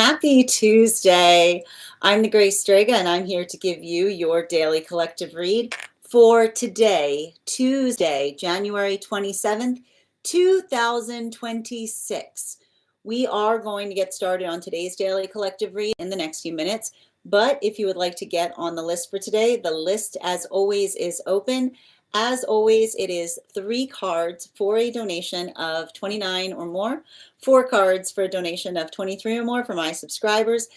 Happy Tuesday. I'm the Grace Strega, and I'm here to give you your daily collective read for today, Tuesday, January 27th, 2026. We are going to get started on today's daily collective read in the next few minutes. But if you would like to get on the list for today, the list, as always, is open. As always, it is 3 cards for a donation of $29 or more, 4 cards for a donation of $23 or more for my subscribers.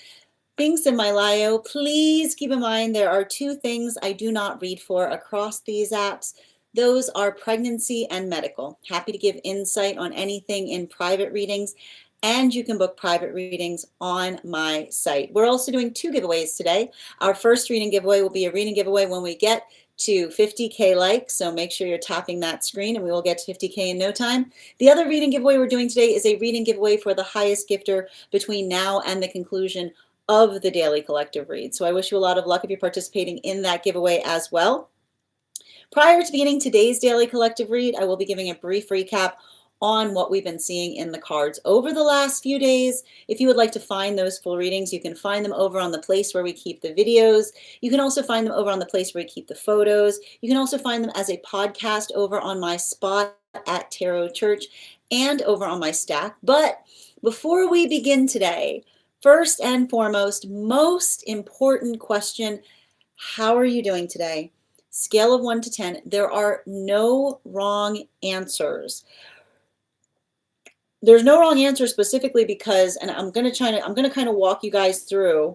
Links in my bio. Please keep in mind there are 2 things I do not read for across these apps. Those are pregnancy and medical. Happy to give insight on anything in private readings, and you can book private readings on my site. We're also doing 2 giveaways today. Our first reading giveaway will be a reading giveaway when we get to 50K likes, so make sure you're tapping that screen and we will get to 50K in no time. The other reading giveaway we're doing today is a reading giveaway for the highest gifter between now and the conclusion of the daily collective read. So I wish you a lot of luck if you're participating in that giveaway as well. Prior to beginning today's daily collective read, I will be giving a brief recap on what we've been seeing in the cards over the last few days. If you would like to find those full readings, you can find them over on the place where we keep the videos. You can also find them over on the place where we keep the photos. You can also find them as a podcast over on my spot at Tarot Church and over on my Stack. But before we begin today, first and foremost, most important question, how are you doing today? Scale of 1 to 10, there are no wrong answers. There's no wrong answer specifically because, and I'm going to kind of walk you guys through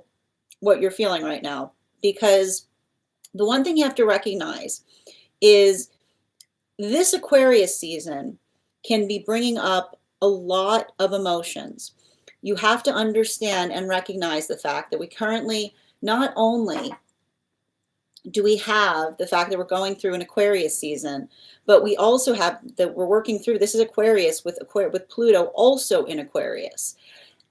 what you're feeling right now, because the one thing you have to recognize is this Aquarius season can be bringing up a lot of emotions. You have to understand and recognize the fact that we currently not only do we have the fact that we're going through an Aquarius season, but we also have that we're working through, this is Aquarius with Pluto also in Aquarius.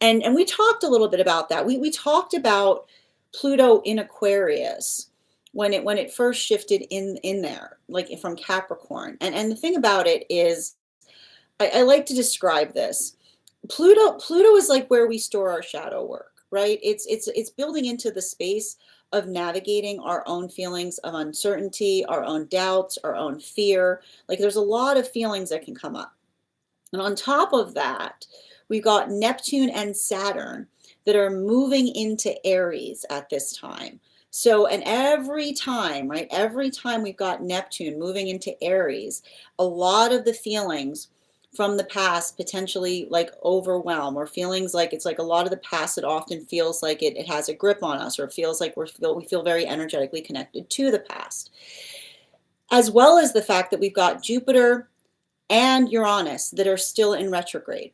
And we talked a little bit about that. We talked about Pluto in Aquarius when it first shifted in there, like from Capricorn. And the thing about it is, I like to describe this. Pluto is like where we store our shadow work, right? It's building into the space of navigating our own feelings of uncertainty, our own doubts, our own fear. Like there's a lot of feelings that can come up. And on top of that, we've got Neptune and Saturn that are moving into Aries at this time. So, and every time, right, every time we've got Neptune moving into Aries, a lot of the feelings from the past potentially like overwhelm, or feelings like it's like a lot of the past, it often feels like it has a grip on us, or it feels like we feel very energetically connected to the past, as well as the fact that we've got Jupiter and Uranus that are still in retrograde.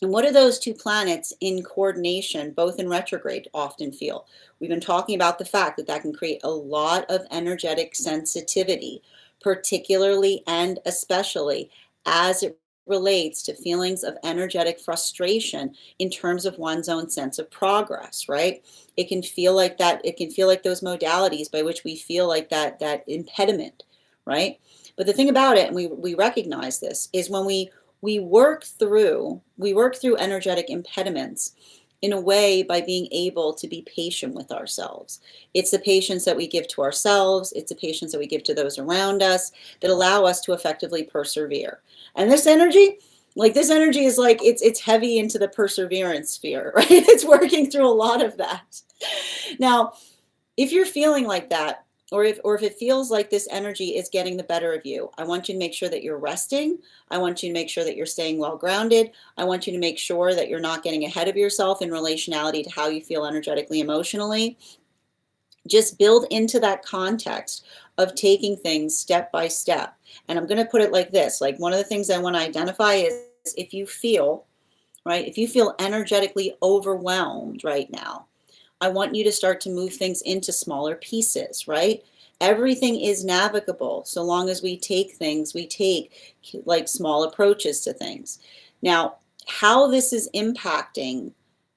And what do those 2 planets in coordination, both in retrograde, often feel? We've been talking about the fact that that can create a lot of energetic sensitivity, particularly and especially as it relates to feelings of energetic frustration in terms of one's own sense of progress, right? It can feel like that, it can feel like those modalities by which we feel like that impediment, right? But the thing about it, and we recognize this, is when we work through energetic impediments in a way by being able to be patient with ourselves. It's the patience that we give to ourselves, it's the patience that we give to those around us that allow us to effectively persevere. And this energy is like, it's heavy into the perseverance sphere, right? It's working through a lot of that. Now, if you're feeling like that, or if it feels like this energy is getting the better of you, I want you to make sure that you're resting. I want you to make sure that you're staying well grounded. I want you to make sure that you're not getting ahead of yourself in relationality to how you feel energetically, emotionally. Just build into that context of taking things step by step. And I'm going to put it like this, like one of the things I want to identify is if you feel, right, if you feel energetically overwhelmed right now, I want you to start to move things into smaller pieces, right? Everything is navigable so long as we take like small approaches to things. Now, how this is impacting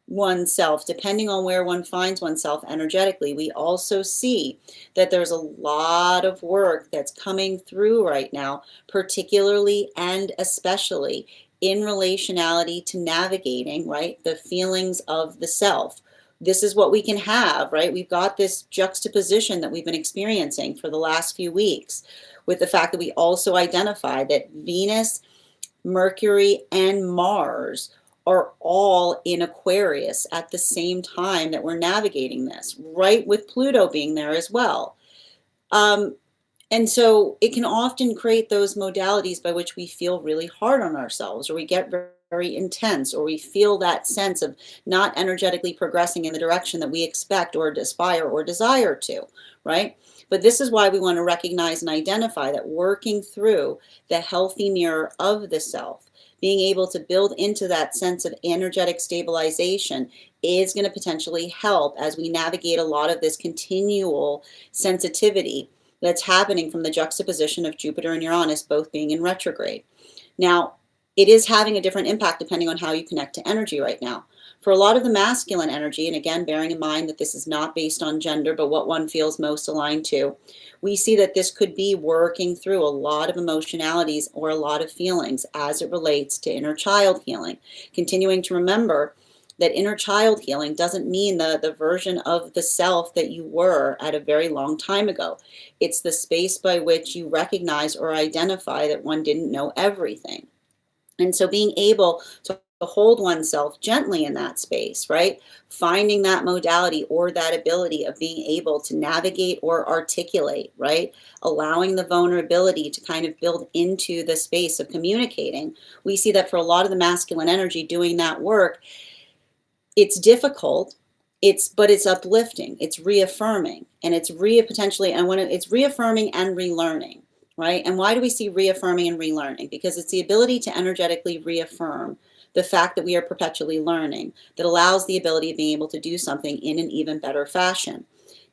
oneself, depending on where one finds oneself energetically, we also see that there's a lot of work that's coming through right now, particularly and especially in relationality to navigating, right, the feelings of the self. This is what we can have, right? We've got this juxtaposition that we've been experiencing for the last few weeks with the fact that we also identify that Venus, Mercury, and Mars are all in Aquarius at the same time that we're navigating this, right, with Pluto being there as well. And so it can often create those modalities by which we feel really hard on ourselves, or we get very intense, or we feel that sense of not energetically progressing in the direction that we expect or aspire or desire to, right? But this is why we want to recognize and identify that working through the healthy mirror of the self, being able to build into that sense of energetic stabilization is going to potentially help as we navigate a lot of this continual sensitivity that's happening from the juxtaposition of Jupiter and Uranus both being in retrograde. Now, it is having a different impact depending on how you connect to energy right now. For a lot of the masculine energy, and again, bearing in mind that this is not based on gender, but what one feels most aligned to, we see that this could be working through a lot of emotionalities or a lot of feelings as it relates to inner child healing. Continuing to remember that inner child healing doesn't mean the version of the self that you were at a very long time ago. It's the space by which you recognize or identify that one didn't know everything. And so being able to hold oneself gently in that space, right? Finding that modality or that ability of being able to navigate or articulate, right? Allowing the vulnerability to kind of build into the space of communicating. We see that for a lot of the masculine energy doing that work, it's difficult, but it's uplifting, it's reaffirming, and it's it's reaffirming and relearning, right? And why do we see reaffirming and relearning? Because it's the ability to energetically reaffirm the fact that we are perpetually learning that allows the ability of being able to do something in an even better fashion.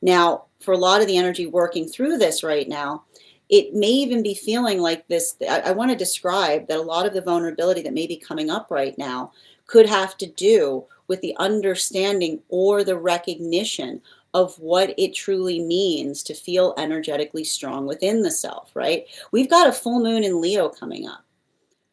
Now, for a lot of the energy working through this right now, it may even be feeling like this. I want to describe that a lot of the vulnerability that may be coming up right now could have to do with the understanding or the recognition of what it truly means to feel energetically strong within the self, right? We've got a full moon in Leo coming up.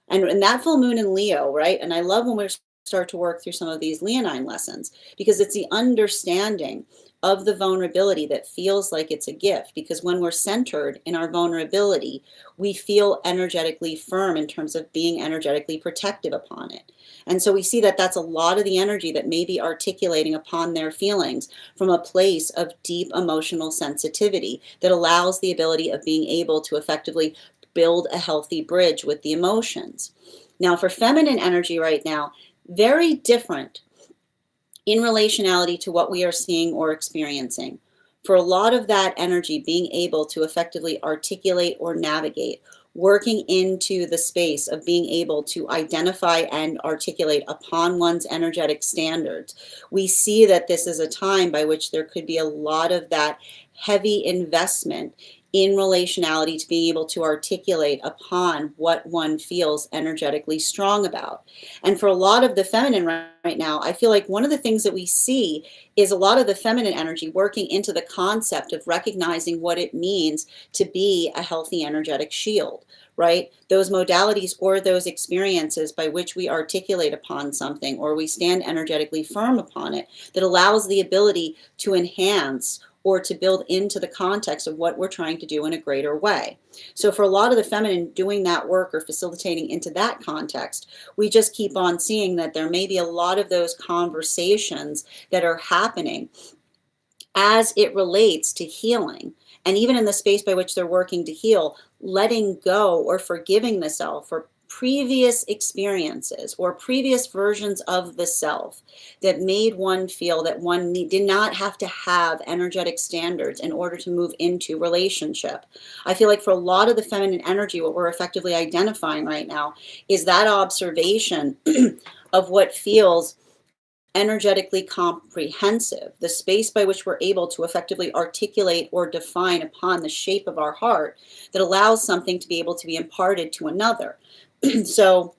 And that full moon in Leo, right? And I love when we start to work through some of these Leonine lessons, because it's the understanding of the vulnerability that feels like it's a gift. Because when we're centered in our vulnerability, we feel energetically firm in terms of being energetically protective upon it. And so we see that that's a lot of the energy that may be articulating upon their feelings from a place of deep emotional sensitivity that allows the ability of being able to effectively build a healthy bridge with the emotions. Now, for feminine energy right now, very different in relationality to what we are seeing or experiencing. For a lot of that energy, being able to effectively articulate or navigate, working into the space of being able to identify and articulate upon one's energetic standards, we see that this is a time by which there could be a lot of that heavy investment in relationality to being able to articulate upon what one feels energetically strong about. And for a lot of the feminine right now, I feel like one of the things that we see is a lot of the feminine energy working into the concept of recognizing what it means to be a healthy energetic shield, right? Those modalities or those experiences by which we articulate upon something or we stand energetically firm upon it that allows the ability to enhance or to build into the context of what we're trying to do in a greater way. So for a lot of the feminine doing that work or facilitating into that context, we just keep on seeing that there may be a lot of those conversations that are happening as it relates to healing. And even in the space by which they're working to heal, letting go or forgiving the self for previous experiences or previous versions of the self that made one feel that one did not have to have energetic standards in order to move into relationship. I feel like for a lot of the feminine energy, what we're effectively identifying right now is that observation of what feels energetically comprehensive, the space by which we're able to effectively articulate or define upon the shape of our heart that allows something to be able to be imparted to another. So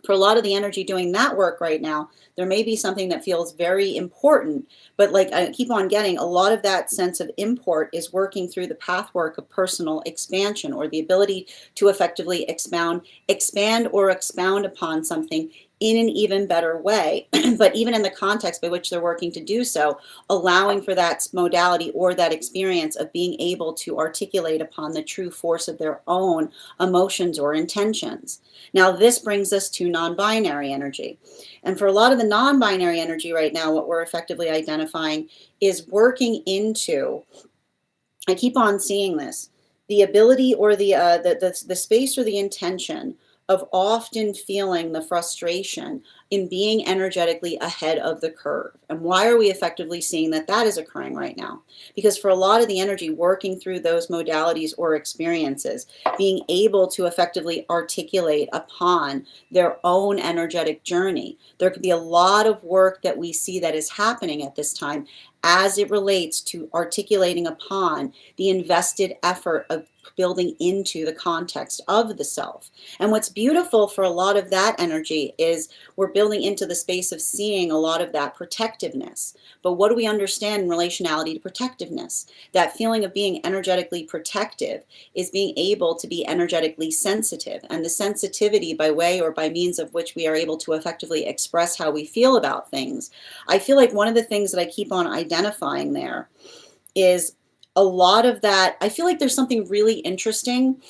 for a lot of the energy doing that work right now, there may be something that feels very important, but like I keep on getting, a lot of that sense of import is working through the pathwork of personal expansion, or the ability to effectively expand or expound upon something in an even better way. But even in the context by which they're working to do so, allowing for that modality or that experience of being able to articulate upon the true force of their own emotions or intentions. Now, this brings us to non-binary energy. And for a lot of the non-binary energy right now, what we're effectively identifying is working into, I keep on seeing this, the ability or the space or the intention of often feeling the frustration in being energetically ahead of the curve. And why are we effectively seeing that that is occurring right now? Because for a lot of the energy working through those modalities or experiences, being able to effectively articulate upon their own energetic journey, there could be a lot of work that we see that is happening at this time as it relates to articulating upon the invested effort of building into the context of the self. And what's beautiful for a lot of that energy is we're building into the space of seeing a lot of that protectiveness. But what do we understand in relationality to protectiveness? That feeling of being energetically protective is being able to be energetically sensitive. And the sensitivity by way or by means of which we are able to effectively express how we feel about things. I feel like one of the things that I keep on identifying there is a lot of that. I feel like there's something really interesting,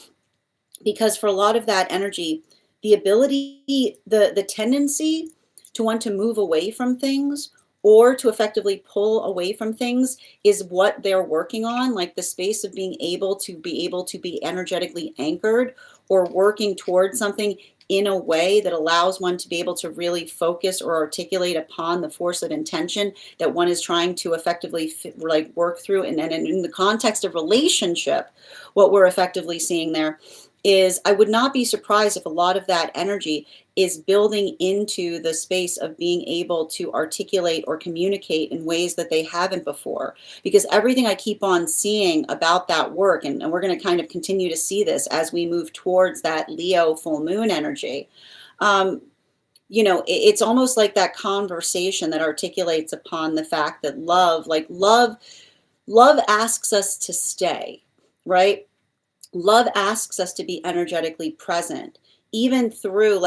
because for a lot of that energy, the ability, the tendency to want to move away from things or to effectively pull away from things is what they're working on, like the space of being able to be energetically anchored or working towards something in a way that allows one to be able to really focus or articulate upon the force of intention that one is trying to effectively work through. And in the context of relationship, what we're effectively seeing there is, I would not be surprised if a lot of that energy is building into the space of being able to articulate or communicate in ways that they haven't before. Because everything I keep on seeing about that work, and we're going to kind of continue to see this as we move towards that Leo full moon energy, it's almost like that conversation that articulates upon the fact that love asks us to stay, right? Love asks us to be energetically present, even through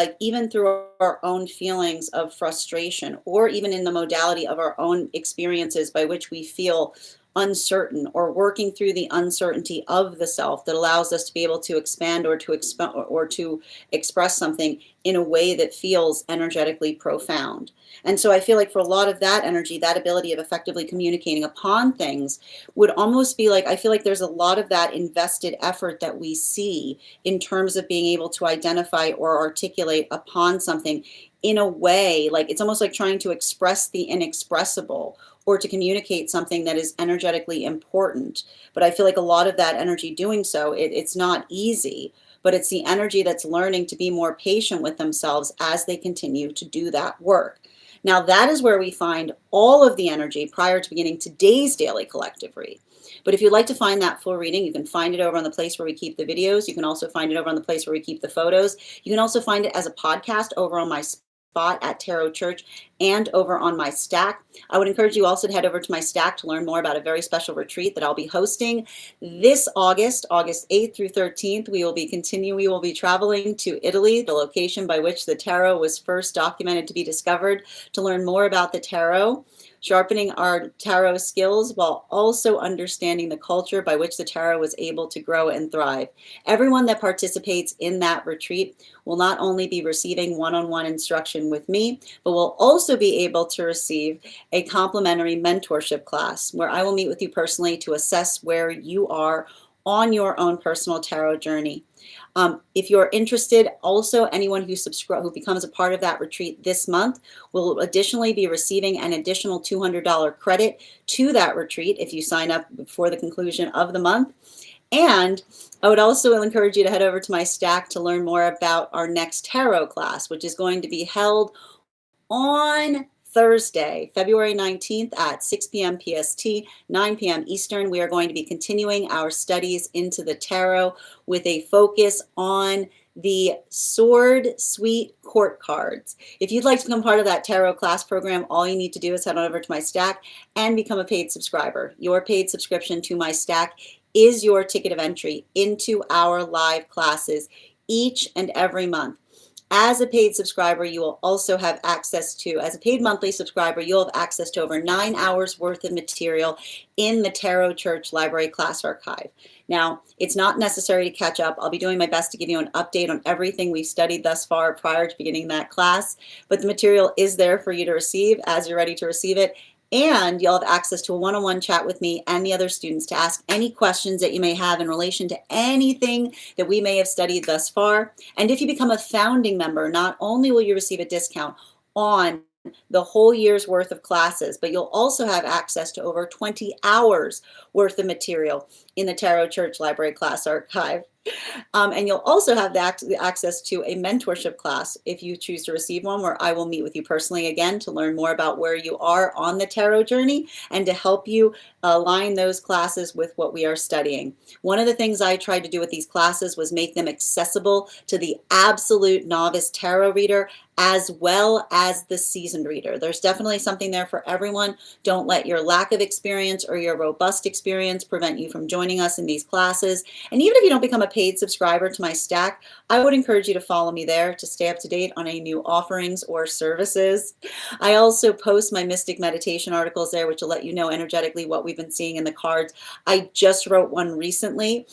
our own feelings of frustration, or even in the modality of our own experiences by which we feel uncertain, or working through the uncertainty of the self that allows us to be able to expand or to express something in a way that feels energetically profound. And so I feel like for a lot of that energy, that ability of effectively communicating upon things would almost be like, I feel like there's a lot of that invested effort that we see in terms of being able to identify or articulate upon something in a way, like it's almost like trying to express the inexpressible, or to communicate something that is energetically important. But I feel like a lot of that energy doing so, it's not easy, but it's the energy that's learning to be more patient with themselves as they continue to do that work. Now, that is where we find all of the energy prior to beginning today's daily collective read. But if you'd like to find that full reading, you can find it over on the place where we keep the videos. You can also find it over on the place where we keep the photos. You can also find it as a podcast over on my spot at Tarot Church and over on my Stack. I would encourage you also to head over to my Stack to learn more about a very special retreat that I'll be hosting this August 8th through 13th. We will be traveling to Italy, the location by which the tarot was first documented to be discovered, to learn more about the tarot, sharpening our tarot skills while also understanding the culture by which the tarot was able to grow and thrive. Everyone that participates in that retreat will not only be receiving one-on-one instruction with me, but will also be able to receive a complimentary mentorship class where I will meet with you personally to assess where you are on your own personal tarot journey. If you're interested, also anyone who becomes a part of that retreat this month will additionally be receiving an additional $200 credit to that retreat if you sign up before the conclusion of the month. And I would also encourage you to head over to my Stack to learn more about our next tarot class, which is going to be held on Thursday, February 19th at 6 p.m. PST, 9 p.m. Eastern, we are going to be continuing our studies into the tarot with a focus on the Sword Suite court cards. If you'd like to become part of that tarot class program, all you need to do is head on over to my Stack and become a paid subscriber. Your paid subscription to my Stack is your ticket of entry into our live classes each and every month. As a paid subscriber, you will also have access to, as a paid monthly subscriber, you'll have access to over 9 hours worth of material in the Tarot Church Library Class Archive. Now, it's not necessary to catch up. I'll be doing my best to give you an update on everything we've studied thus far prior to beginning that class, but the material is there for you to receive as you're ready to receive it. And you'll have access to a one-on-one chat with me and the other students to ask any questions that you may have in relation to anything that we may have studied thus far. And if you become a founding member, not only will you receive a discount on the whole year's worth of classes, but you'll also have access to over 20 hours worth of material in the Tarot Church Library Class Archive. And you'll also have the access to a mentorship class if you choose to receive one, where I will meet with you personally again to learn more about where you are on the tarot journey and to help you align those classes with what we are studying. One of the things I tried to do with these classes was make them accessible to the absolute novice tarot reader as well as the seasoned reader. There's definitely something there for everyone. Don't let your lack of experience or your robust experience prevent you from joining us in these classes. And even if you don't become a paid subscriber to my Stack, I would encourage you to follow me there to stay up to date on any new offerings or services. I also post my mystic meditation articles there, which will let you know energetically what we've been seeing in the cards. I just wrote one recently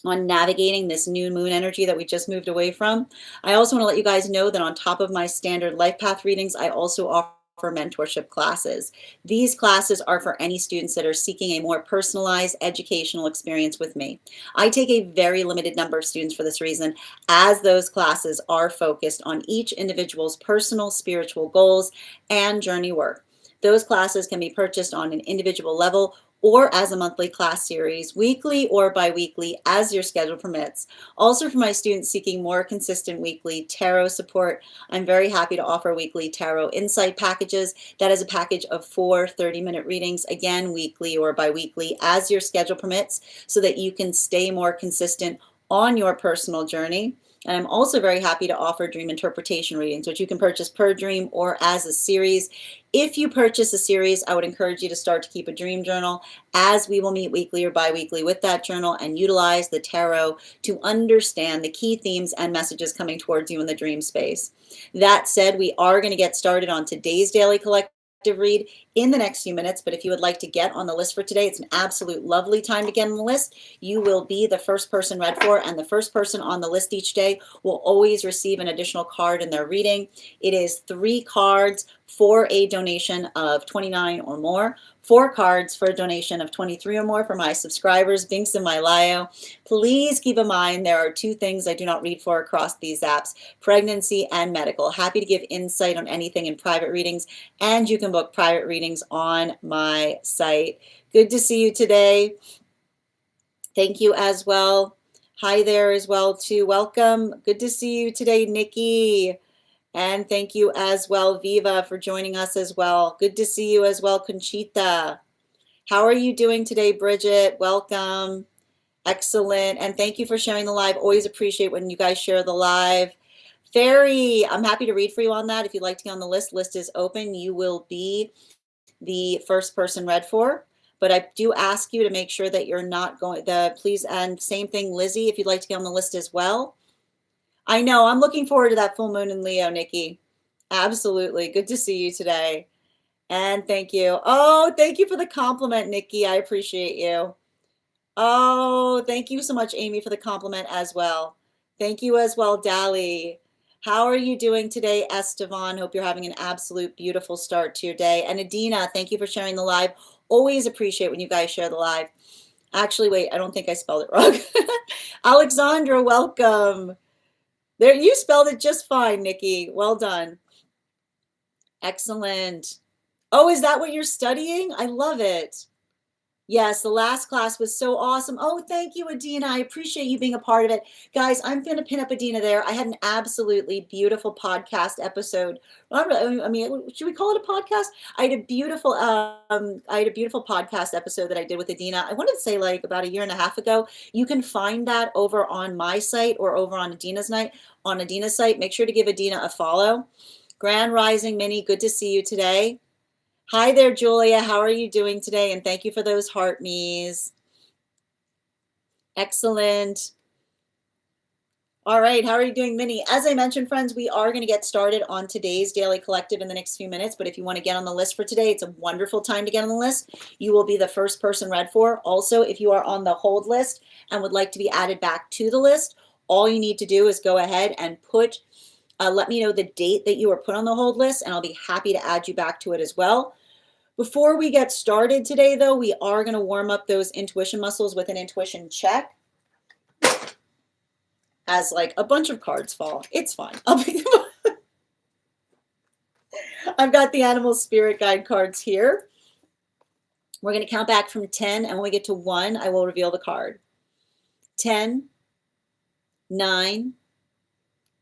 on navigating this new moon energy that we just moved away from. I also want to let you guys know that on top of my standard life path readings, I also offer mentorship classes. These classes are for any students that are seeking a more personalized educational experience with me. I take a very limited number of students for this reason, as those classes are focused on each individual's personal spiritual goals and journey work. Those classes can be purchased on an individual level or as a monthly class series, weekly or bi-weekly, as your schedule permits. Also, for my students seeking more consistent weekly tarot support, I'm very happy to offer weekly tarot insight packages. That is a package of 4 30-minute readings, again, weekly or bi-weekly, as your schedule permits, so that you can stay more consistent on your personal journey. And I'm also very happy to offer dream interpretation readings, which you can purchase per dream or as a series. If you purchase a series, I would encourage you to start to keep a dream journal, as we will meet weekly or bi-weekly with that journal and utilize the tarot to understand the key themes and messages coming towards you in the dream space. That said, we are going to get started on today's daily collective read in the next few minutes, but if you would like to get on the list for today, it's an absolute lovely time to get on the list. You will be the first person read for, and the first person on the list each day will always receive an additional card in their reading. It is 3 cards for a donation of $29 or more, 4 cards for a donation of $23 or more for my subscribers. Links in my bio. Please keep in mind there are 2 things I do not read for across these apps: pregnancy and medical. Happy to give insight on anything in private readings, and you can book private readings on my site. Good to see you today. Thank you as well. Hi there as well too. Welcome. Good to see you today, Nikki. And thank you as well, Viva, for joining us as well. Good to see you as well, Conchita. How are you doing today, Bridget? Welcome. Excellent. And thank you for sharing the live. Always appreciate when you guys share the live. Fairy, I'm happy to read for you on that. If you'd like to get on the list, list is open. You will be the first person read for. But I do ask you to make sure that you're not going, please, and same thing, Lizzie, if you'd like to get on the list as well. I know, I'm looking forward to that full moon in Leo, Nikki. Absolutely. Good to see you today. And thank you. Oh, thank you for the compliment, Nikki. I appreciate you. Oh, thank you so much, Amy, for the compliment as well. Thank you as well, Dali. How are you doing today, Estevan? Hope you're having an absolute beautiful start to your day. And Adina, thank you for sharing the live. Always appreciate when you guys share the live. Actually, wait, I don't think I spelled it wrong. Alexandra, welcome. There, you spelled it just fine, Nikki. Well done. Excellent. Oh, is that what you're studying? I love it. Yes, the last class was so awesome. Oh, thank you, Adina. I appreciate you being a part of it. Guys, I'm going to pin up Adina there. I had an absolutely beautiful podcast episode. I mean, should we call it a podcast? I had a beautiful podcast episode that I did with Adina. I wanted to say like about a year and a half ago. You can find that over on my site or over on Adina's site. Make sure to give Adina a follow. Grand Rising Minnie, good to see you today. Hi there, Julia. How are you doing today? And thank you for those heart me's. Excellent. All right, how are you doing, Minnie? As I mentioned, friends, we are going to get started on today's Daily Collective in the next few minutes. But if you want to get on the list for today, it's a wonderful time to get on the list. You will be the first person read for. Also, if you are on the hold list and would like to be added back to the list, all you need to do is go ahead and let me know the date that you were put on the hold list, and I'll be happy to add you back to it as well. Before we get started today, though, we are going to warm up those intuition muscles with an intuition check. As like a bunch of cards fall. It's fine. I'll pick them up. I've got the animal spirit guide cards here. We're going to count back from 10, and when we get to 1, I will reveal the card. 10, 9,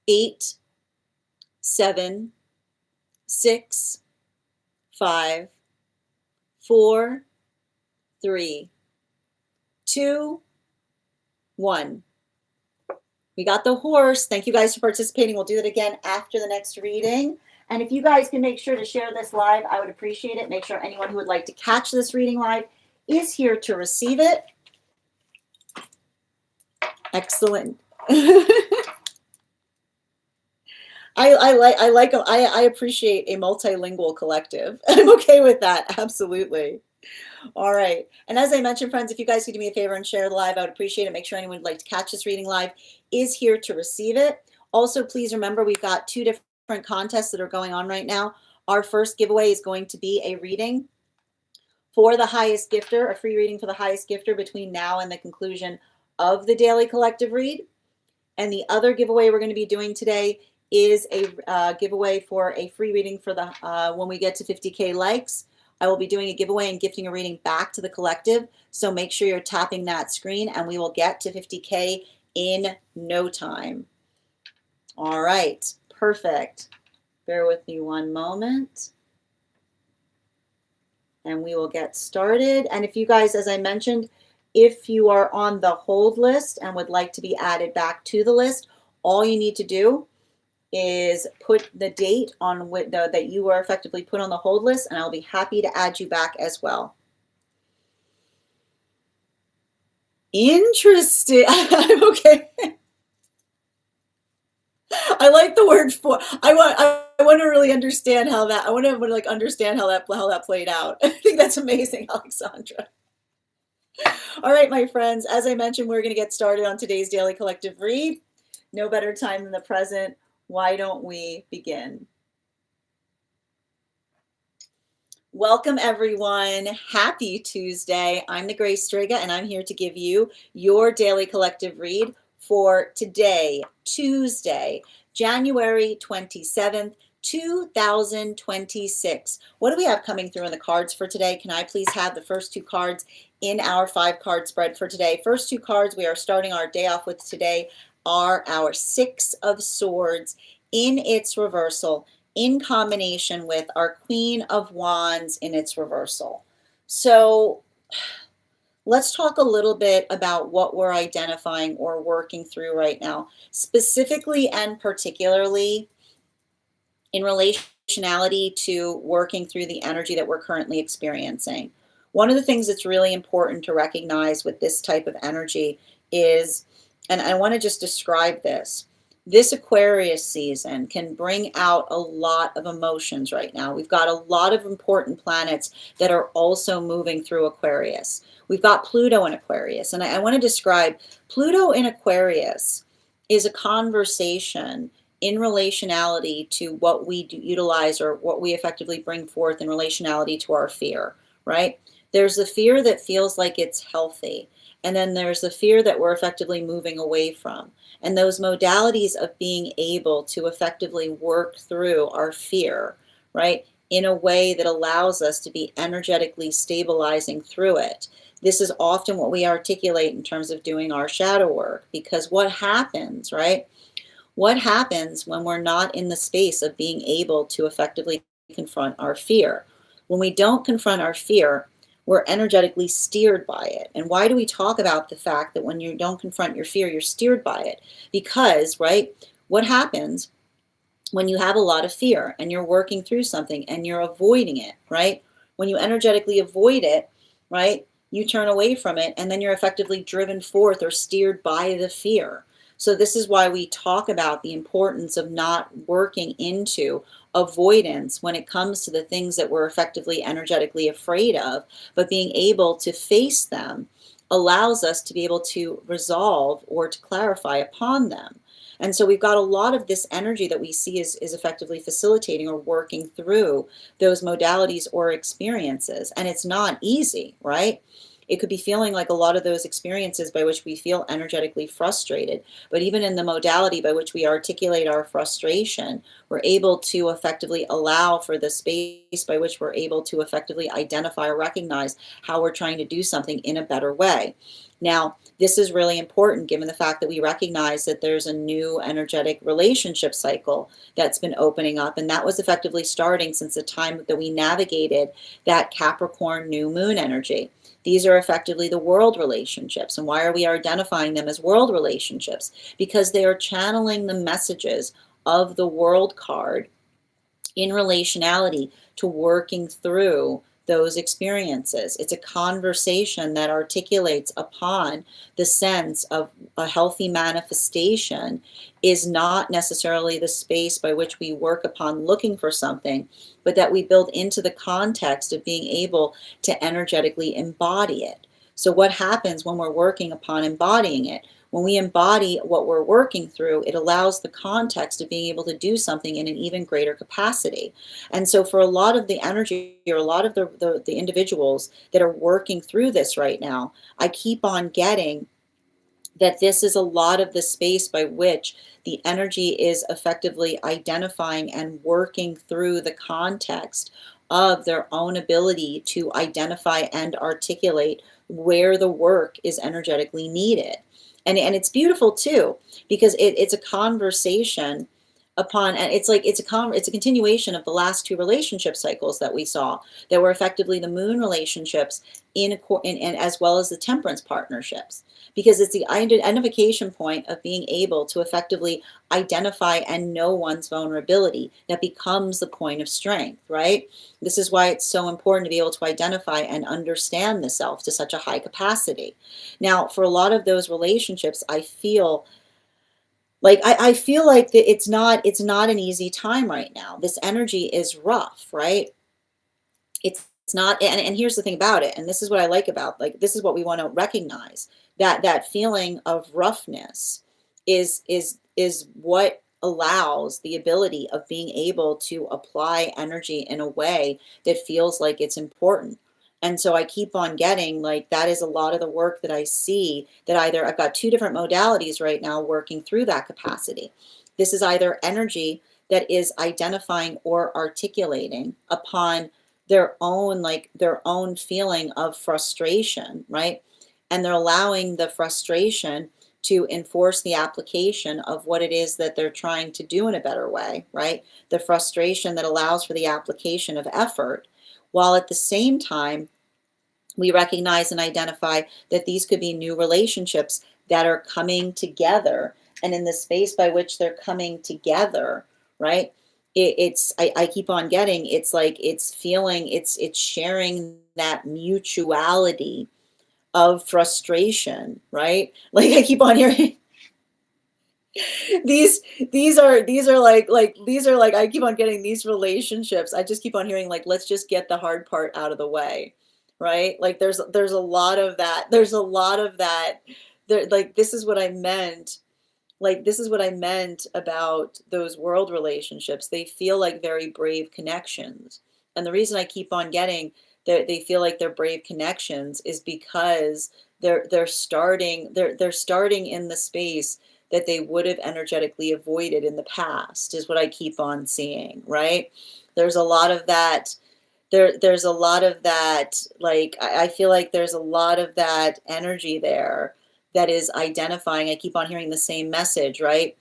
8, 7, 6, 5, 4, 3, 2, 1. We got the horse. Thank you guys for participating. We'll do it again after the next reading. And if you guys can make sure to share this live, I would appreciate it. Make sure anyone who would like to catch this reading live is here to receive it. Excellent. I appreciate a multilingual collective. I'm okay with that. Absolutely. All right. And as I mentioned, friends, if you guys could do me a favor and share the live, I would appreciate it. Make sure anyone would like to catch this reading live is here to receive it. Also, please remember we've got 2 different contests that are going on right now. Our first giveaway is going to be a reading for the highest gifter, a free reading for the highest gifter between now and the conclusion of the Daily Collective read. And the other giveaway we're going to be doing today is a giveaway for a free reading for the when we get to 50K likes. I will be doing a giveaway and gifting a reading back to the collective. So make sure you're tapping that screen and we will get to 50K in no time. All right, perfect. Bear with me one moment. And we will get started. And if you guys, as I mentioned, if you are on the hold list and would like to be added back to the list, all you need to do is put the date on that you were effectively put on the hold list, and I'll be happy to add you back as well. Interesting. I'm okay. I like the word for. I want to really understand how that. I want to like understand how that played out. I think that's amazing, Alexandra. All right, my friends. As I mentioned, we're going to get started on today's Daily Collective read. No better time than the present. Why don't we begin? Welcome, everyone. Happy Tuesday. I'm the Grace Strega, and I'm here to give you your Daily Collective read for today, Tuesday, January 27th, 2026. What do we have coming through in the cards for today? Can I please have the first 2 cards in our 5-card spread for today? First 2 cards we are starting our day off with today are our 6 of Swords in its reversal, in combination with our Queen of Wands in its reversal. So let's talk a little bit about what we're identifying or working through right now, specifically and particularly in relationality to working through the energy that we're currently experiencing. One of the things that's really important to recognize with this type of energy is, and I want to just describe this Aquarius season can bring out a lot of emotions right now. We've got a lot of important planets that are also moving through Aquarius. We've got Pluto in Aquarius, and I want to describe Pluto in Aquarius is a conversation in relationality to what we utilize or what we effectively bring forth in relationality to our fear, right? There's the fear that feels like it's healthy. And then there's the fear that we're effectively moving away from. And those modalities of being able to effectively work through our fear, right, in a way that allows us to be energetically stabilizing through it. This is often what we articulate in terms of doing our shadow work, because what happens, right? What happens when we're not in the space of being able to effectively confront our fear? When we don't confront our fear, we're energetically steered by it. And why do we talk about the fact that when you don't confront your fear, you're steered by it? Because, right, what happens when you have a lot of fear and you're working through something and you're avoiding it, right? When you energetically avoid it, right, you turn away from it and then you're effectively driven forth or steered by the fear. So this is why we talk about the importance of not working into avoidance when it comes to the things that we're effectively energetically afraid of, but being able to face them allows us to be able to resolve or to clarify upon them. And so we've got a lot of this energy that we see is effectively facilitating or working through those modalities or experiences. And it's not easy, right? It could be feeling like a lot of those experiences by which we feel energetically frustrated. But even in the modality by which we articulate our frustration, we're able to effectively allow for the space by which we're able to effectively identify or recognize how we're trying to do something in a better way. Now, this is really important given the fact that we recognize that there's a new energetic relationship cycle that's been opening up, and that was effectively starting since the time that we navigated that Capricorn new moon energy. These are effectively the world relationships. And why are we identifying them as world relationships? Because they are channeling the messages of the world card in relationality to working through those experiences. It's a conversation that articulates upon the sense of a healthy manifestation is not necessarily the space by which we work upon looking for something, but that we build into the context of being able to energetically embody it. So what happens when we're working upon embodying it? When we embody what we're working through, it allows the context of being able to do something in an even greater capacity. And so for a lot of the energy or a lot of the individuals that are working through this right now, I keep on getting that this is a lot of the space by which the energy is effectively identifying and working through the context of their own ability to identify and articulate where the work is energetically needed. And it's beautiful too, because it's a conversation upon, and it's a continuation of the last two relationship cycles that we saw that were effectively the moon relationships in as well as the temperance partnerships, because it's the identification point of being able to effectively identify and know one's vulnerability that becomes the point of strength, right? This is why it's so important to be able to identify and understand the self to such a high capacity. Now, for a lot of those relationships, I feel like I feel like that it's not an easy time right now. This energy is rough, right? It's not, and here's the thing about it, and this is what I like about, like, this is what we want to recognize, that that feeling of roughness is what allows the ability of being able to apply energy in a way that feels like it's important. And so I keep on getting like that is a lot of the work that I see, that either I've got two different modalities right now working through that capacity. This is either energy that is identifying or articulating upon their own feeling of frustration, right? And they're allowing the frustration to enforce the application of what it is that they're trying to do in a better way, right? The frustration that allows for the application of effort, while at the same time we recognize and identify that these could be new relationships that are coming together. And in the space by which they're coming together, right? I keep on getting, it's like it's feeling, it's sharing that mutuality of frustration, right? Like I keep on hearing these these are like I keep on getting these relationships. I just keep on hearing like, let's just get the hard part out of the way, right? Like there's a lot of that. There's a lot of that. There, like this is what I meant. Like this is what I meant about those world relationships. They feel like very brave connections. And the reason I keep on getting that they feel like they're brave connections is because they're starting in the space that they would have energetically avoided in the past, is what I keep on seeing, right? There's a lot of that. There's a lot of that, like, I feel like there's a lot of that energy there that is identifying. I keep on hearing the same message, right?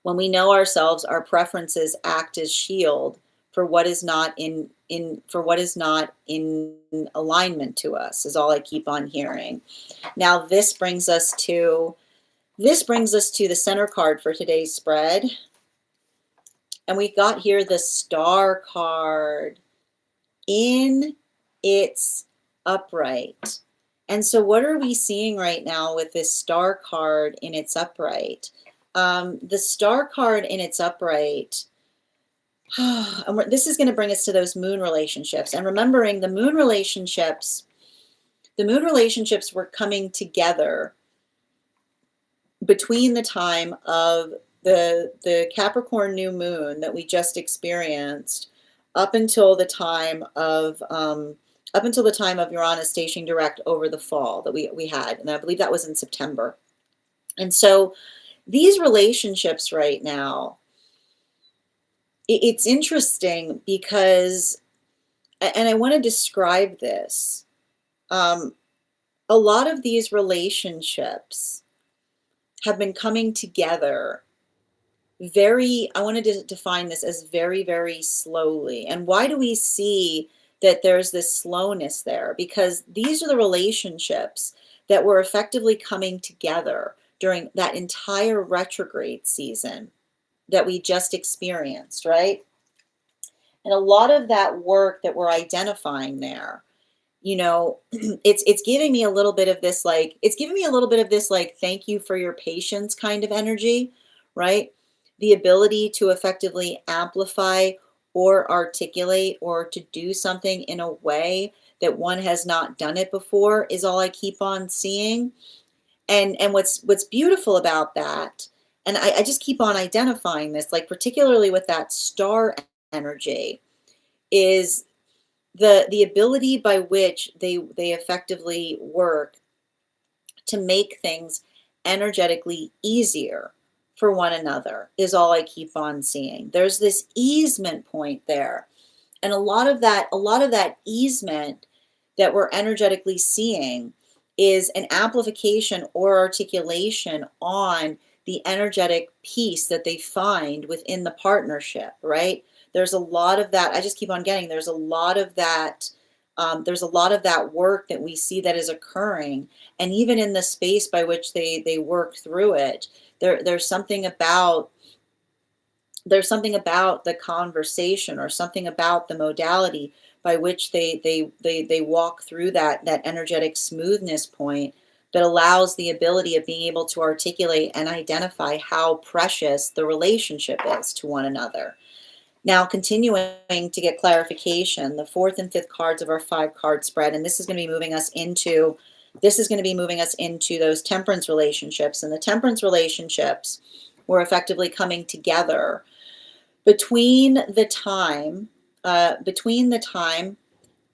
When we know ourselves, our preferences act as shield for what is not in alignment to us, is all I keep on hearing. Now this brings us to the center card for today's spread. And we got here the Star card in its upright. And so what are we seeing right now with this Star card in its upright? The Star card in its upright, and this is going to bring us to those moon relationships. And remembering the moon relationships were coming together between the time of the Capricorn new moon that we just experienced up until the time of Uranus stationing direct over the fall that we had, and I believe that was in September. And so these relationships right now, it's interesting because, and I want to describe this, a lot of these relationships have been coming together I wanted to define this as very, very slowly. And why do we see that there's this slowness there? Because these are the relationships that were effectively coming together during that entire retrograde season that we just experienced, right? And a lot of that work that we're identifying there, it's giving me a little bit of this, like, thank you for your patience kind of energy, right? The ability to effectively amplify or articulate or to do something in a way that one has not done it before is all I keep on seeing. And what's beautiful about that, and I just keep on identifying this, like particularly with that Star energy, is the ability by which they effectively work to make things energetically easier for one another, is all I keep on seeing. There's this easement point there. And a lot of that easement that we're energetically seeing is an amplification or articulation on the energetic piece that they find within the partnership, right? There's a lot of that. I just keep on getting, there's a lot of that work that we see that is occurring. And even in the space by which they work through it, there's something about the conversation or something about the modality by which they walk through that energetic smoothness point that allows the ability of being able to articulate and identify how precious the relationship is to one another. Now, continuing to get clarification, the fourth and fifth cards of our 5-card spread, and this is going to be moving us into those temperance relationships. And the temperance relationships were effectively coming together between the time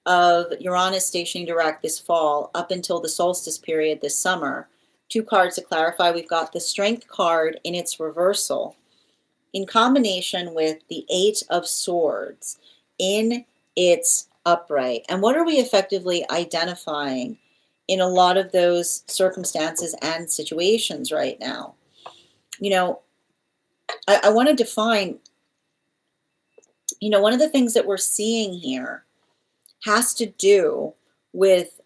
of Uranus stationing direct this fall up until the solstice period this summer. 2 cards to clarify. We've got the Strength card in its reversal in combination with the 8 of Swords in its upright. And what are we effectively identifying in a lot of those circumstances and situations right now? I want to define, one of the things that we're seeing here has to do with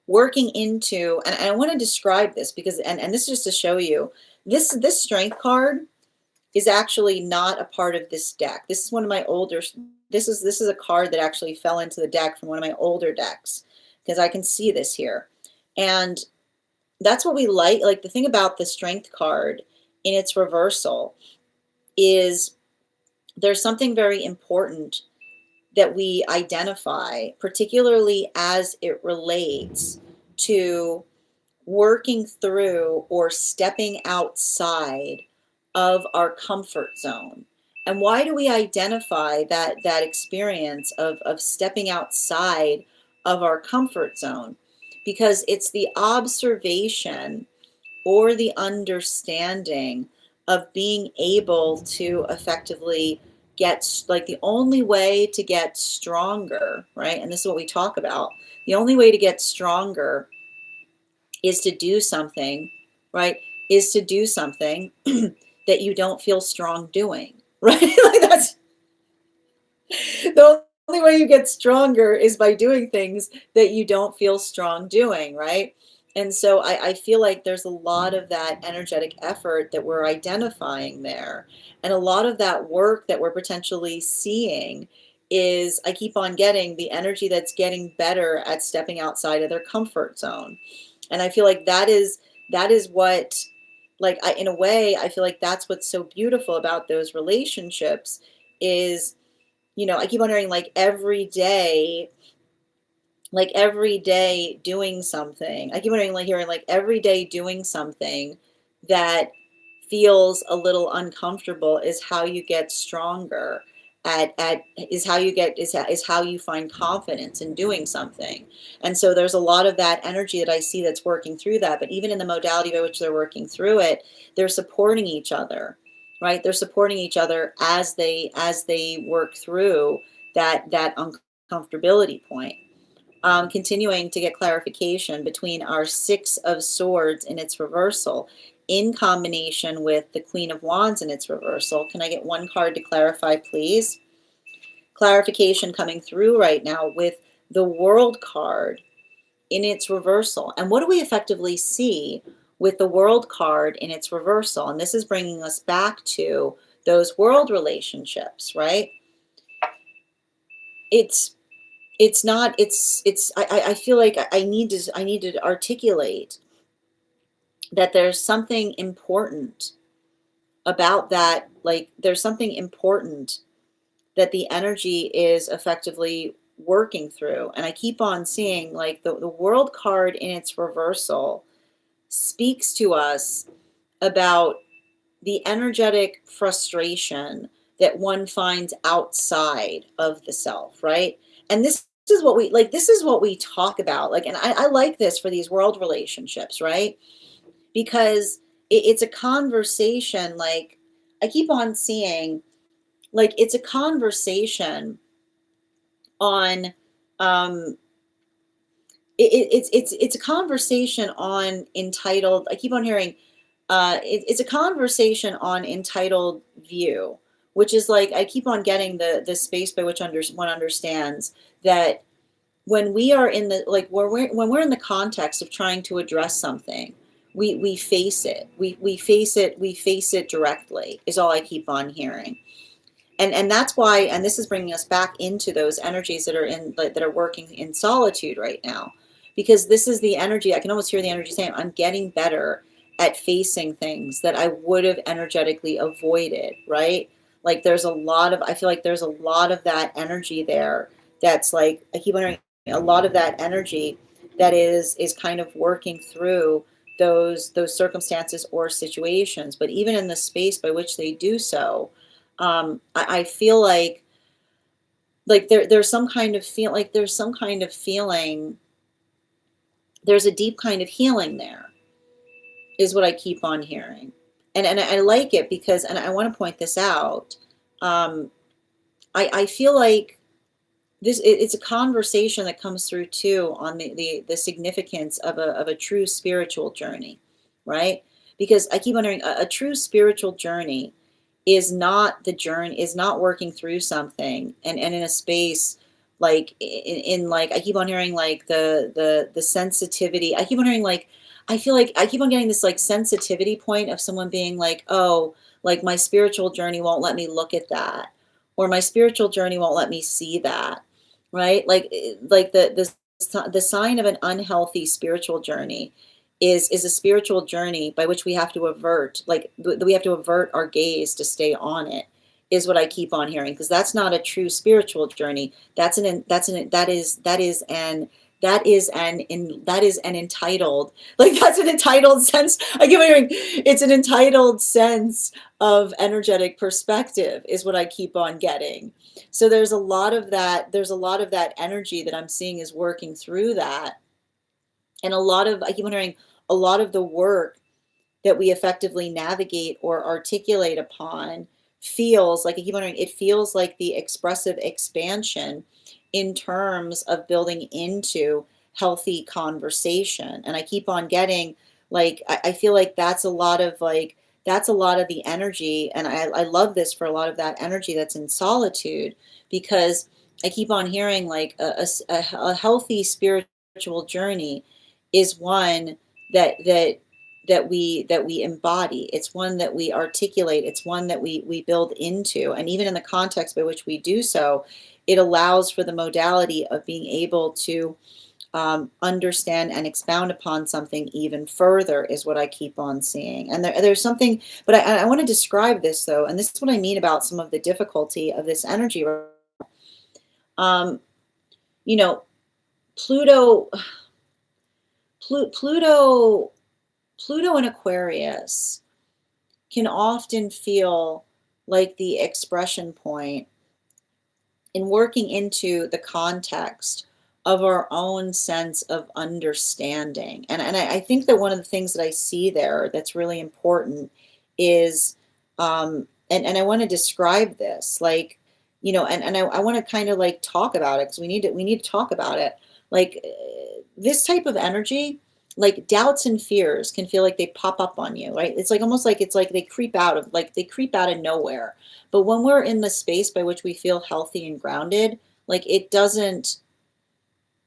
working into, and I want to describe this because, and this is just to show you, this Strength card is actually not a part of this deck. This is one of my older, this is a card that actually fell into the deck from one of my older decks, because I can see this here. And that's what we like the thing about the Strength card in its reversal is there's something very important that we identify, particularly as it relates to working through or stepping outside of our comfort zone. And why do we identify that experience of stepping outside of our comfort zone? Because it's the observation or the understanding of being able to effectively get, like, the only way to get stronger, right? And this is what we talk about. The only way to get stronger is to do something, right? Is to do something that you don't feel strong doing, right? Like, that's the only way you get stronger is by doing things that you don't feel strong doing, right? And so I feel like there's a lot of that energetic effort that we're identifying there. And a lot of that work that we're potentially seeing is, I keep on getting the energy that's getting better at stepping outside of their comfort zone. And I feel like that is what, like, in a way, I feel like that's what's so beautiful about those relationships is, I keep wondering, like every day doing something. I keep wondering, like, hearing, like, every day doing something that feels a little uncomfortable is how you get stronger at is how you get is how you find confidence in doing something. And so there's a lot of that energy that I see that's working through that. But even in the modality by which they're working through it, they're supporting each other, right? They're supporting each other as they work through that uncomfortability point. Continuing to get clarification between our Six of Swords in its reversal in combination with the Queen of Wands in its reversal. Can I get one card to clarify, please? Clarification coming through right now with the World card in its reversal. And what do we effectively see with the World card in its reversal? And this is bringing us back to those world relationships, right? It's not, I feel like I need to articulate that there's something important about that. Like, there's something important that the energy is effectively working through. And I keep on seeing, like, the World card in its reversal speaks to us about the energetic frustration that one finds outside of the self, right? And this is what we like, this is what we talk about. Like, and I like this for these world relationships, right? Because it's a conversation, like, I keep on seeing, like, it's a conversation on um it's a conversation on entitled. I keep on hearing it's a conversation on entitled view, which is, like, I keep on getting the space by which one understands that when we are in the, like, when we're in the context of trying to address something, we face it. We face it directly, is all I keep on hearing. And that's why, and this is bringing us back into those energies that are that are working in solitude right now, because this is the energy. I can almost hear the energy saying, I'm getting better at facing things that I would have energetically avoided, right? Like, there's a lot of, I feel like there's a lot of that energy there that's, like, I keep wondering, a lot of that energy that is kind of working through those circumstances or situations. But even in the space by which they do so, I feel like there's some kind of feel, like, there's some kind of feeling, there's a deep kind of healing there, is what I keep on hearing. And I like it because, and I want to point this out, I feel like it's a conversation that comes through too on the significance of a true spiritual journey, right? Because I keep wondering, a true spiritual journey is not working through something and in a space, like, in like, I keep on hearing, like, the sensitivity. I keep on hearing, like, I feel like I keep on getting this, like, sensitivity point of someone being like, oh, like, my spiritual journey won't let me look at that, or my spiritual journey won't let me see that, right? Like the sign of an unhealthy spiritual journey is a spiritual journey by which we have to avert, like, we have to avert our gaze to stay on it, is what I keep on hearing, because that's not a true spiritual journey. That is an entitled, like, that's an entitled sense. I keep hearing, it's an entitled sense of energetic perspective, is what I keep on getting. So there's a lot of that energy that I'm seeing is working through that. And I keep wondering, a lot of the work that we effectively navigate or articulate upon feels like, I keep wondering, it feels like the expressive expansion in terms of building into healthy conversation. And I keep on getting like, I feel like that's a lot of like, that's a lot of the energy. And I love this for a lot of that energy that's in solitude, because I keep on hearing like a healthy spiritual journey is one that that we embody. It's one that we articulate. It's one that we build into. And even in the context by which we do so, it allows for the modality of being able to understand and expound upon something even further, is what I keep on seeing. And there's something, but I want to describe this though, and this is what I mean about some of the difficulty of this energy. Um, you know, Pluto, Pluto, Pluto in Aquarius can often feel like the expression point in working into the context of our own sense of understanding. And I think that one of the things that I see there that's really important is, and I want to describe this, like, and I want to kind of like talk about it, because we need to talk about it. Like this type of energy, like doubts and fears can feel like they pop up on you, right? It's like almost like it's like they creep out of nowhere. But when we're in the space by which we feel healthy and grounded, like it doesn't,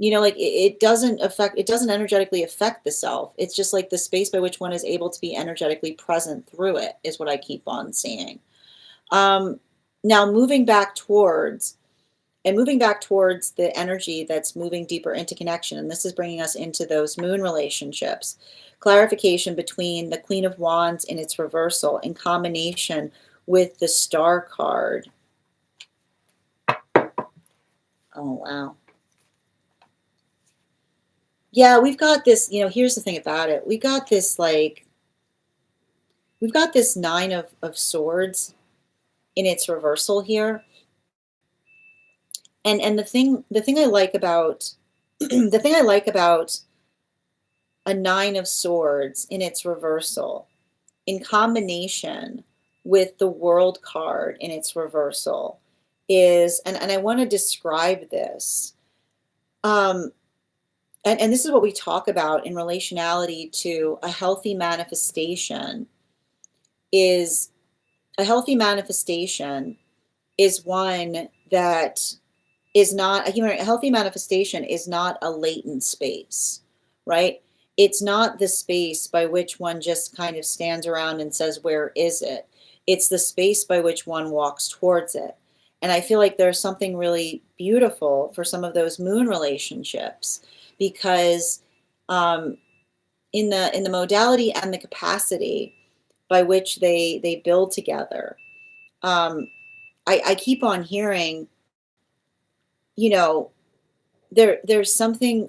like it doesn't energetically affect the self. It's just like the space by which one is able to be energetically present through it, is what I keep on seeing. Now moving back towards the energy that's moving deeper into connection. And this is bringing us into those moon relationships. Clarification between the Queen of Wands in its reversal in combination with the Star card. Oh, wow. Yeah, we've got this, here's the thing about it. We've got this Nine of Swords in its reversal here. And the thing I like about the thing I like about a Nine of Swords in its reversal in combination with the World card in its reversal is, and I want to describe this, and this is what we talk about in relationality to a healthy manifestation. Is a healthy manifestation is one that is not a healthy manifestation is not a latent space, right? It's not the space by which one just kind of stands around and says, where is it? It's the space by which one walks towards it. And I feel like there's something really beautiful for some of those moon relationships, because in the modality and the capacity by which they build together, I keep on hearing, there's something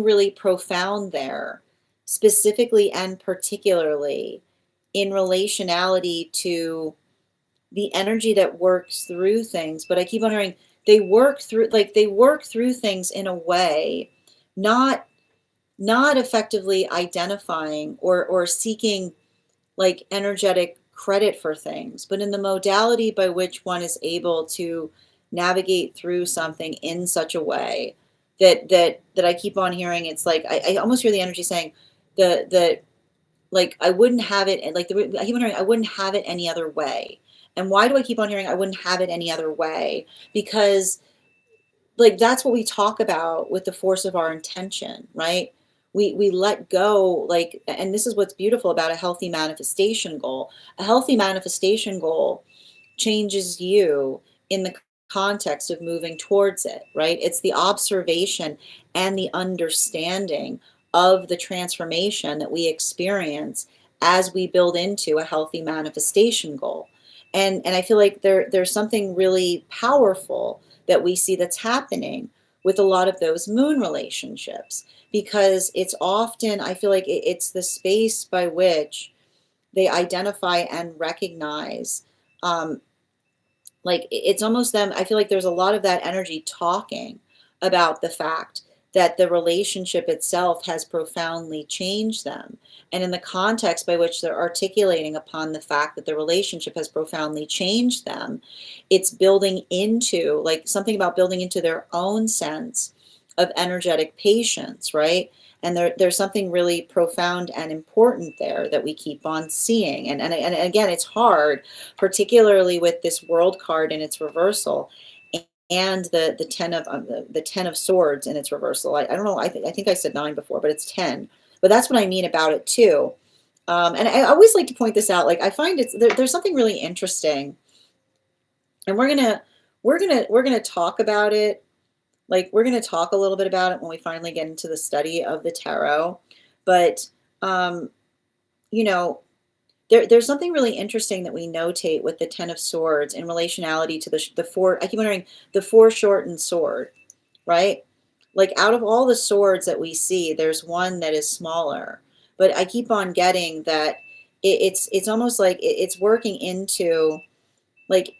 really profound there, specifically and particularly in relationality to the energy that works through things. But I keep on hearing they work through things in a way, not effectively identifying or seeking like energetic credit for things, but in the modality by which one is able to navigate through something in such a way that I keep on hearing. It's like I almost hear the energy saying the like I wouldn't have it, like I keep on hearing I wouldn't have it any other way. And why do I keep on hearing I wouldn't have it any other way? Because like that's what we talk about with the force of our intention, right? We let go, like, and this is what's beautiful about a healthy manifestation goal. A healthy manifestation goal changes you in the context of moving towards it, right? It's the observation and the understanding of the transformation that we experience as we build into a healthy manifestation goal. And I feel like there's something really powerful that we see that's happening with a lot of those moon relationships, because it's often, I feel like it's the space by which they identify and recognize, like it's almost them. I feel like there's a lot of that energy talking about the fact that the relationship itself has profoundly changed them. And in the context by which they're articulating upon the fact that the relationship has profoundly changed them, it's building into, like, something about building into their own sense of energetic patience, right? And there's something really profound and important there that we keep on seeing. And again, it's hard, particularly with this world card in its reversal, and the ten of swords in its reversal. I don't know. I think I said 9 before, but it's 10. But that's what I mean about it too. And I always like to point this out. Like, I find there's something really interesting, and we're gonna talk about it. Like, we're gonna talk a little bit about it when we finally get into the study of the tarot. But um, you know, there's something really interesting that we notate with the Ten of Swords in relationality to the four. I keep wondering, the foreshortened sword, right? Like, out of all the swords that we see, there's one that is smaller. But I keep on getting that it's almost like it's working into, like,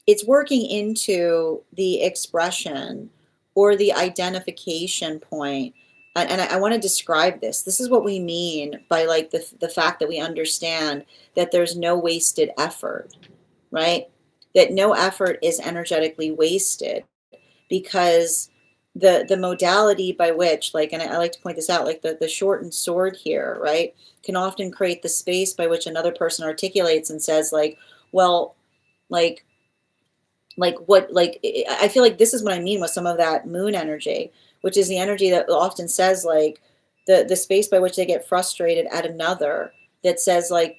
it's working into the expression or the identification point. And I want to describe this. This is what we mean by, like, the fact that we understand that there's no wasted effort, right? That no effort is energetically wasted, because the modality by which, like, and I like to point this out, like the shortened sword here, right, can often create the space by which another person articulates and says, like, well, like, what, like, I feel like this is what I mean with some of that moon energy, which is the energy that often says, like, the space by which they get frustrated at another, that says, like,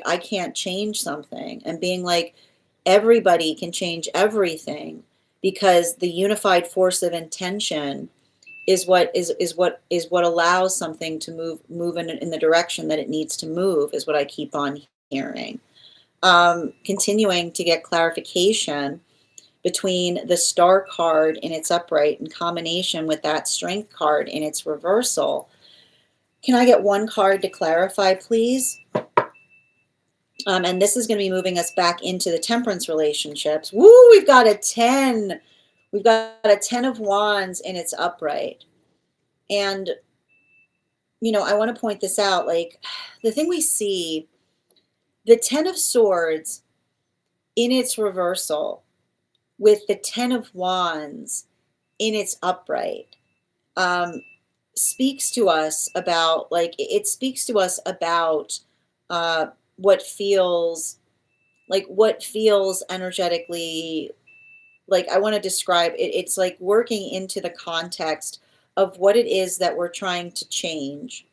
I can't change something, and being like, everybody can change everything, because the unified force of intention is what allows something to move in the direction that it needs to move, is what I keep on hearing. Continuing to get clarification between the Star card in its upright in combination with that Strength card in its reversal. Can I get one card to clarify, please? And this is going to be moving us back into the Temperance relationships. Woo, we've got a 10. We've got a 10 of Wands in its upright. And, I want to point this out. Like, the thing we see, the 10 of Swords in its reversal with the 10 of Wands in its upright, speaks to us about, like, it speaks to us about what feels energetically, like, I want to describe it. It's like working into the context of what it is that we're trying to change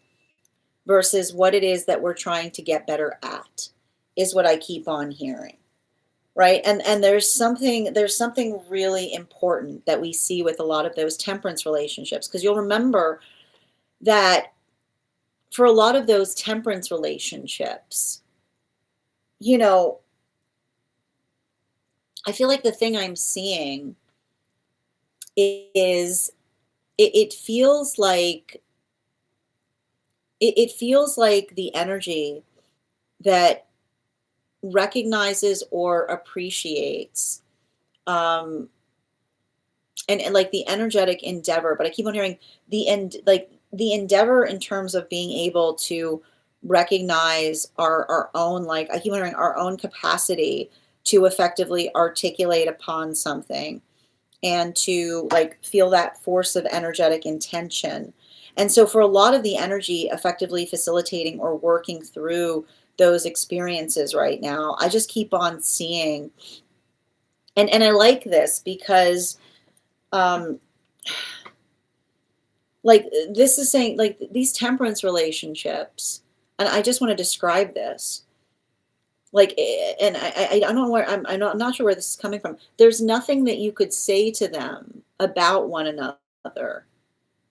versus what it is that we're trying to get better at, is what I keep on hearing. Right. And there's something really important that we see with a lot of those temperance relationships, because you'll remember that for a lot of those temperance relationships, I feel like the thing I'm seeing is, it feels like it feels like the energy that recognizes or appreciates, um and like the energetic endeavor. But I keep on hearing the end, like the endeavor in terms of being able to recognize our own, like, I keep on hearing our own capacity to effectively articulate upon something, and to, like, feel that force of energetic intention. And so for a lot of the energy effectively facilitating or working through those experiences right now, I just keep on seeing, and I like this because, um like, this is saying, like, these temperance relationships, and I just want to describe this, like, and I don't know where I'm not sure where this is coming from. There's nothing that you could say to them about one another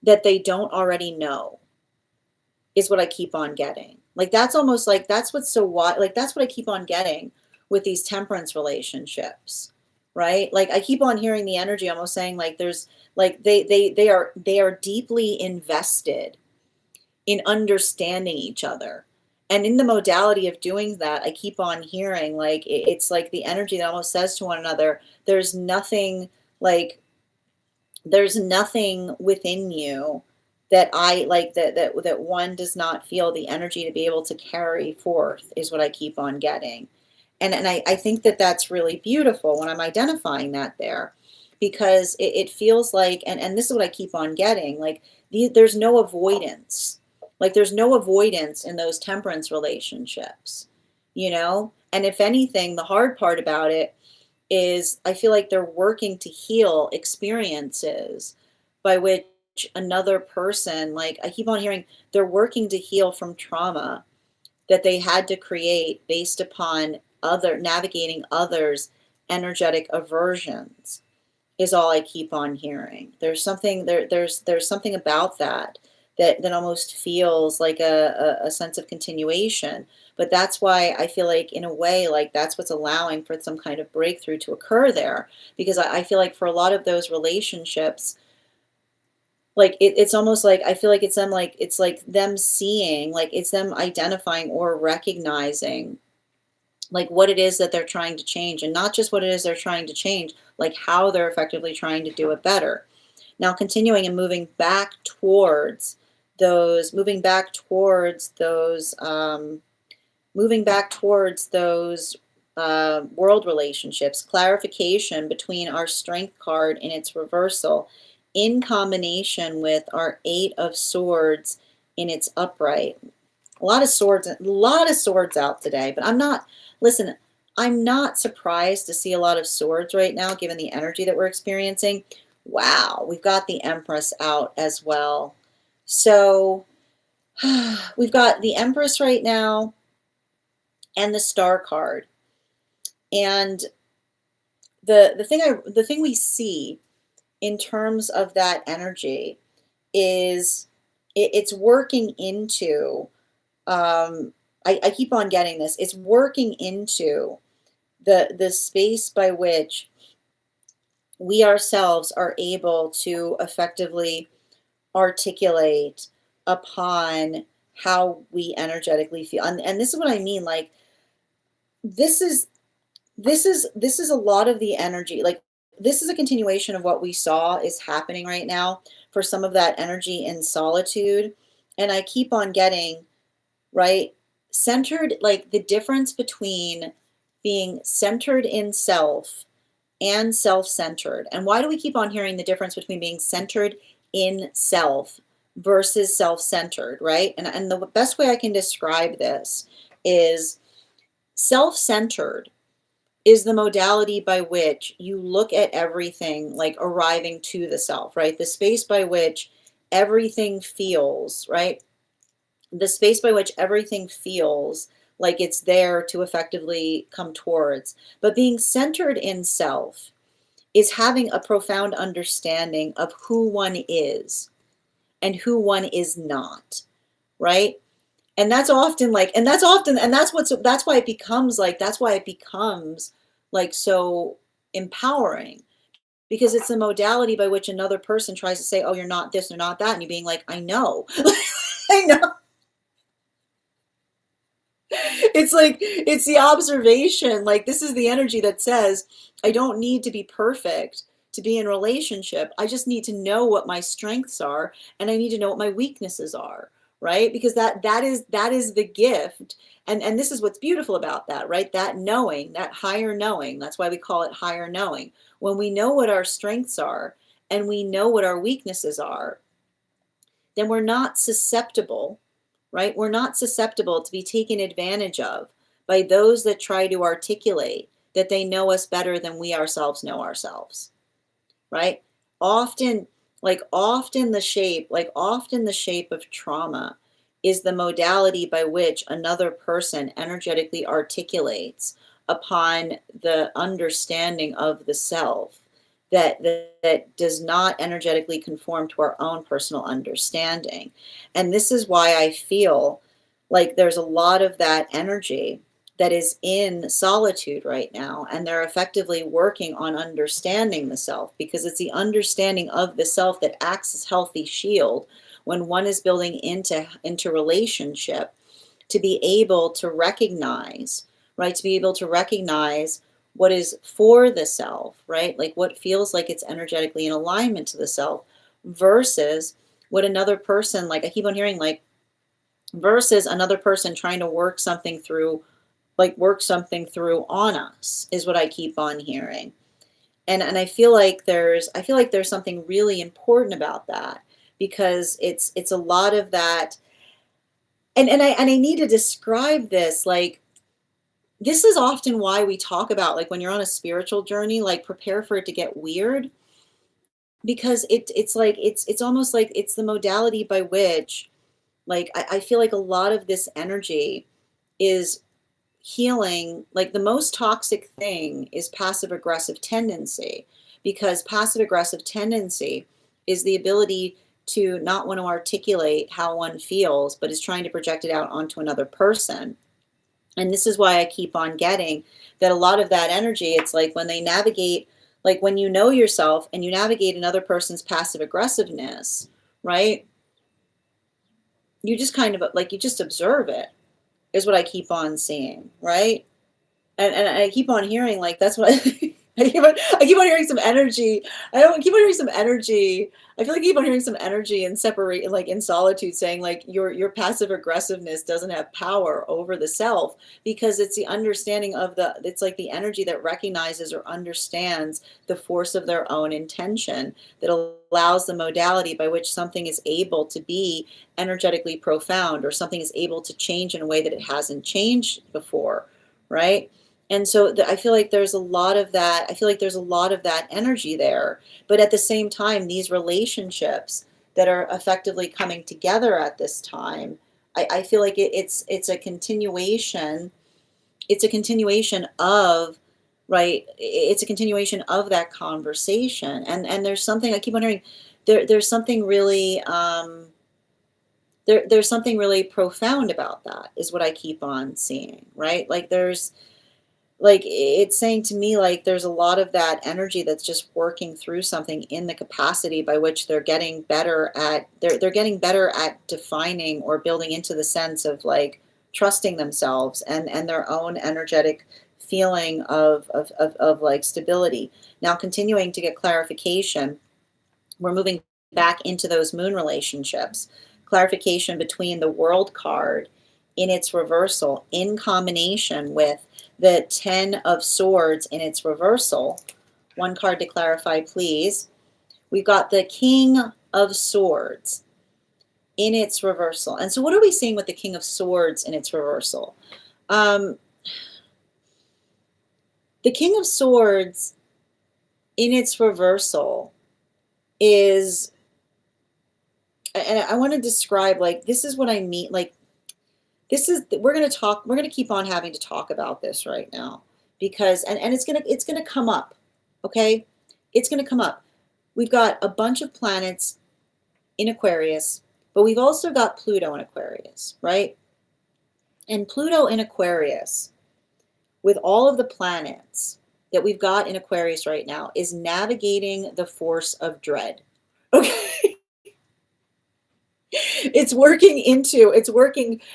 that they don't already know, is what I keep on getting. Like, that's almost like, that's what's so wide. Like, that's what I keep on getting with these temperance relationships, right? Like, I keep on hearing the energy almost saying, like, there's, like, they are deeply invested in understanding each other. And in the modality of doing that, I keep on hearing, like, it's like the energy that almost says to one another, there's nothing, like, there's nothing within you that I like that one does not feel the energy to be able to carry forth is what I keep on getting. And I think that that's really beautiful when I'm identifying that there, because it feels like, and this is what I keep on getting, like there's no avoidance. Like there's no avoidance in those temperance relationships, you know? And if anything, the hard part about it is I feel like they're working to heal experiences by which another person, like I keep on hearing, they're working to heal from trauma that they had to create based upon other navigating others' energetic aversions is all I keep on hearing. There's something there's something about that that almost feels like a sense of continuation. But that's why I feel like in a way, like that's what's allowing for some kind of breakthrough to occur there. Because I feel like for a lot of those relationships, like it's almost like I feel like it's like them seeing, like it's them identifying or recognizing like what it is that they're trying to change, and not just what it is they're trying to change, like how they're effectively trying to do it better. Now continuing and moving back towards those world relationships, clarification between our strength card in its reversal in combination with our 8 of Swords in its upright. A lot of swords out today, but listen, I'm not surprised to see a lot of swords right now, given the energy that we're experiencing. Wow, we've got the Empress out as well. So we've got the Empress right now and the Star card. And the thing we see in terms of that energy is it's working into I keep on getting this. It's working into the space by which we ourselves are able to effectively articulate upon how we energetically feel. And this is what I mean. Like this is this is a lot of the energy. Like this is a continuation of what we saw is happening right now for some of that energy in solitude. And I keep on getting right centered, like the difference between being centered in self and self-centered. And why do we keep on hearing the difference between being centered in self versus self-centered, right? And the best way I can describe this is self-centered is the modality by which you look at everything like arriving to the self, right? The space by which everything feels, right? The space by which everything feels like it's there to effectively come towards. But being centered in self is having a profound understanding of who one is and who one is not, right? And that's often like, and that's often, and that's why it becomes like, that's why it becomes like so empowering, because it's a modality by which another person tries to say, oh, you're not this, you're not that. And you being like, I know, I know. It's like, it's the observation. Like, this is the energy that says, I don't need to be perfect to be in relationship. I just need to know what my strengths are, and I need to know what my weaknesses are, right? Because that is the gift. And this is what's beautiful about that, right? That knowing, that higher knowing, that's why we call it higher knowing. When we know what our strengths are and we know what our weaknesses are, then we're not susceptible, right? We're not susceptible to be taken advantage of by those that try to articulate that they know us better than we ourselves know ourselves, right? Often, often the shape of trauma is the modality by which another person energetically articulates upon the understanding of the self that does not energetically conform to our own personal understanding. And this is why I feel like there's a lot of that energy that is in solitude right now, and they're effectively working on understanding the self, because it's the understanding of the self that acts as healthy shield when one is building into relationship, to be able to recognize, right, to be able to recognize what is for the self, right? Like what feels like it's energetically in alignment to the self versus what another person, like I keep on hearing, like, versus another person trying to work something through, like work something through on us, is what I keep on hearing. And I feel like there's something really important about that, because it's a lot of that. And I need to describe this, like, this is often why we talk about, like, when you're on a spiritual journey, like, prepare for it to get weird, because it's like it's almost like it's the modality by which, like, I feel like a lot of this energy is healing. Like, the most toxic thing is passive aggressive tendency, because passive aggressive tendency is the ability to not want to articulate how one feels, but is trying to project it out onto another person. And this is why I keep on getting that a lot of that energy, it's like when they navigate, like when you know yourself and you navigate another person's passive aggressiveness, right? You just kind of like, you just observe it, is what I keep on seeing, right? And I keep on hearing, like, that's what I keep on hearing some energy. I don't keep on hearing some energy. I feel like I keep on hearing some energy and separate, like in solitude, saying like your passive aggressiveness doesn't have power over the self, because it's the understanding of the, it's like the energy that recognizes or understands the force of their own intention, that allows the modality by which something is able to be energetically profound, or something is able to change in a way that it hasn't changed before, right? And so I feel like there's a lot of that. I feel like there's a lot of that energy there. But at the same time, these relationships that are effectively coming together at this time, I feel like it's a continuation. It's a continuation of, right? It's a continuation of that conversation. And there's something I keep wondering. There's something really there's something really profound about that, is what I keep on seeing, right? Like there's, like, it's saying to me, like, there's a lot of that energy that's just working through something in the capacity by which they're getting better at, they're getting better at defining or building into the sense of like trusting themselves and their own energetic feeling of like stability. Now, continuing to get clarification, we're moving back into those moon relationships. Clarification between the world card in its reversal in combination with the 10 of swords in its reversal. One card to clarify, please. We've got the King of Swords in its reversal. And so what are we seeing with the King of Swords in its reversal? The King of Swords in its reversal is, and I want to describe, like, this is what I mean, like, this is, we're going to keep on having to talk about this right now, because and it's going to come up, okay? It's going to come up. We've got a bunch of planets in Aquarius, but we've also got Pluto in Aquarius, right? And Pluto in Aquarius, with all of the planets that we've got in Aquarius right now, is navigating the force of dread. Okay? It's working.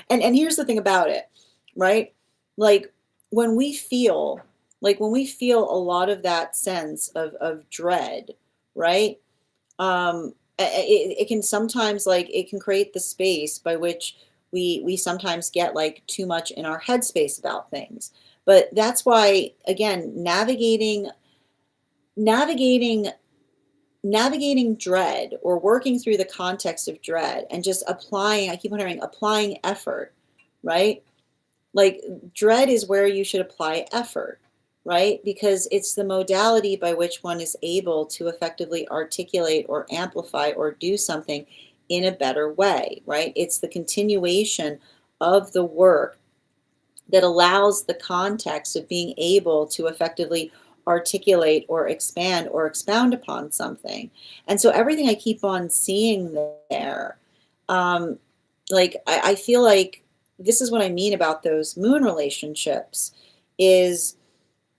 And here's the thing about it, right? Like when we feel, a lot of that sense of dread, right? It can sometimes, like, it can create the space by which we sometimes get like too much in our headspace about things. But that's why, again, navigating dread, or working through the context of dread, and just applying, I keep wondering, applying effort, right? Like, dread is where you should apply effort, right? Because it's the modality by which one is able to effectively articulate or amplify or do something in a better way, right? It's the continuation of the work that allows the context of being able to effectively articulate or expand or expound upon something. And so everything I keep on seeing there, like I feel like this is what I mean about those moon relationships, is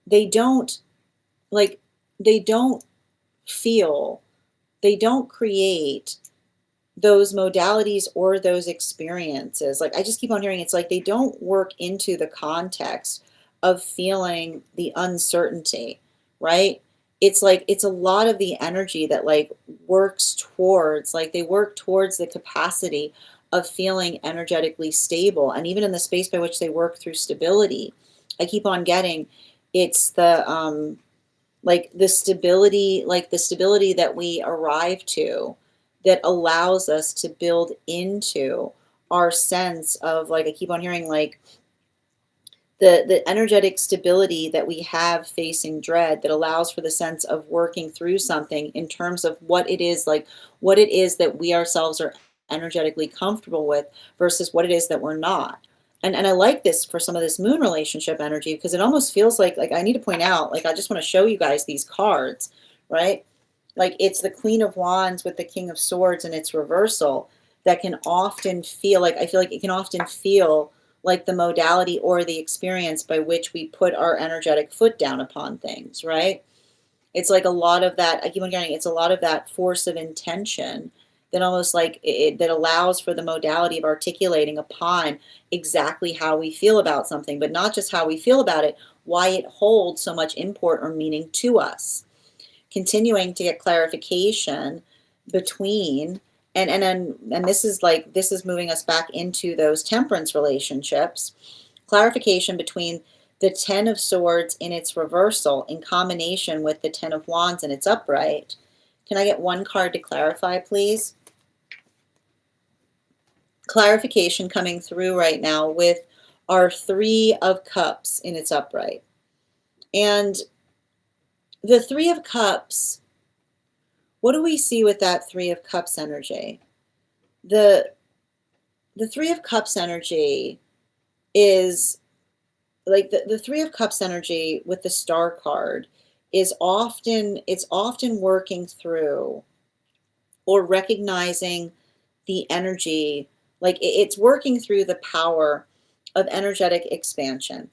they don't, like, they don't feel, they don't create those modalities or those experiences. Like, I just keep on hearing, it's like they don't work into the context of feeling the uncertainty, right? It's like it's a lot of the energy that like works towards, like they work towards the capacity of feeling energetically stable. And even in the space by which they work through stability, I keep on getting it's the stability that we arrive to that allows us to build into our sense of, like, I keep on hearing like the energetic stability that we have facing dread that allows for the sense of working through something in terms of what it is, like what it is that we ourselves are energetically comfortable with versus what it is that we're not. And I like this for some of this moon relationship energy because it almost feels like I need to point out, like I just want to show you guys these cards, right? Like it's the Queen of Wands with the King of Swords and its reversal that can often feel like, I feel like it can often feel like the modality or the experience by which we put our energetic foot down upon things, right? It's like a lot of that, I keep on getting, it's a lot of that force of intention that almost like that allows for the modality of articulating upon exactly how we feel about something, but not just how we feel about it, why it holds so much import or meaning to us. Continuing to get clarification between and this is like this is moving us back into those temperance relationships. Clarification between the Ten of Swords in its reversal in combination with the Ten of Wands in its upright. Can I get one card to clarify, please? Clarification coming through right now with our Three of Cups in its upright. And the Three of Cups, what do we see with that Three of Cups energy? The Three of Cups energy is like the Three of Cups energy with the Star card is often, it's often working through or recognizing the energy, like it's working through the power of energetic expansion.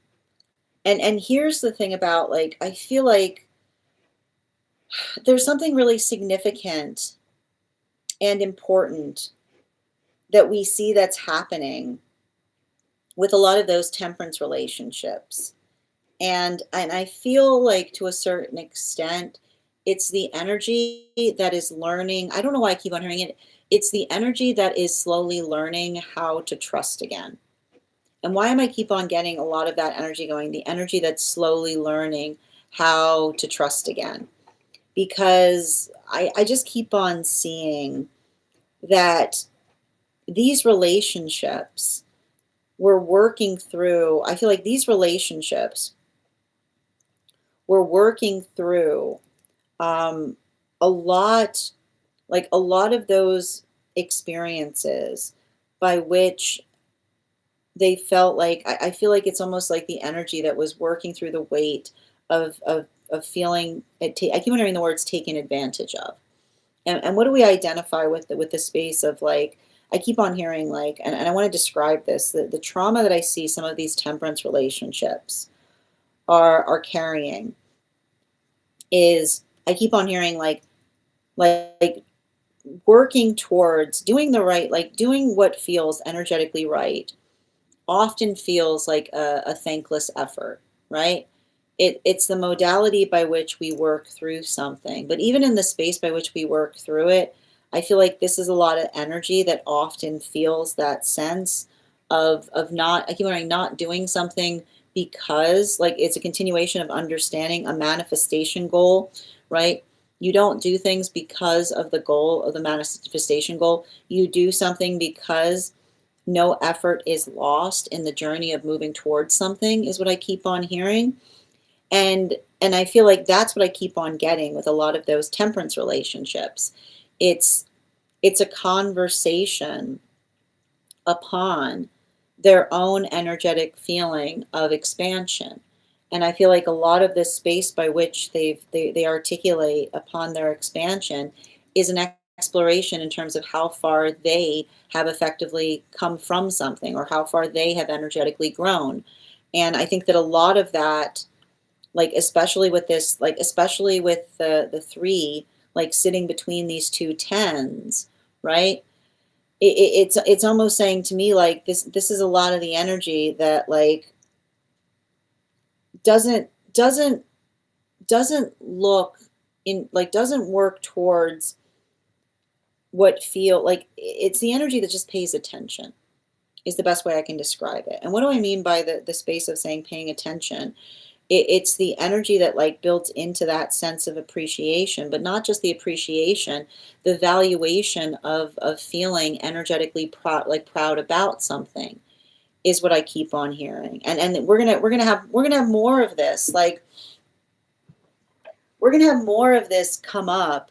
And here's the thing about, like, I feel like there's something really significant and important that we see that's happening with a lot of those temperance relationships. And I feel like to a certain extent, it's the energy that is learning. I don't know why I keep on hearing it. It's the energy that is slowly learning how to trust again. And why am I keep on getting a lot of that energy going? The energy that's slowly learning how to trust again. Because I just keep on seeing that these relationships we're working through, I feel like these relationships we're working through um, a lot, like a lot of those experiences by which they felt like, I feel like it's almost like the energy that was working through the weight of feeling it. I keep hearing the words taken advantage of. And what do we identify with the space of, like, I keep on hearing like, and I want to describe this, the trauma that I see some of these temperance relationships are carrying is, I keep on hearing like working towards doing the right, like doing what feels energetically right often feels like a thankless effort, right? It's the modality by which we work through something. But even in the space by which we work through it, I feel like this is a lot of energy that often feels that sense of not, I keep wondering, not doing something because, like, it's a continuation of understanding a manifestation goal, right? You don't do things because of the goal of the manifestation goal. You do something because no effort is lost in the journey of moving towards something, is what I keep on hearing. And I feel like that's what I keep on getting with a lot of those temperance relationships. It's it's a conversation upon their own energetic feeling of expansion. And I feel like a lot of this space by which they articulate upon their expansion is an exploration in terms of how far they have effectively come from something or how far they have energetically grown. And I think that a lot of that, like especially with this, like especially with the three, like sitting between these two tens, right? It's almost saying to me like this is a lot of the energy that, like, doesn't doesn't doesn't look in like doesn't work towards what feel like it's the energy that just pays attention is the best way I can describe it. And what do I mean by the space of saying paying attention? It's the energy that like built into that sense of appreciation, but not just the appreciation, the valuation of feeling energetically proud about something is what I keep on hearing. And we're gonna have more of this. Like we're gonna have more of this come up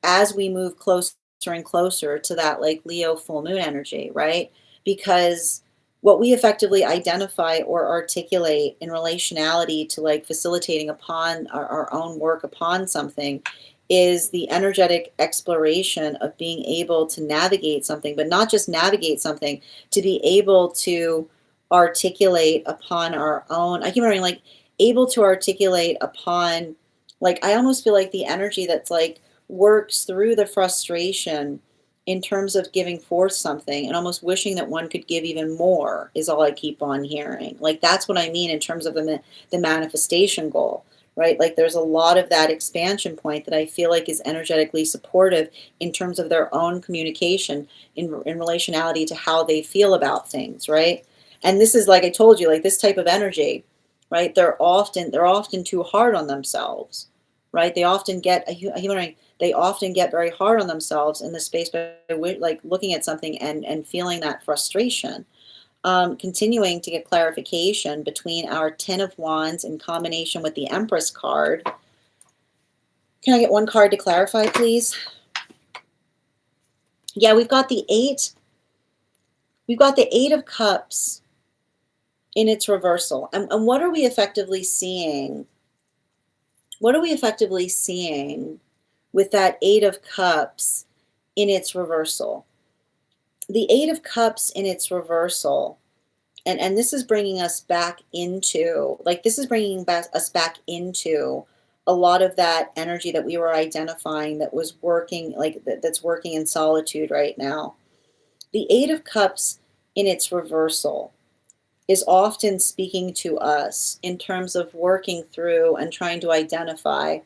as we move closer and closer to that like Leo full moon energy, right? Because what we effectively identify or articulate in relationality to like facilitating upon our own work upon something is the energetic exploration of being able to navigate something, but not just navigate something, to be able to articulate upon our own. I keep remembering like able to articulate upon like I almost feel like the energy that's like works through the frustration in terms of giving forth something and almost wishing that one could give even more is all I keep on hearing. Like that's what I mean in terms of the manifestation goal, right? Like there's a lot of that expansion point that I feel like is energetically supportive in terms of their own communication in relationality to how they feel about things, right? And this is like I told you, like this type of energy, right? They're often too hard on themselves, right? They often get they often get very hard on themselves in the space by like looking at something and feeling that frustration. Continuing to get clarification between our Ten of Wands in combination with the Empress card. Can I get one card to clarify, please? Yeah, we've got the eight. We've got the Eight of Cups in its reversal. And what are we effectively seeing? What are we effectively seeing with that Eight of Cups in its reversal? The Eight of Cups in its reversal, and this is bringing us back into, like this is bringing us back into a lot of that energy that we were identifying that was working, like that's working in solitude right now. The Eight of Cups in its reversal is often speaking to us in terms of working through and trying to identify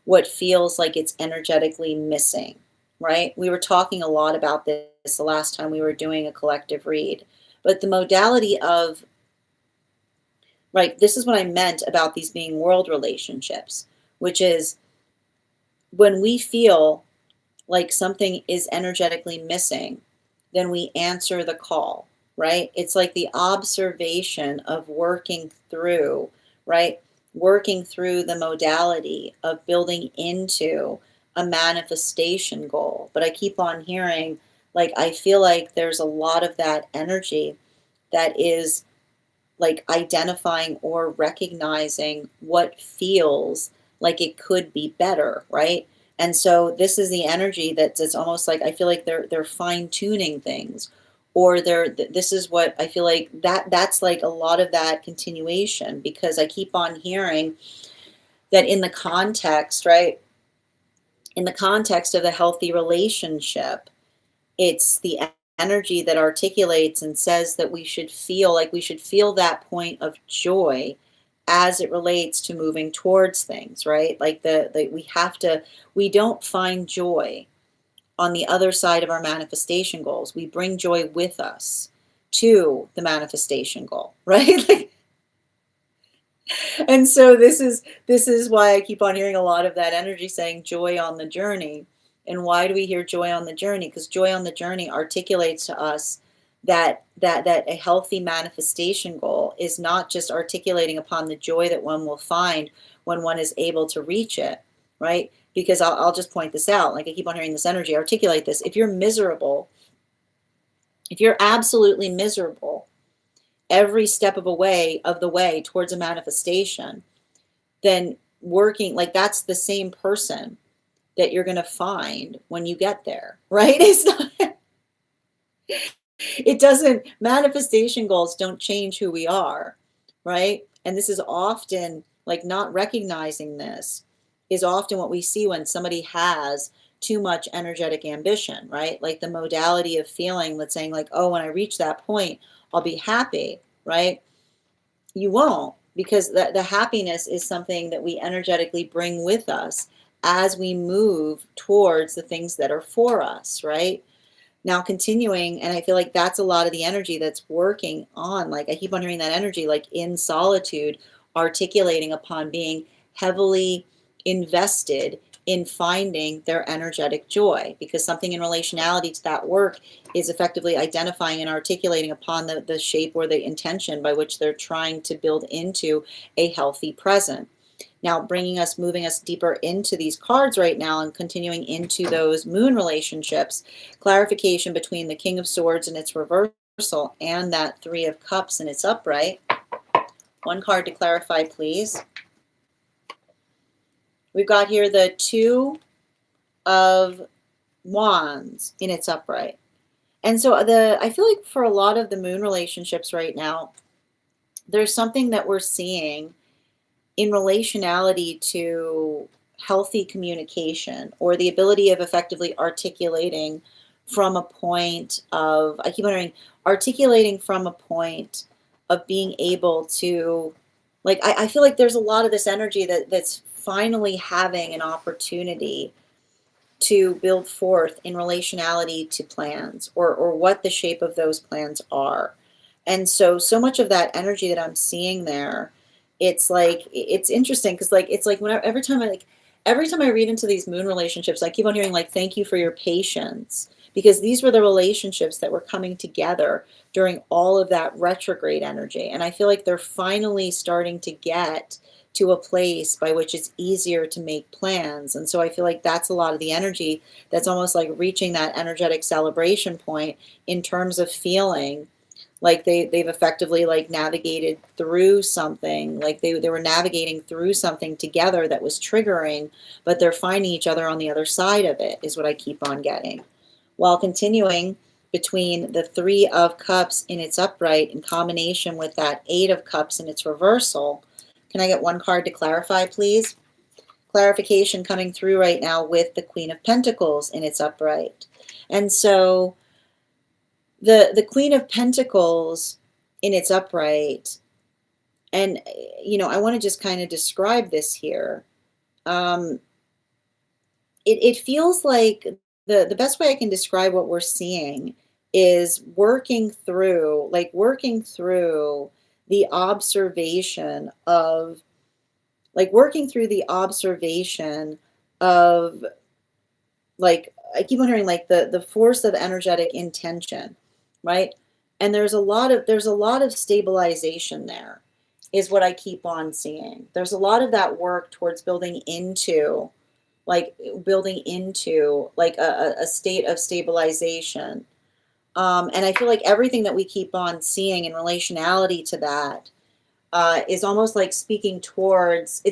what feels like it's energetically missing, right? We were talking a lot about this the last time we were doing a collective read, but the modality of, right, this is what I meant about these being world relationships, which is when we feel like something is energetically missing, then we answer the call, right? It's like the observation of working through, right? Working through the modality of building into a manifestation goal. But I keep on hearing, like, I feel like there's a lot of that energy that is like identifying or recognizing what feels like it could be better, right? And so this is the energy that's it's almost like I feel like they're fine tuning things, or this is what I feel like that's like a lot of that continuation because I keep on hearing that in the context, right? In the context of a healthy relationship, it's the energy that articulates and says that we should feel that point of joy as it relates to moving towards things, right? Like we don't find joy on the other side of our manifestation goals. We bring joy with us to the manifestation goal, right? Like, and so this is why I keep on hearing a lot of that energy saying joy on the journey. And why do we hear joy on the journey? Because joy on the journey articulates to us that a healthy manifestation goal is not just articulating upon the joy that one will find when one is able to reach it, right? Because I'll just point this out, like I keep on hearing this energy articulate this. If you're miserable, if you're absolutely miserable every step of the way towards a manifestation, then working like that's the same person that you're going to find when you get there, right? It's not, it doesn't, manifestation goals don't change who we are, right? And this is often like not recognizing this is often what we see when somebody has too much energetic ambition, right? Like the modality of feeling that's saying like, oh, when I reach that point, I'll be happy, right? You won't, because the happiness is something that we energetically bring with us as we move towards the things that are for us, right? Now continuing, and I feel like that's a lot of the energy that's working on, like I keep on hearing that energy, like in solitude, articulating upon being heavily invested in finding their energetic joy, because something in relationality to that work is effectively identifying and articulating upon the shape or the intention by which they're trying to build into a healthy present. Now, moving us deeper into these cards right now and continuing into those moon relationships, clarification between the King of Swords and its reversal and that Three of Cups and its upright. One card to clarify, please. We've got here the Two of Wands in its upright. And so I feel like for a lot of the moon relationships right now, there's something that we're seeing in relationality to healthy communication, or the ability of effectively articulating from a point of, I keep wondering, articulating from a point of being able to, like, I feel like there's a lot of this energy that's finally having an opportunity to build forth in relationality to plans, or what the shape of those plans are. And so much of that energy that I'm seeing there, it's like, it's interesting because like it's like whenever every time I read into these moon relationships, I keep on hearing like, thank you for your patience, because these were the relationships that were coming together during all of that retrograde energy. And I feel like they're finally starting to get to a place by which it's easier to make plans. And so I feel like that's a lot of the energy that's almost like reaching that energetic celebration point in terms of feeling like they've effectively like navigated through something, like they were navigating through something together that was triggering, but they're finding each other on the other side of it, is what I keep on getting. While continuing between the Three of Cups in its upright in combination with that Eight of Cups in its reversal. Can I get one card to clarify, please? Clarification coming through right now with the Queen of Pentacles in its upright. And so the Queen of Pentacles in its upright, and I want to just kind of describe this here. It feels like the best way I can describe what we're seeing is working through the observation of, like, I keep wondering, like, the force of energetic intention, right? And there's a lot of stabilization there, is what I keep on seeing. There's a lot of that work towards building into like a state of stabilization. And I feel like everything that we keep on seeing in relationality to that is almost like speaking towards the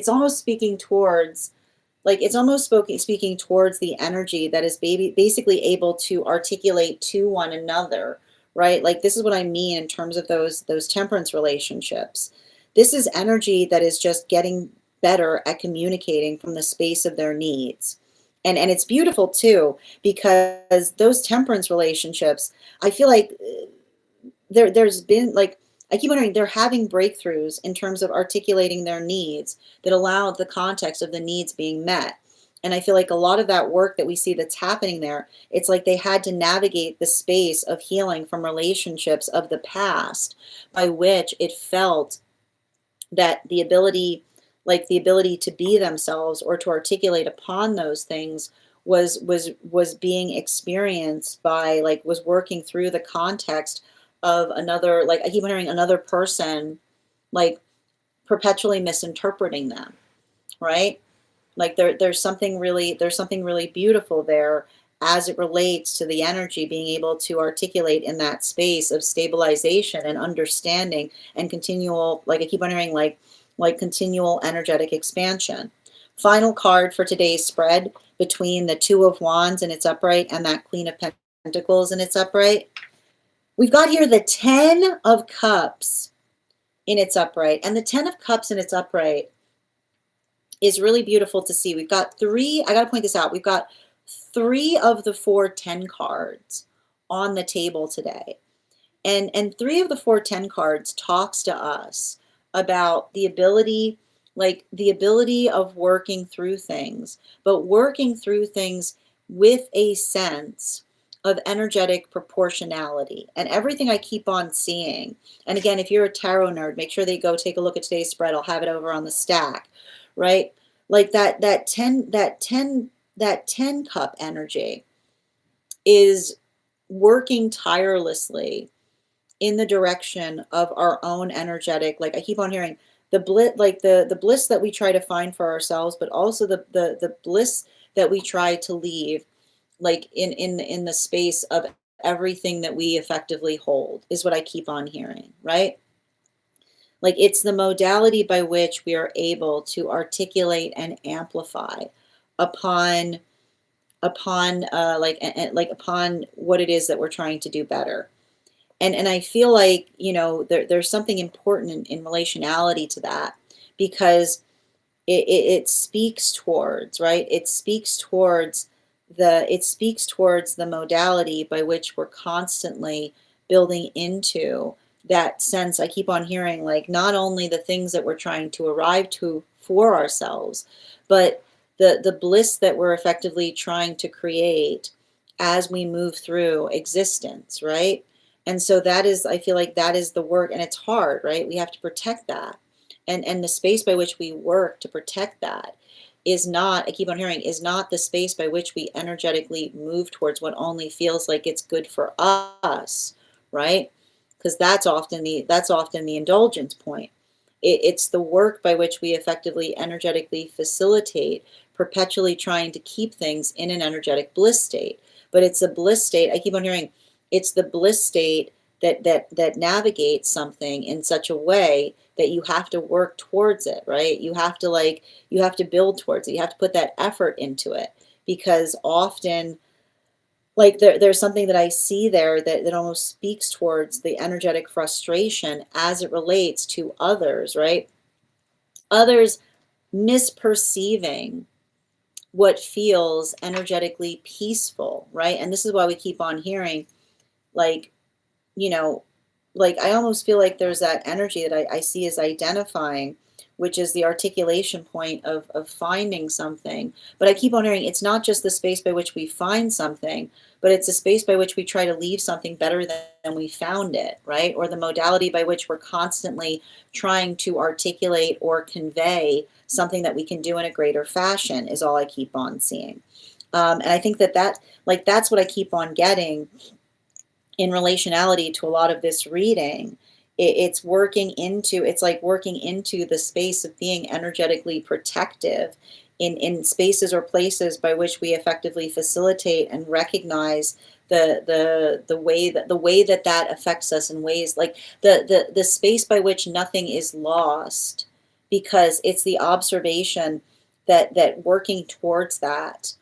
energy that is basically able to articulate to one another, right? Like, this is what I mean in terms of those temperance relationships. This is energy that is just getting better at communicating from the space of their needs. And it's beautiful too, because those temperance relationships, I feel like there's been, like, I keep wondering, they're having breakthroughs in terms of articulating their needs that allow the context of the needs being met. And I feel like a lot of that work that we see that's happening there, it's like they had to navigate the space of healing from relationships of the past, by which it felt that the ability to be themselves or to articulate upon those things was being experienced by, like, was working through the context of another, like, I keep hearing another person, like, perpetually misinterpreting them, right? Like, there's something really beautiful there as it relates to the energy being able to articulate in that space of stabilization and understanding and continual, like, I keep wondering, like continual energetic expansion. Final card for today's spread between the Two of Wands in its upright and that Queen of Pentacles in its upright. We've got here the Ten of Cups in its upright. And the Ten of Cups in its upright is really beautiful to see. We've got three, I got to point this out, we've got 3 of the 4 10 cards on the table today. And 3 of the 4 10 cards talks to us about the ability, like the ability of working through things, but working through things with a sense of energetic proportionality. And everything I keep on seeing, and again, if you're a tarot nerd, make sure they go take a look at today's spread. I'll have it over on the stack, right? Like that 10 cup energy is working tirelessly in the direction of our own energetic, like I keep on hearing, the bliss, like the bliss that we try to find for ourselves, but also the bliss that we try to leave, like in the space of everything that we effectively hold, is what I keep on hearing, right? Like it's the modality by which we are able to articulate and amplify upon like upon what it is that we're trying to do better. And I feel like, there's something important in relationality to that, because it speaks towards, right? It speaks towards the modality by which we're constantly building into that sense. I keep on hearing, like, not only the things that we're trying to arrive to for ourselves, but the bliss that we're effectively trying to create as we move through existence, right? And so that is, I feel like that is the work, and it's hard, right? We have to protect that. And the space by which we work to protect that is not, I keep on hearing, is not the space by which we energetically move towards what only feels like it's good for us, right? Because that's often the indulgence point. It's the work by which we effectively energetically facilitate, perpetually trying to keep things in an energetic bliss state. But it's a bliss state, I keep on hearing, it's the bliss state that navigates something in such a way that you have to work towards it, right? You have to build towards it. You have to put that effort into it, because often, like there's something that I see there that almost speaks towards the energetic frustration as it relates to others, right? Others misperceiving what feels energetically peaceful, right? And this is why we keep on hearing, like, you know, like I almost feel like there's that energy that I see as identifying, which is the articulation point of finding something. But I keep on hearing, it's not just the space by which we find something, but it's a space by which we try to leave something better than we found it, right? Or the modality by which we're constantly trying to articulate or convey something that we can do in a greater fashion, is all I keep on seeing. And I think that's what I keep on getting in relationality to a lot of this reading. It's like working into the space of being energetically protective in spaces or places by which we effectively facilitate and recognize the way that affects us in ways like the space by which nothing is lost, because it's the observation that working towards that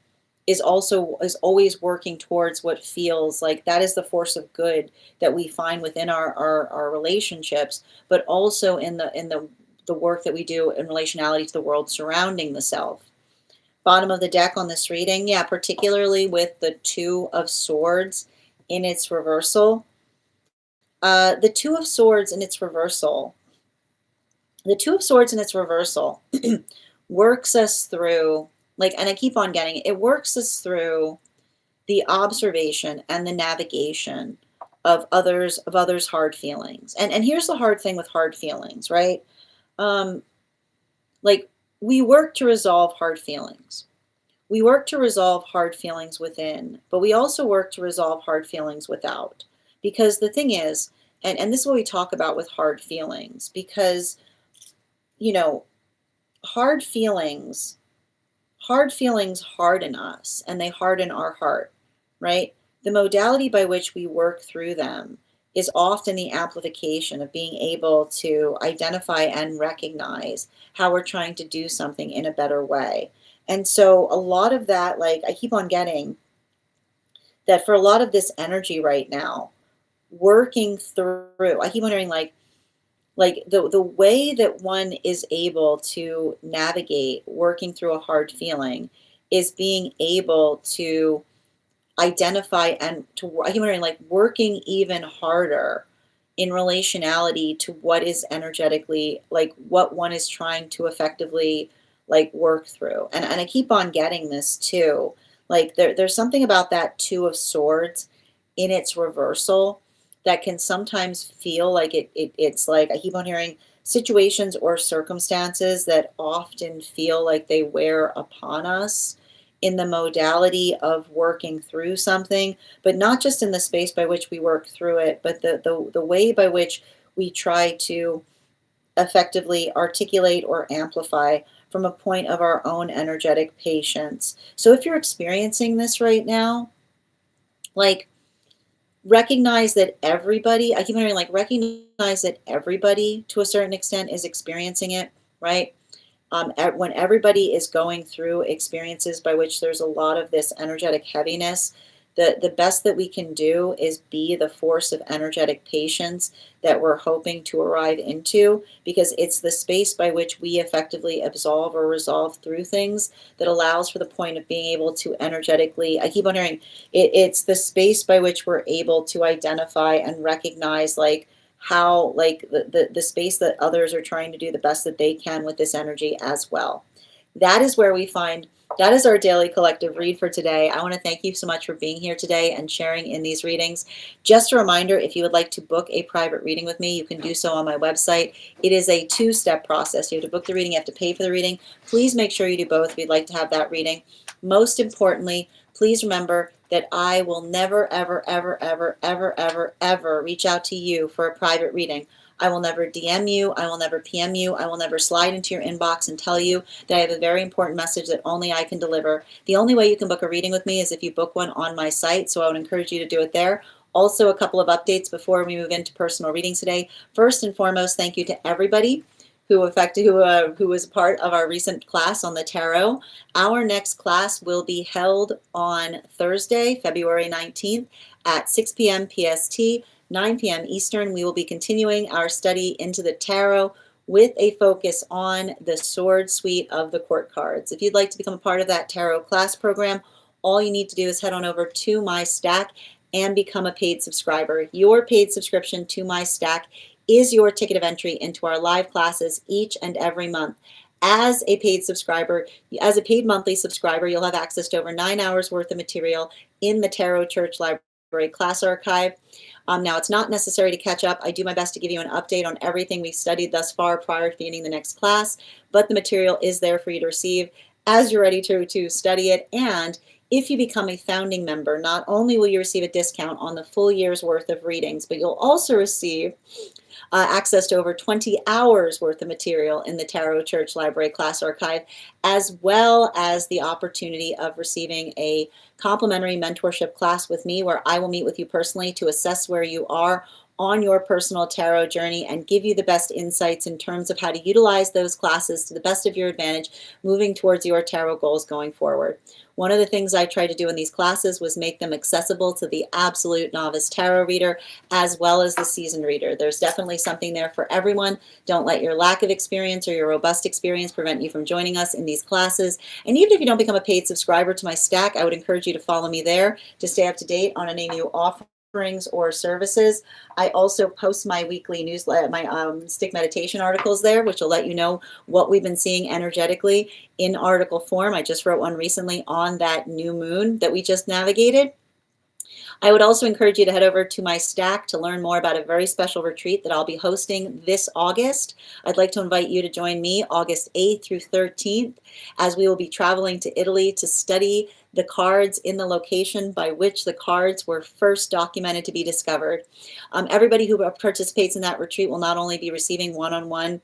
is always working towards what feels like that is the force of good that we find within our relationships, but also in the work that we do in relationality to the world surrounding the self. Bottom of the deck on this reading, yeah, particularly with the Two of Swords in its reversal. The Two of Swords in its reversal. The Two of Swords in its reversal works us through, like, and I keep on getting it, it works us through the observation and the navigation of others' hard feelings. And here's the hard thing with hard feelings, right? Like, we work to resolve hard feelings. We work to resolve hard feelings within, but we also work to resolve hard feelings without. Because the thing is, and this is what we talk about with hard feelings, because, hard feelings harden us, and they harden our heart, right? The modality by which we work through them is often the amplification of being able to identify and recognize how we're trying to do something in a better way. And so a lot of that, like I keep on getting that for a lot of this energy right now, working through, I keep wondering, like the way that one is able to navigate working through a hard feeling is being able to identify and to, I keep wondering, like, working even harder in relationality to what is energetically, like what one is trying to effectively like work through. And I keep on getting this too. Like there's something about that Two of Swords in its reversal that can sometimes feel like it's like I keep on hearing situations or circumstances that often feel like they wear upon us in the modality of working through something, but not just in the space by which we work through it, but the way by which we try to effectively articulate or amplify from a point of our own energetic patience. So if you're experiencing this right now, like recognize that everybody, I keep hearing like recognize that everybody to a certain extent is experiencing it, right? When everybody is going through experiences by which there's a lot of this energetic heaviness, the best that we can do is be the force of energetic patience that we're hoping to arrive into, because it's the space by which we effectively absolve or resolve through things that allows for the point of being able to energetically, I keep on hearing, it's the space by which we're able to identify and recognize like how like the space that others are trying to do the best that they can with this energy as well. That is where we find, that is our daily collective read for today. I want to thank you so much for being here today and sharing in these readings. Just a reminder, if you would like to book a private reading with me, you can do so on my website. It is a two-step process. You have to book the reading, you have to pay for the reading. Please make sure you do both if you'd like to have that reading. Most importantly, please remember that I will never, ever, ever, ever, ever, ever, ever reach out to you for a private reading. I will never DM you. I will never PM you. I will never slide into your inbox and tell you that I have a very important message that only I can deliver. The only way you can book a reading with me is if you book one on my site, so I would encourage you to do it there. Also, a couple of updates before we move into personal readings today. First and foremost, thank you to everybody who was part of our recent class on the tarot. Our next class will be held on Thursday, February 19th at 6 p.m. PST, 9 p.m. Eastern. We will be continuing our study into the tarot with a focus on the sword suite of the court cards. If you'd like to become a part of that tarot class program, all you need to do is head on over to my stack and become a paid subscriber. Your paid subscription to my stack is your ticket of entry into our live classes each and every month. As a paid subscriber, as a paid monthly subscriber, you'll have access to over 9 hours worth of material in the Tarot Church Library class archive. Now, it's not necessary to catch up. I do my best to give you an update on everything we've studied thus far prior to beginning the next class, but the material is there for you to receive as you're ready to study it. And if you become a founding member, not only will you receive a discount on the full year's worth of readings, but you'll also receive access to over 20 hours worth of material in the Tarot Church Library class archive, as well as the opportunity of receiving a complimentary mentorship class with me where I will meet with you personally to assess where you are on your personal tarot journey and give you the best insights in terms of how to utilize those classes to the best of your advantage moving towards your tarot goals going forward. One of the things I tried to do in these classes was make them accessible to the absolute novice tarot reader as well as the seasoned reader. There's definitely something there for everyone. Don't let your lack of experience or your robust experience prevent you from joining us in these classes. And even if you don't become a paid subscriber to my stack, I would encourage you to follow me there to stay up to date on any new offerings or services. I also post my weekly newsletter, my stick meditation articles there, which will let you know what we've been seeing energetically in article form. I just wrote one recently on that new moon that we just navigated. I would also encourage you to head over to my stack to learn more about a very special retreat that I'll be hosting this August. I'd like to invite you to join me August 8th through 13th as we will be traveling to Italy to study the cards in the location by which the cards were first documented to be discovered. Everybody who participates in that retreat will not only be receiving one-on-one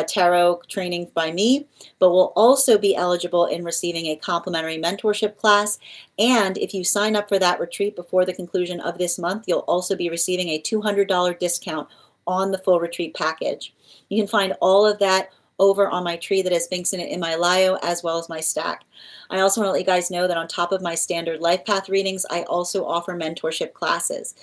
tarot training by me, but will also be eligible in receiving a complimentary mentorship class. And if you sign up for that retreat before the conclusion of this month, you'll also be receiving a $200 discount on the full retreat package. You can find all of that over on my tree that has links in it in my bio, as well as my stack. I also want to let you guys know that on top of my standard life path readings, I also offer mentorship classes.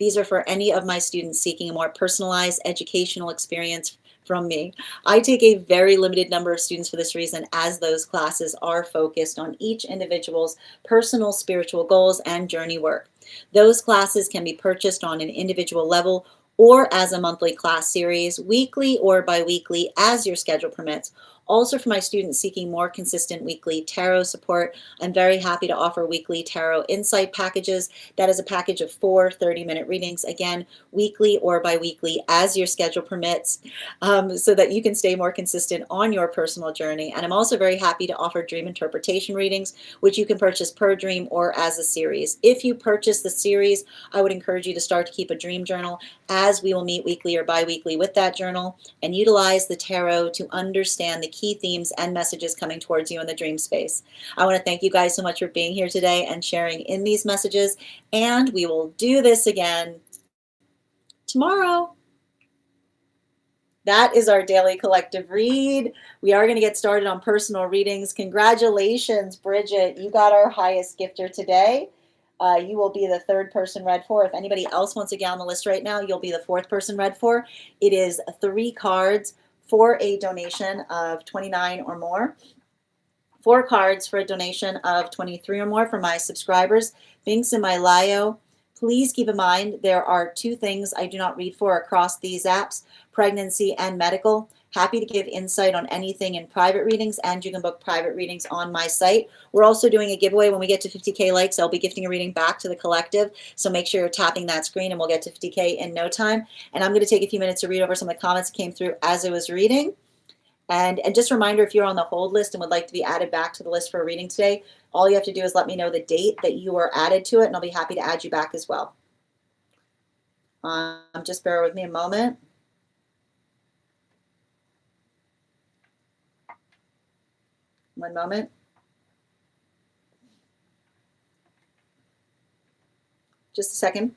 These are for any of my students seeking a more personalized educational experience from me. I take a very limited number of students for this reason, as those classes are focused on each individual's personal spiritual goals and journey work. Those classes can be purchased on an individual level or as a monthly class series, weekly or bi-weekly as your schedule permits. Also, for my students seeking more consistent weekly tarot support, I'm very happy to offer weekly tarot insight packages. That is a package of 4 30-minute readings, again, weekly or bi-weekly as your schedule permits, so that you can stay more consistent on your personal journey. And I'm also very happy to offer dream interpretation readings, which you can purchase per dream or as a series. If you purchase the series, I would encourage you to start to keep a dream journal, as we will meet weekly or bi-weekly with that journal and utilize the tarot to understand the key themes and messages coming towards you in the dream space. I want to thank you guys so much for being here today and sharing in these messages, and we will do this again tomorrow. That is our daily collective read. We are going to get started on personal readings. Congratulations, Bridget. You got our highest gifter today. You will be the 3rd person read for. If anybody else wants to get on the list right now, you'll be the 4th person read for. It is 3 cards for a donation of $29 or more. 4 cards for a donation of $23 or more for my subscribers. Links in my bio. Please keep in mind there are 2 things I do not read for across these apps: pregnancy and medical. Happy to give insight on anything in private readings, and you can book private readings on my site. We're also doing a giveaway. When we get to 50K likes, I'll be gifting a reading back to the collective. So make sure you're tapping that screen and we'll get to 50K in no time. And I'm going to take a few minutes to read over some of the comments that came through as I was reading. And just a reminder, if you're on the hold list and would like to be added back to the list for a reading today, all you have to do is let me know the date that you are added to it, and I'll be happy to add you back as well. Just bear with me a moment. One moment. Just a second.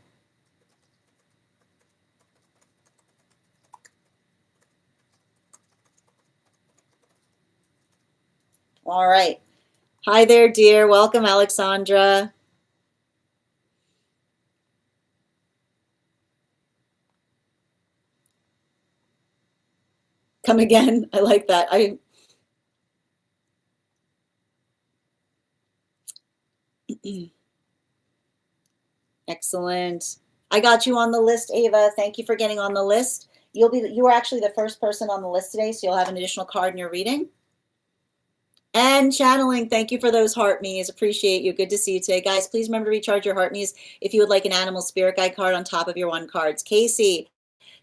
All right. Hi there, dear. Welcome, Alexandra. Come again. I like that. Excellent. I got you on the list, Ava. Thank you for getting on the list. You were actually the 1st person on the list today, so you'll have an additional card in your reading. And channeling, thank you for those heart me's. Appreciate you. Good to see you today. Guys, please remember to recharge your heart me's if you would like an animal spirit guide card on top of your 1 cards. Casey,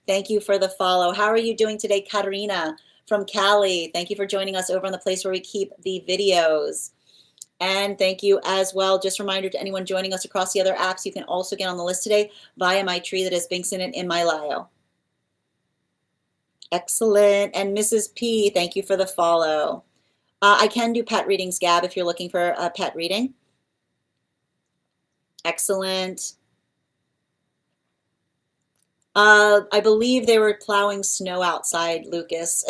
thank you for the follow. How are you doing today, Katarina from Cali? Thank you for joining us over on the place where we keep the videos. And thank you as well. Just a reminder to anyone joining us across the other apps, you can also get on the list today via my tree that has Binks in it in my bio. Excellent. And Mrs. P, thank you for the follow. I can do pet readings, Gab, if you're looking for a pet reading. Excellent. I believe they were plowing snow outside, Lucas.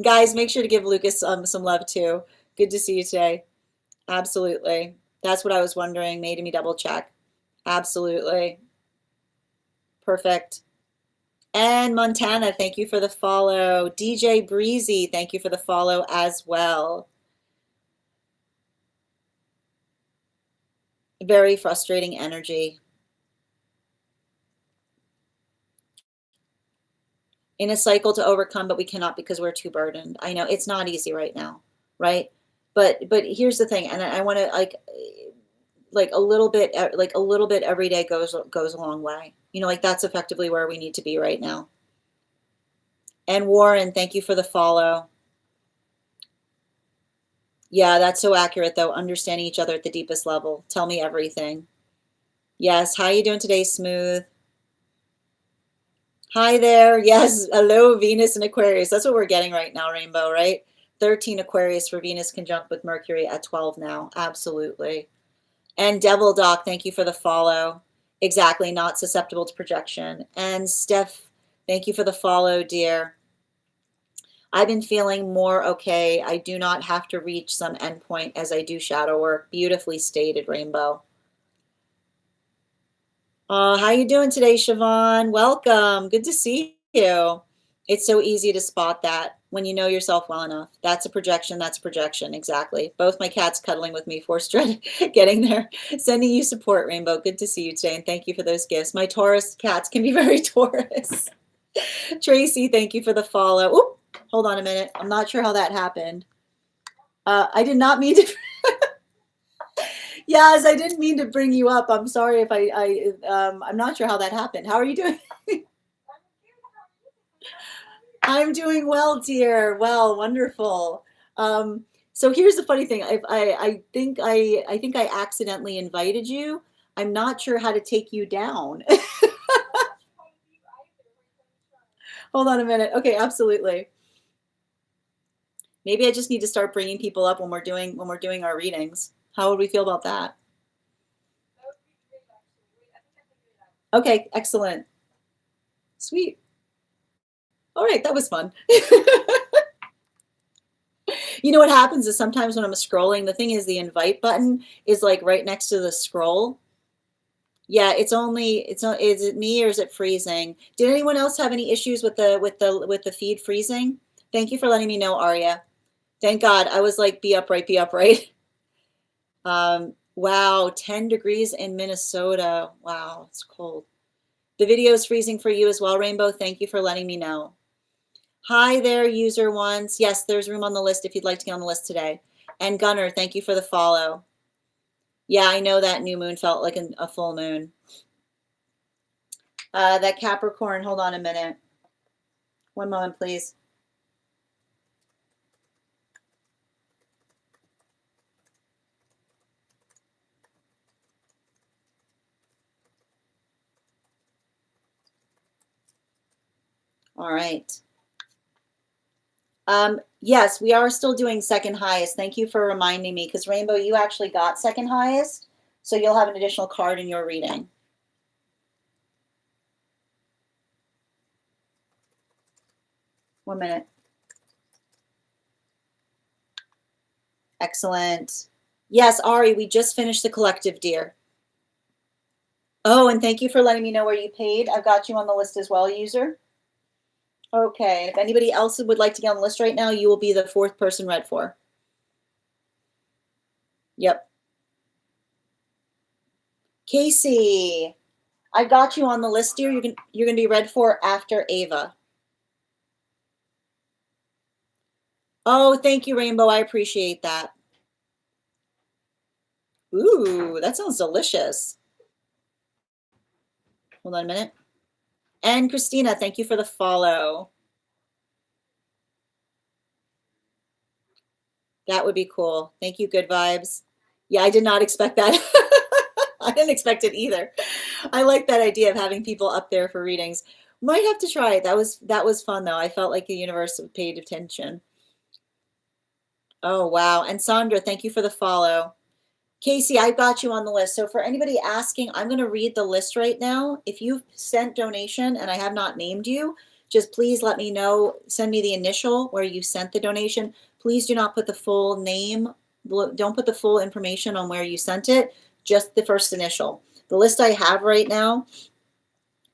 Guys, make sure to give Lucas some love too. Good to see you today. Absolutely. That's what I was wondering. Made me double check. Absolutely. Perfect. And Montana, thank you for the follow. DJ Breezy, thank you for the follow as well. Very frustrating energy. In a cycle to overcome, but we cannot because we're too burdened. I know it's not easy right now, right? But here's the thing, and I want to like a little bit every day goes a long way. You know, like that's effectively where we need to be right now. And Warren, thank you for the follow. Yeah, that's so accurate though. Understanding each other at the deepest level. Tell me everything. Yes, how are you doing today, Smooth? Hi there. Yes, hello, Venus and Aquarius. That's what we're getting right now, Rainbow, right? 13 Aquarius for Venus conjunct with Mercury at 12 now. Absolutely. And Devil Doc, thank you for the follow. Exactly, not susceptible to projection. And Steph, thank you for the follow, dear. I've been feeling more okay. I do not have to reach some endpoint as I do shadow work. Beautifully stated, Rainbow. How you doing today, Siobhan? Welcome. Good to see you. It's so easy to spot that when you know yourself well enough. That's a projection. That's a projection. Exactly. Both my cats cuddling with me, forced getting there. Sending you support, Rainbow. Good to see you today, and thank you for those gifts. My Taurus cats can be very Taurus. Tracy, thank you for the follow. Oop, hold on a minute. I'm not sure how that happened. I did not mean to. Yes, I didn't mean to bring you up. I'm sorry if I'm not sure how that happened. How are you doing? I'm doing well, dear. Well, wonderful. So here's the funny thing. I think I accidentally invited you. I'm not sure how to take you down. Hold on a minute. Okay, absolutely. Maybe I just need to start bringing people up when we're doing our readings. How would we feel about that? Okay, excellent. Sweet. All right, that was fun. You know what happens is sometimes when I'm scrolling, the thing is the invite button is like right next to the scroll. Yeah, it's not, is it me or is it freezing? Did anyone else have any issues with the feed freezing? Thank you for letting me know, Aria. Thank God. I was like, be upright, be upright. Wow, 10 degrees in Minnesota. Wow, it's cold. The video is freezing for you as well, Rainbow. Thank you for letting me know. Hi there, user ones. Yes, there's room on the list if you'd like to get on the list today. And Gunnar, thank you for the follow. Yeah, I know that new moon felt like a full moon. That Capricorn, hold on a minute. One moment, please. All right. Yes, we are still doing second highest. Thank you for reminding me, because Rainbow, you actually got second highest, so you'll have an additional card in your reading. One minute. Excellent. Yes, Ari, we just finished the collective, dear. Oh, and thank you for letting me know where you paid. I've got you on the list as well, user. Okay, if anybody else would like to get on the list right now, you will be the 4th person read for. Yep. Casey, I got you on the list, dear. You're gonna be read for after Ava. Oh, thank you, Rainbow. I appreciate that. Ooh, that sounds delicious. Hold on a minute. And Christina, thank you for the follow. That would be cool. Thank you, Good Vibes. Yeah, I did not expect that. I didn't expect it either. I like that idea of having people up there for readings. Might have to try it. That was fun though. I felt like the universe paid attention. Oh, wow. And Sandra, thank you for the follow. Casey, I got you on the list. So for anybody asking, I'm going to read the list right now. If you've sent donation and I have not named you, just please let me know. Send me the initial where you sent the donation. Please do not put the full name. Don't put the full information on where you sent it, just the first initial. The list I have right now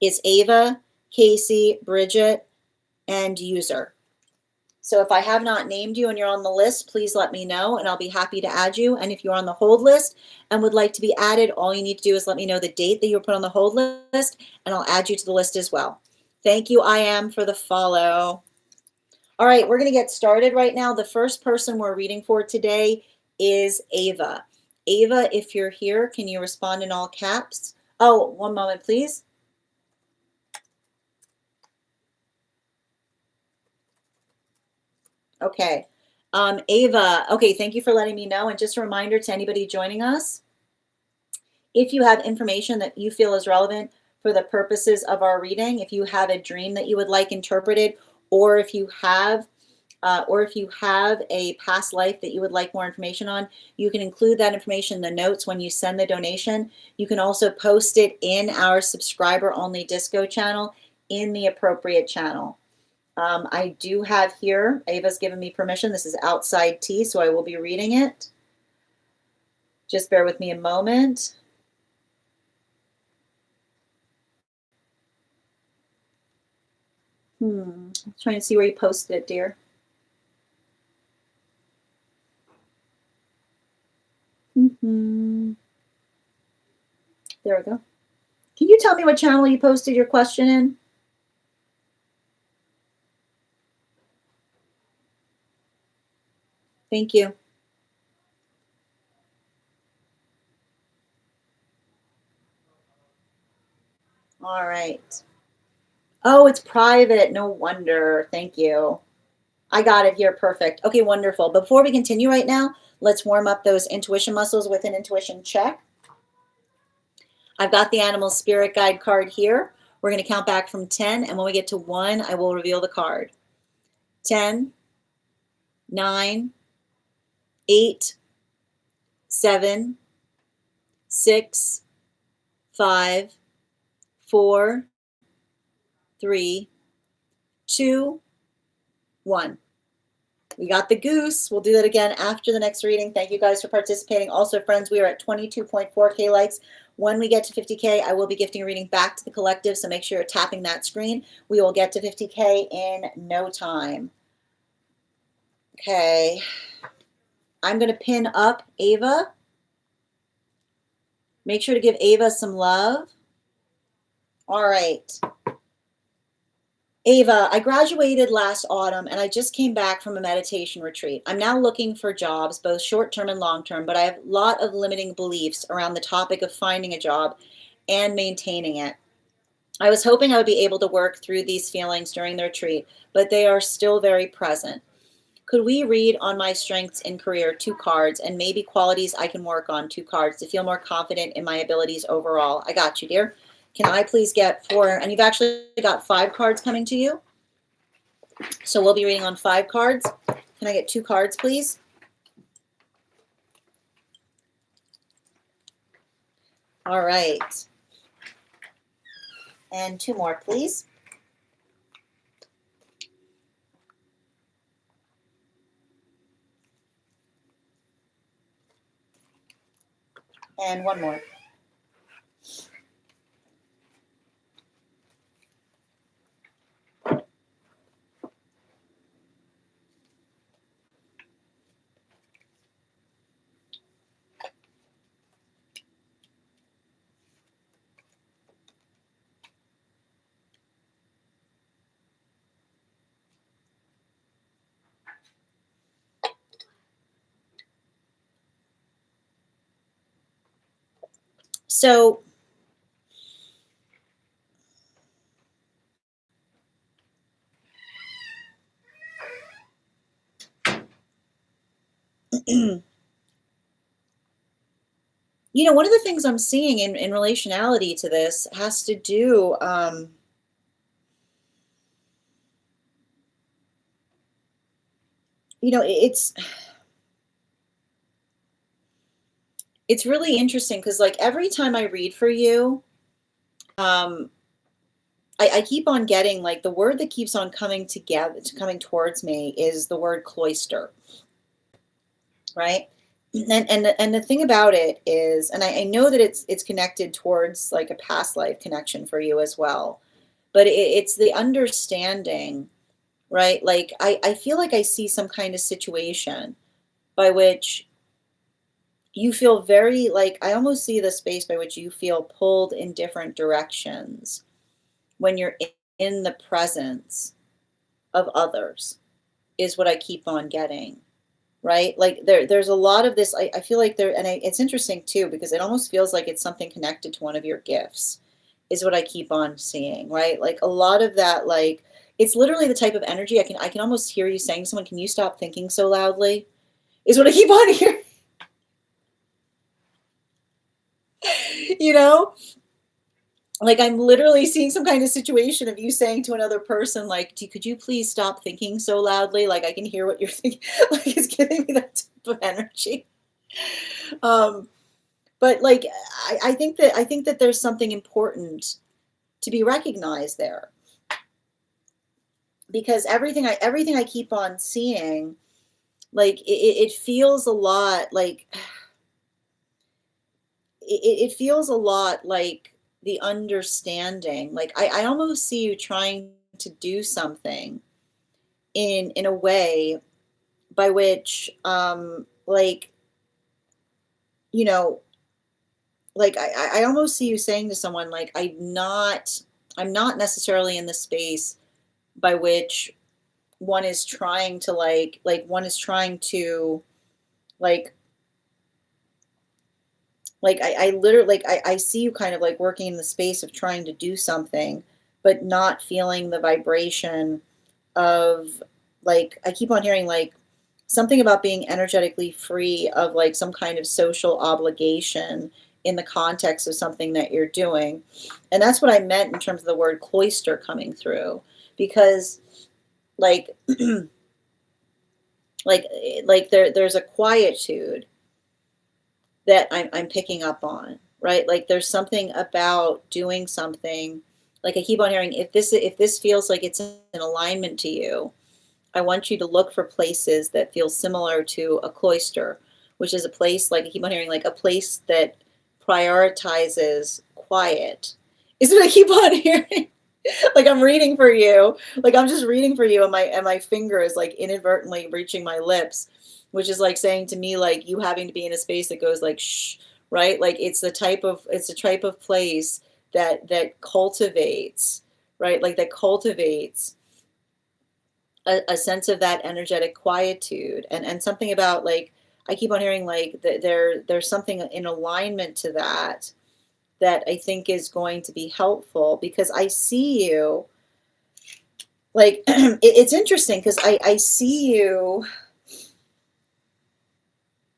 is Ava, Casey, Bridget, and user. So if I have not named you and you're on the list, please let me know and I'll be happy to add you. And if you're on the hold list and would like to be added, all you need to do is let me know the date that you were put on the hold list and I'll add you to the list as well. Thank you, I am, for the follow. All right, we're going to get started right now. The first person we're reading for today is Ava. Ava, if you're here, can you respond in all caps? Oh, one moment, please. Okay. Ava, okay, thank you for letting me know. And just a reminder to anybody joining us, if you have information that you feel is relevant for the purposes of our reading, if you have a dream that you would like interpreted, or if you have a past life that you would like more information on, you can include that information in the notes when you send the donation. You can also post it in our subscriber-only disco channel in the appropriate channel. I do have here, Ava's given me permission. This is outside tea, so I will be reading it. Just bear with me a moment. I'm trying to see where you posted it, dear. There we go. Can you tell me what channel you posted your question in? Thank you. All right. Oh, it's private. No wonder. Thank you. I got it here. Perfect. Okay, wonderful. Before we continue right now, let's warm up those intuition muscles with an intuition check. I've got the animal spirit guide card here. We're going to count back from 10, and when we get to 1, I will reveal the card. 10, 9, 8, 7, 6, 5, 4, 3, 2, 1. We got the goose. We'll do that again after the next reading. Thank you guys for participating. Also, friends, we are at 22.4K likes. When we get to 50K, I will be gifting a reading back to the collective, so make sure you're tapping that screen. We will get to 50K in no time. Okay. I'm going to pin up Ava. Make sure to give Ava some love. All right. Ava, I graduated last autumn and I just came back from a meditation retreat. I'm now looking for jobs, both short-term and long-term, but I have a lot of limiting beliefs around the topic of finding a job and maintaining it. I was hoping I would be able to work through these feelings during the retreat, but they are still very present. Could we read on my strengths in career 2 cards and maybe qualities I can work on 2 cards to feel more confident in my abilities overall? I got you, dear. Can I please get 4? And you've actually got 5 cards coming to you. So we'll be reading on 5 cards. Can I get 2 cards, please? All right. And 2 more, please. And 1 more. So you know, one of the things I'm seeing in relationality to this has to do, you know, it's really interesting because like every time I read for you, I keep on getting like the word that keeps on coming towards me is the word cloister, right? And the thing about it is, and I know that it's connected towards like a past life connection for you as well, but it's the understanding, right? Like I feel like I see some kind of situation by which you feel very like I almost see the space by which you feel pulled in different directions when you're in the presence of others is what I keep on getting, right? Like there's a lot of this. I feel like it's interesting too, because it almost feels like it's something connected to one of your gifts is what I keep on seeing, right? Like a lot of that, like it's literally the type of energy I can almost hear you saying to someone, can you stop thinking so loudly? Is what I keep on hearing. You know? Like I'm literally seeing some kind of situation of you saying to another person, like, could you please stop thinking so loudly? Like I can hear what you're thinking. Like it's giving me that type of energy. Um, but like I think that there's something important to be recognized there. Because everything I keep on seeing, like it feels a lot like it feels a lot like the understanding. Like I almost see you trying to do something, in a way by which, like, you know, like I almost see you saying to someone like, I'm not necessarily in the space by which one is trying to one is trying to like I literally I see you kind of like working in the space of trying to do something, but not feeling the vibration of like I keep on hearing like something about being energetically free of like some kind of social obligation in the context of something that you're doing. And that's what I meant in terms of the word cloister coming through. Because like there's a quietude that I'm picking up on, right? Like there's something about doing something. Like I keep on hearing, if this feels like it's in alignment to you, I want you to look for places that feel similar to a cloister, which is a place, like I keep on hearing, like a place that prioritizes quiet. Is what I keep on hearing. Like I'm reading for you. Like I'm just reading for you, and my finger is like inadvertently reaching my lips, which is like saying to me, like you having to be in a space that goes like shh, right? Like it's the type of place that cultivates, right? Like that cultivates a sense of that energetic quietude and something about like I keep on hearing like there's something in alignment to that I think is going to be helpful because I see you like it's interesting because I see you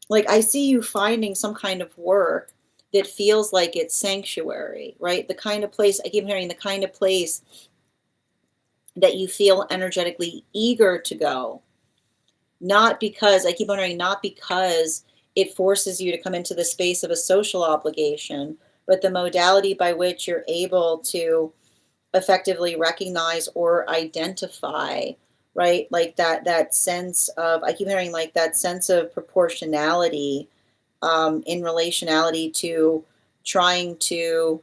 like I see you finding some kind of work that feels like it's sanctuary, right? The kind of place I keep hearing the kind of place that you feel energetically eager to go. Not because, I keep wondering, not because it forces you to come into the space of a social obligation, but the modality by which you're able to effectively recognize or identify, right? Like that sense of, I keep hearing like that sense of proportionality in relationality to trying to,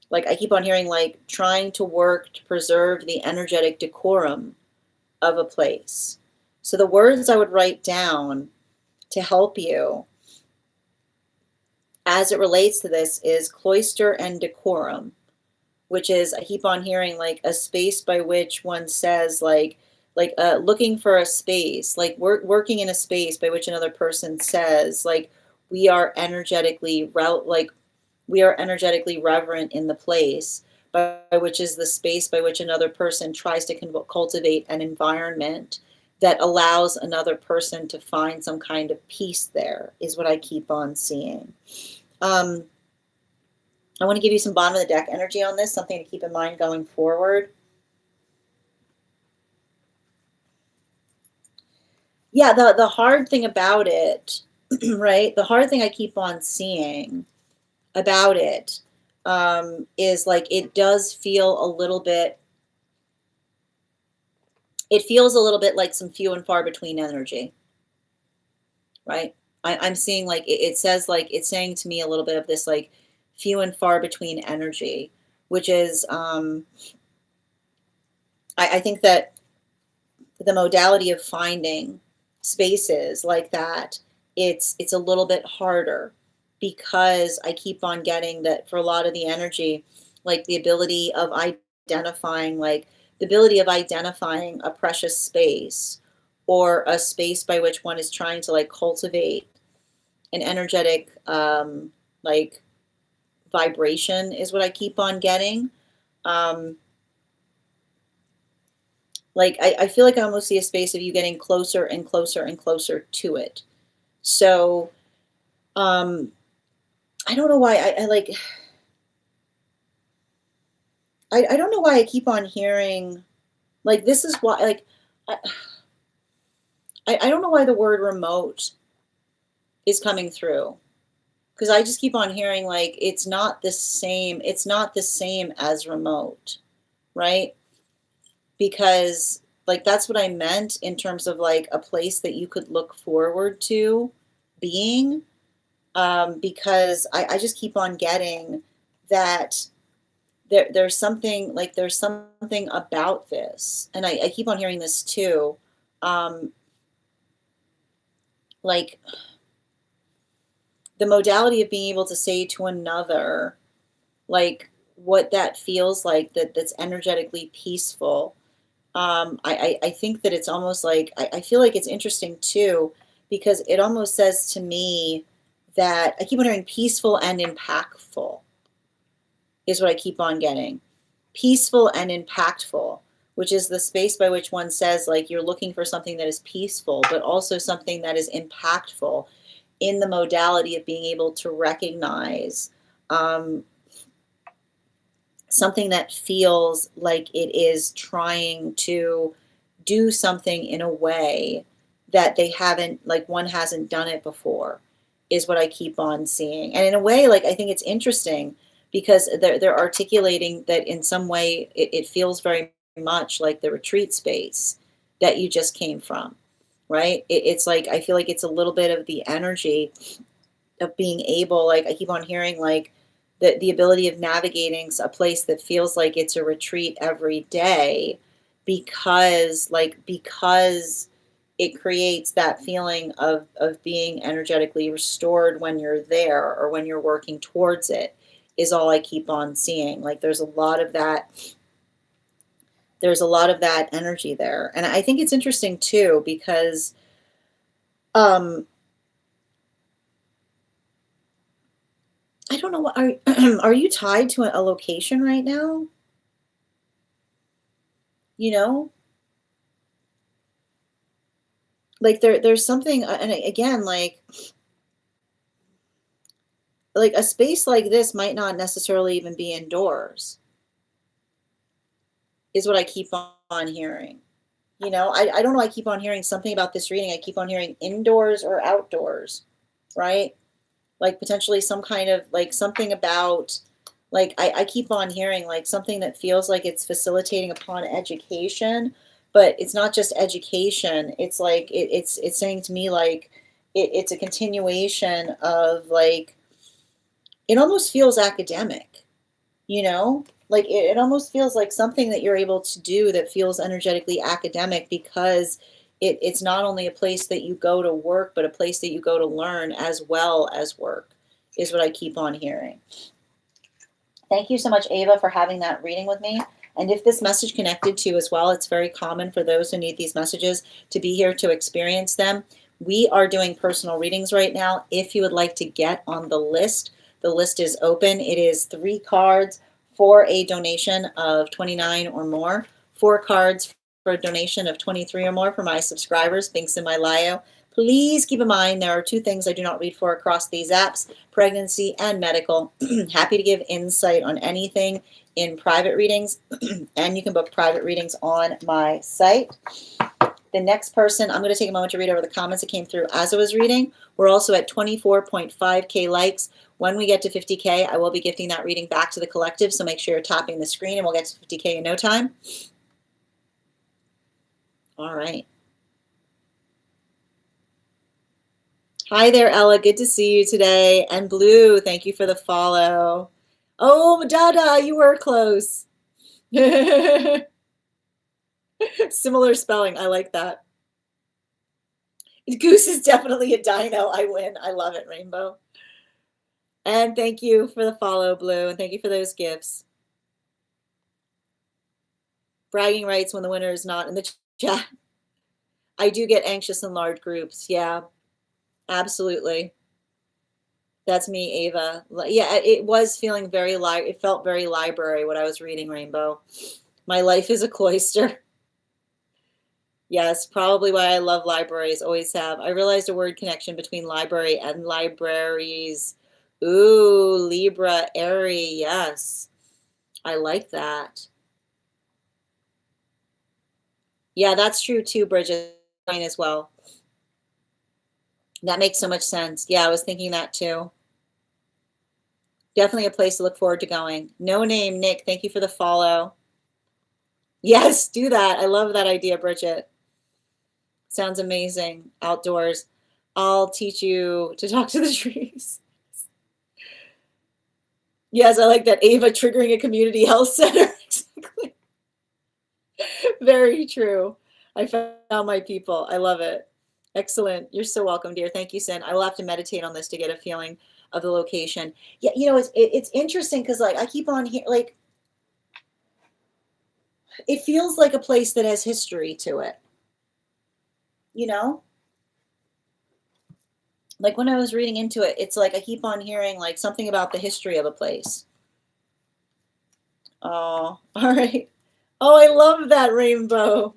like I keep on hearing like trying to work to preserve the energetic decorum of a place. So the words I would write down to help you as it relates to this is cloister and decorum, which is I keep on hearing like a space by which one says looking for a space, like working in a space by which another person says like we are energetically we are energetically reverent in the place, by which is the space by which another person tries to cultivate an environment that allows another person to find some kind of peace there, is what I keep on seeing. I want to give you some bottom of the deck energy on this, something to keep in mind going forward. Yeah, the hard thing about it, right? The hard thing I keep on seeing about it is like it does feel a little bit, it feels a little bit like some few and far between energy, right? I'm seeing like it says like it's saying to me a little bit of this like few and far between energy, which is I think that the modality of finding spaces like that, it's a little bit harder because I keep on getting that for a lot of the energy, like the ability of identifying a precious space or a space by which one is trying to like cultivate an energetic like vibration is what I keep on getting. Um, like I feel like I almost see a space of you getting closer and closer and closer to it. So I don't know why I like I don't know why I keep on hearing like this is why like I, I don't know why the word remote is coming through because I just keep on hearing like it's not the same as remote, right? Because like that's what I meant in terms of like a place that you could look forward to being, because I just keep on getting that there's something about this, and I keep on hearing this too, like the modality of being able to say to another, like what that feels like, that's energetically peaceful. I think that it's almost like, I feel like it's interesting too, because it almost says to me that I keep on hearing peaceful and impactful is what I keep on getting. Peaceful and impactful, which is the space by which one says, like, you're looking for something that is peaceful, but also something that is impactful in the modality of being able to recognize something that feels like it is trying to do something in a way that they haven't, like one hasn't done it before, is what I keep on seeing. And in a way, like, I think it's interesting because they're articulating that in some way it feels very much like the retreat space that you just came from, right? It's like, I feel like it's a little bit of the energy of being able, like I keep on hearing, like the ability of navigating a place that feels like it's a retreat every day, because it creates that feeling of being energetically restored when you're there or when you're working towards it, is all I keep on seeing. Like there's a lot of that energy there. And I think it's interesting too, because I don't know what are you tied to a location right now? You know, like there's something, and again, like a space like this might not necessarily even be indoors, is what I keep on hearing. You know, I don't know. I keep on hearing something about this reading. I keep on hearing indoors or outdoors, right? Like potentially some kind of, like something about, like I keep on hearing like something that feels like it's facilitating upon education, but it's not just education. It's like it's saying to me like it's a continuation of, like, it almost feels academic, you know? Like it almost feels like something that you're able to do that feels energetically academic, because it's not only a place that you go to work, but a place that you go to learn as well as work, is what I keep on hearing. Thank you so much, Ava, for having that reading with me. And if this message connected to you as well, it's very common for those who need these messages to be here to experience them. We are doing personal readings right now. If you would like to get on the list is open. It is 3 cards for a donation of $29 or more, 4 cards for a donation of $23 or more for my subscribers. Links in my bio. Please keep in mind there are 2 things I do not read for across these apps: pregnancy and medical. Happy to give insight on anything in private readings, and you can book private readings on my site. The next person, I'm going to take a moment to read over the comments that came through as I was reading. We're also at 24.5K likes. When we get to 50K, I will be gifting that reading back to the collective, so make sure you're tapping the screen and we'll get to 50K in no time. All right. Hi there, Ella. Good to see you today. And Blue, thank you for the follow. Oh, Dada, you were close. Similar spelling. I like that. Goose is definitely a dino. I win. I love it, Rainbow. And thank you for the follow, Blue. And thank you for those gifts. Bragging rights when the winner is not in the chat. I do get anxious in large groups. Yeah, absolutely. That's me, Ava. Yeah, it was feeling very it felt very library what I was reading, Rainbow. My life is a cloister. Yes, probably why I love libraries, always have. I realized a word connection between library and libraries. Ooh, Libra, Airy, yes. I like that. Yeah, that's true too, Bridget, as well. That makes so much sense. Yeah, I was thinking that too. Definitely a place to look forward to going. No name, Nick, thank you for the follow. Yes, do that. I love that idea, Bridget. Sounds amazing. Outdoors. I'll teach you to talk to the trees. Yes, I like that. Ava triggering a community health center. Exactly. Very true. I found my people. I love it. Excellent. You're so welcome, dear. Thank you, Sin. I will have to meditate on this to get a feeling of the location. Yeah, it's interesting because like I keep on here, like it feels like a place that has history to it. You know, like when I was reading into it, it's like I keep on hearing like something about the history of a place. Oh, all right. Oh, I love that rainbow.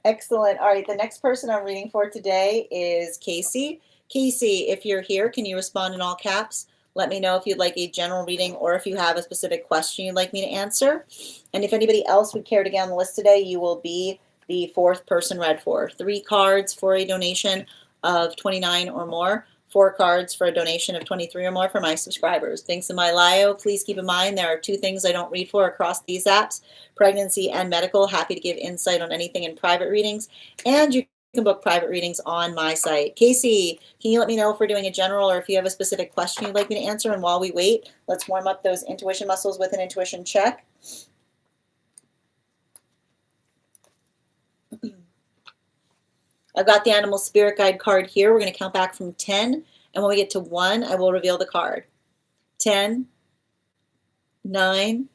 Excellent. All right, the next person I'm reading for today is Casey. Casey, if you're here, can you respond in all caps? Let me know if you'd like a general reading or if you have a specific question you'd like me to answer. And if anybody else would care to get on the list today, you will be the fourth person read for. 3 cards for a donation of 29 or more. 4 cards for a donation of 23 or more for my subscribers. Links in my bio. Please keep in mind there are 2 things I don't read for across these apps: pregnancy and medical. Happy to give insight on anything in private readings. And you can book private readings on my site. Casey, can you let me know if we're doing a general or if you have a specific question you'd like me to answer? And while we wait, let's warm up those intuition muscles with an intuition check. I've got the animal spirit guide card here. We're going to count back from 10. And when we get to 1, I will reveal the card. 10, 9,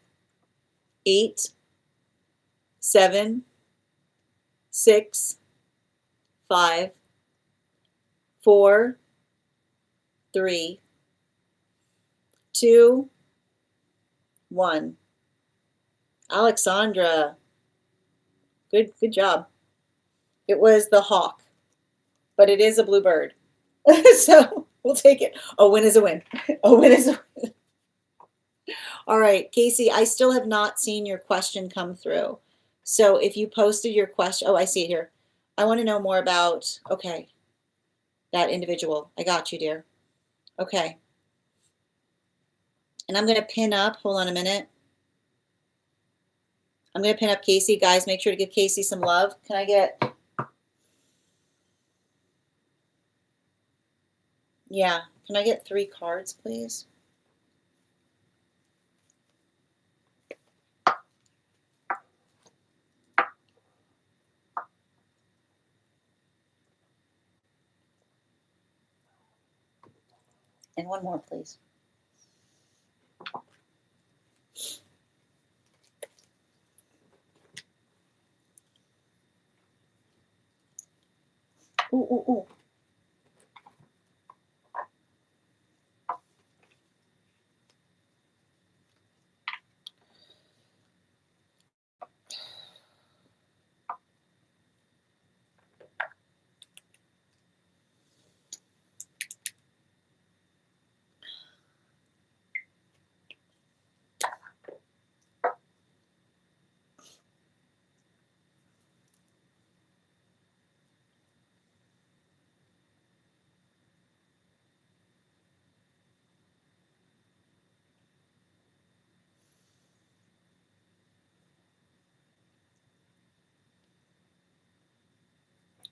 8, 7, 6, 5, 4, 3, 2, 1. Alexandra, good job. It was the hawk, but it is a blue bird. So we'll take it. A win is a win. A win is a win. All right, Casey, I still have not seen your question come through. So if you posted your question, oh, I see it here. I want to know more about, okay, that individual. I got you, dear. Okay. And I'm going to pin up, hold on a minute. I'm going to pin up Casey. Guys, make sure to give Casey some love. Can I get, yeah, can I get 3 cards, please? And 1 more, please. Ooh, ooh, ooh.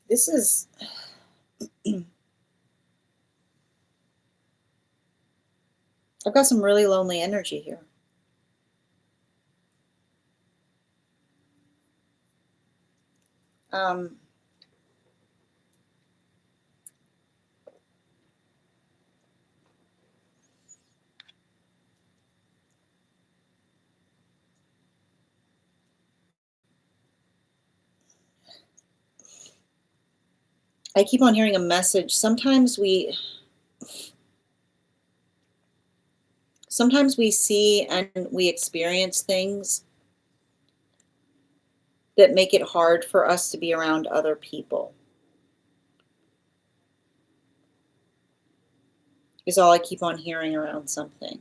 This is, I've got some really lonely energy here. I keep on hearing a message. Sometimes we see and we experience things that make it hard for us to be around other people. Is all I keep on hearing around something.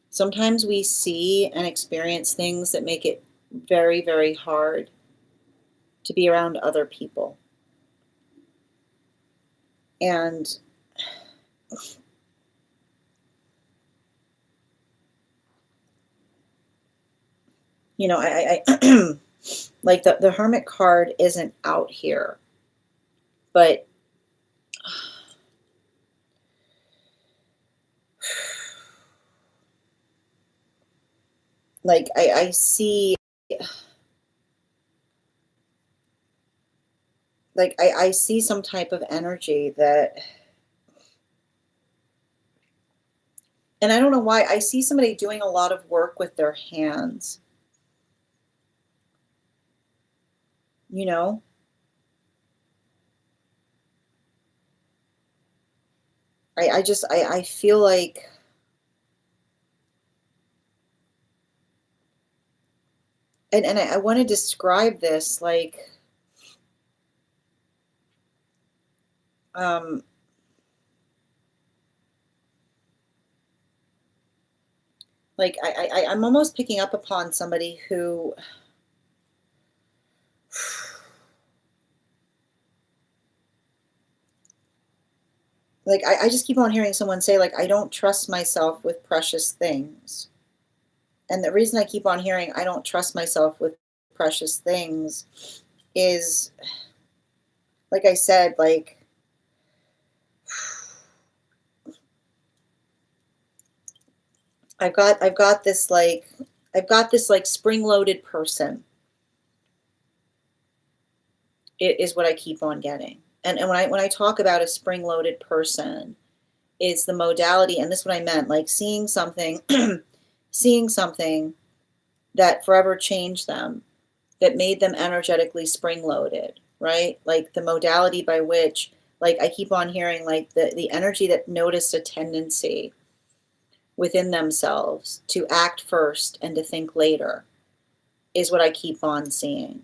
Sometimes we see and experience things that make it very, very hard to be around other people. And you know, I like the Hermit card isn't out here, but like I see like I see some type of energy that, and I don't know why, I see somebody doing a lot of work with their hands, you know? I feel like, and I want to describe this um like I'm almost picking up upon somebody who, like I just keep on hearing someone say, like, I don't trust myself with precious things. And the reason I keep on hearing I don't trust myself with precious things is, like I said, like I've got this like I've got this like spring-loaded person is what I keep on getting. And when I talk about a spring-loaded person, it's the modality, and this is what I meant, like seeing something, seeing something that forever changed them, that made them energetically spring-loaded, right? Like the modality by which, like I keep on hearing, like the energy that noticed a tendency within themselves to act first and to think later is what I keep on seeing.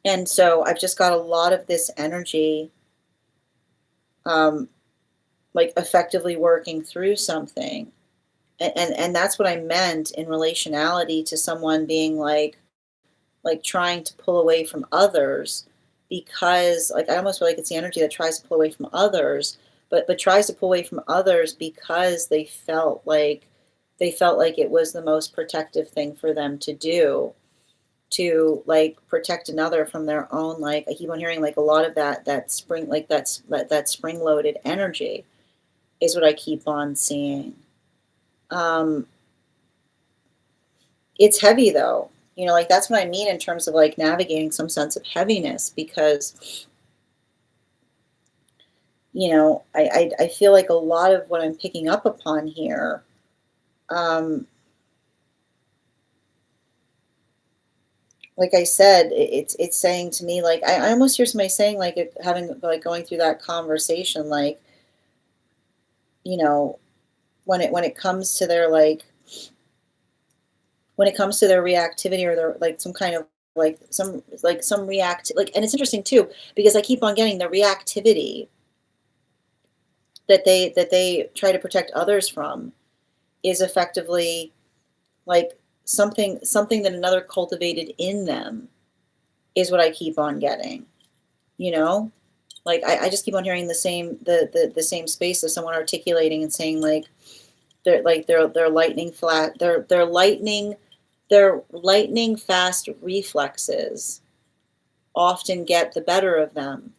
And so I've just got a lot of this energy, um, like effectively working through something. And that's what I meant in relationality to someone being like trying to pull away from others, because like I almost feel like it's the energy that tries to pull away from others, but tries to pull away from others because they felt like it was the most protective thing for them to do, to like protect another from their own, like I keep on hearing like a lot of that spring, like that spring loaded energy is what I keep on seeing. um it's heavy though, like that's what I mean in terms of like navigating some sense of heaviness, because I feel like a lot of what I'm picking up upon here, um like I said, it's saying to me, like I almost hear somebody saying, like having like going through that conversation, like you know when it comes to their like when it comes to their reactivity, or their like some kind of like some react, like, and it's interesting too, because I keep on getting the reactivity that they try to protect others from is effectively like something that another cultivated in them is what I keep on getting, you know? Like I just keep on hearing the same space of someone articulating and saying their lightning flat their lightning fast reflexes often get the better of them.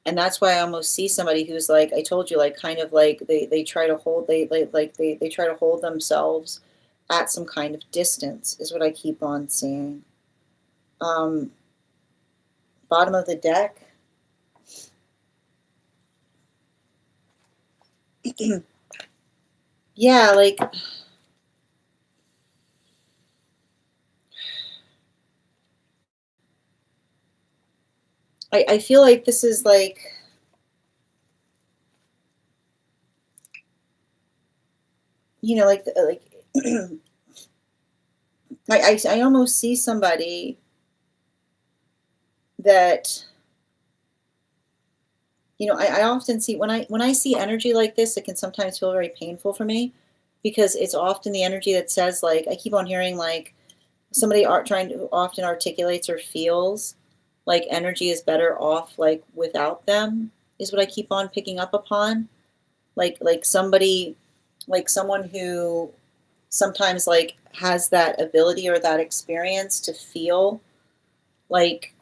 And that's why I almost see somebody who's like I told you, like kind of like they try to hold they try to hold themselves at some kind of distance is what I keep on seeing. Um, Bottom of the deck. Yeah, like I feel like this is like I almost see somebody that I often see when I see energy like this, it can sometimes feel very painful for me, because it's often the energy that says, like I keep on hearing, like somebody are trying to often articulates or feels like energy is better off like without them, is what I keep on picking up upon. Like somebody, like someone who sometimes like has that ability or that experience to feel like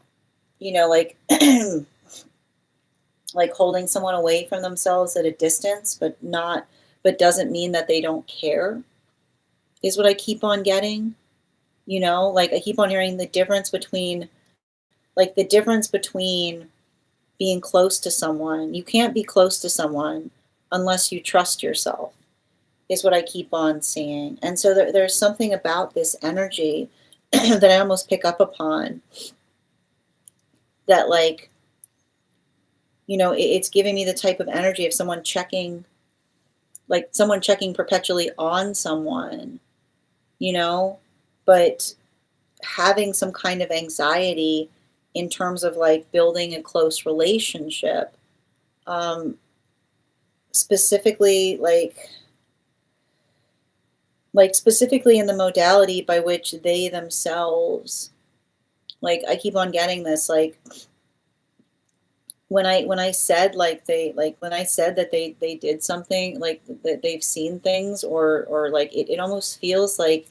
like like holding someone away from themselves at a distance, but doesn't mean that they don't care, is what I keep on getting. Like I keep on hearing the difference between like the difference between being close to someone. You can't be close to someone unless you trust yourself, is what I keep on seeing. And so there's something about this energy that I almost pick up upon that, like, you know, it's giving me the type of energy of someone checking, like someone checking perpetually on someone, you know, but having some kind of anxiety in terms of like building a close relationship. Um, specifically like specifically in the modality by which they themselves, like I keep on getting this, like when I said like they, like when I said that they did something, like that they've seen things, or like it almost feels like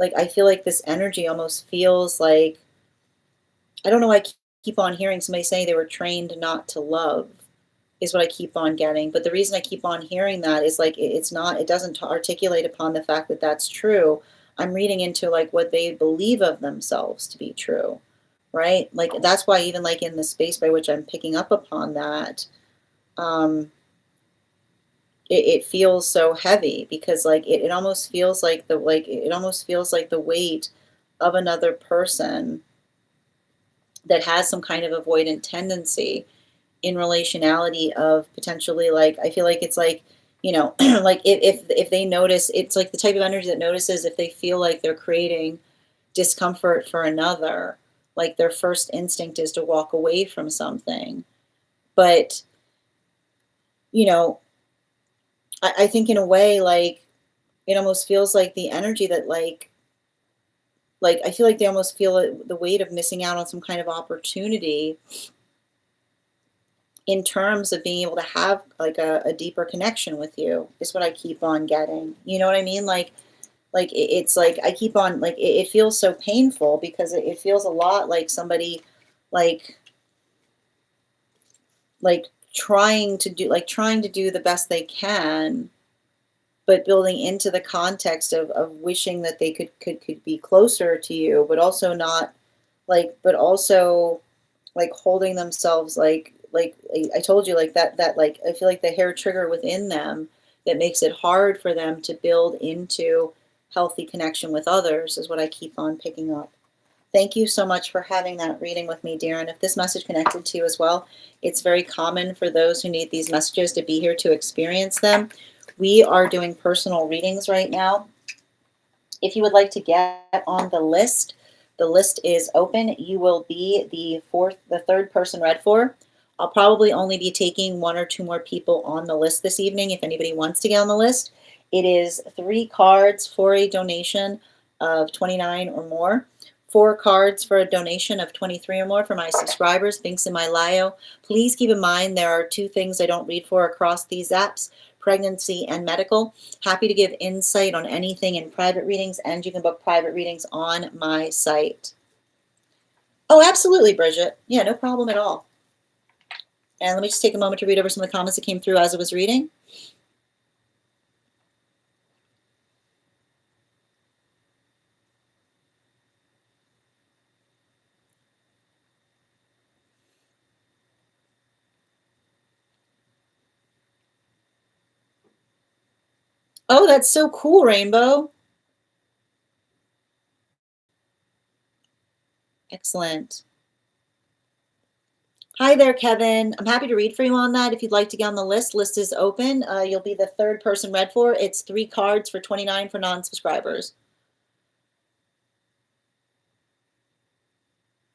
I feel like this energy almost feels like, I don't know, I keep on hearing somebody say they were trained not to love, is what I keep on getting. But the reason I keep on hearing that is like it's not, it doesn't articulate upon the fact that that's true. I'm reading into like what they believe of themselves to be true, right? Like that's why even like in the space by which I'm picking up upon that, um, it feels so heavy because like it almost feels like the, like it almost feels like the weight of another person that has some kind of avoidant tendency in relationality of potentially, like I feel like it's like, you know, like if they notice, it's like the type of energy that notices if they feel like they're creating discomfort for another, like their first instinct is to walk away from something. But you know, I think in a way, like it almost feels like the energy that like I feel like they almost feel the weight of missing out on some kind of opportunity in terms of being able to have like a deeper connection with you, is what I keep on getting. You know what I mean? Like it's like I keep on like it feels so painful because it feels a lot like somebody like like trying to do the best they can, but building into the context of wishing that they could be closer to you, but also not but also like holding themselves like I told you, like that like I feel like the hair trigger within them that makes it hard for them to build into healthy connection with others, is what I keep on picking up. Thank you so much for having that reading with me, dear. And if this message connected to you as well, it's very common for those who need these messages to be here to experience them. We are doing personal readings right now. If you would like to get on the list is open. You will be the third person read for. I'll probably only be taking one or two more people on the list this evening if anybody wants to get on the list. It is 3 cards for a donation of 29 or more. 4 cards for a donation of 23 or more for my subscribers. Links in my bio. Please keep in mind there are 2 things I don't read for across these apps: pregnancy and medical. Happy to give insight on anything in private readings, and you can book private readings on my site. Oh, absolutely, Bridget. Yeah, no problem at all. And let me just take a moment to read over some of the comments that came through as I was reading. Oh, that's so cool, Rainbow. Excellent. Hi there, Kevin. I'm happy to read for you on that. If you'd like to get on the list, list is open. You'll be the third person read for. It's 3 cards for 29 for non-subscribers.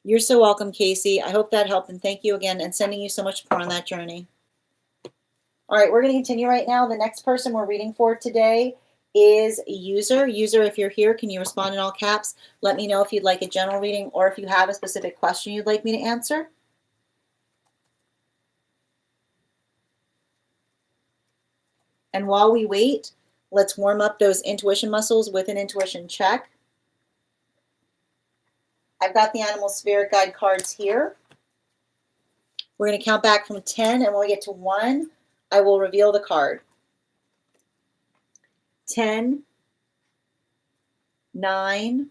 You're so welcome, Casey. I hope that helped, and thank you again, and sending you so much support on that journey. All right, we're going to continue right now. The next person we're reading for today is User. User, if you're here, can you respond in all caps? Let me know if you'd like a general reading or if you have a specific question you'd like me to answer. And while we wait, let's warm up those intuition muscles with an intuition check. I've got the animal spirit guide cards here. We're going to count back from 10, and when we get to 1, I will reveal the card. 10, 9,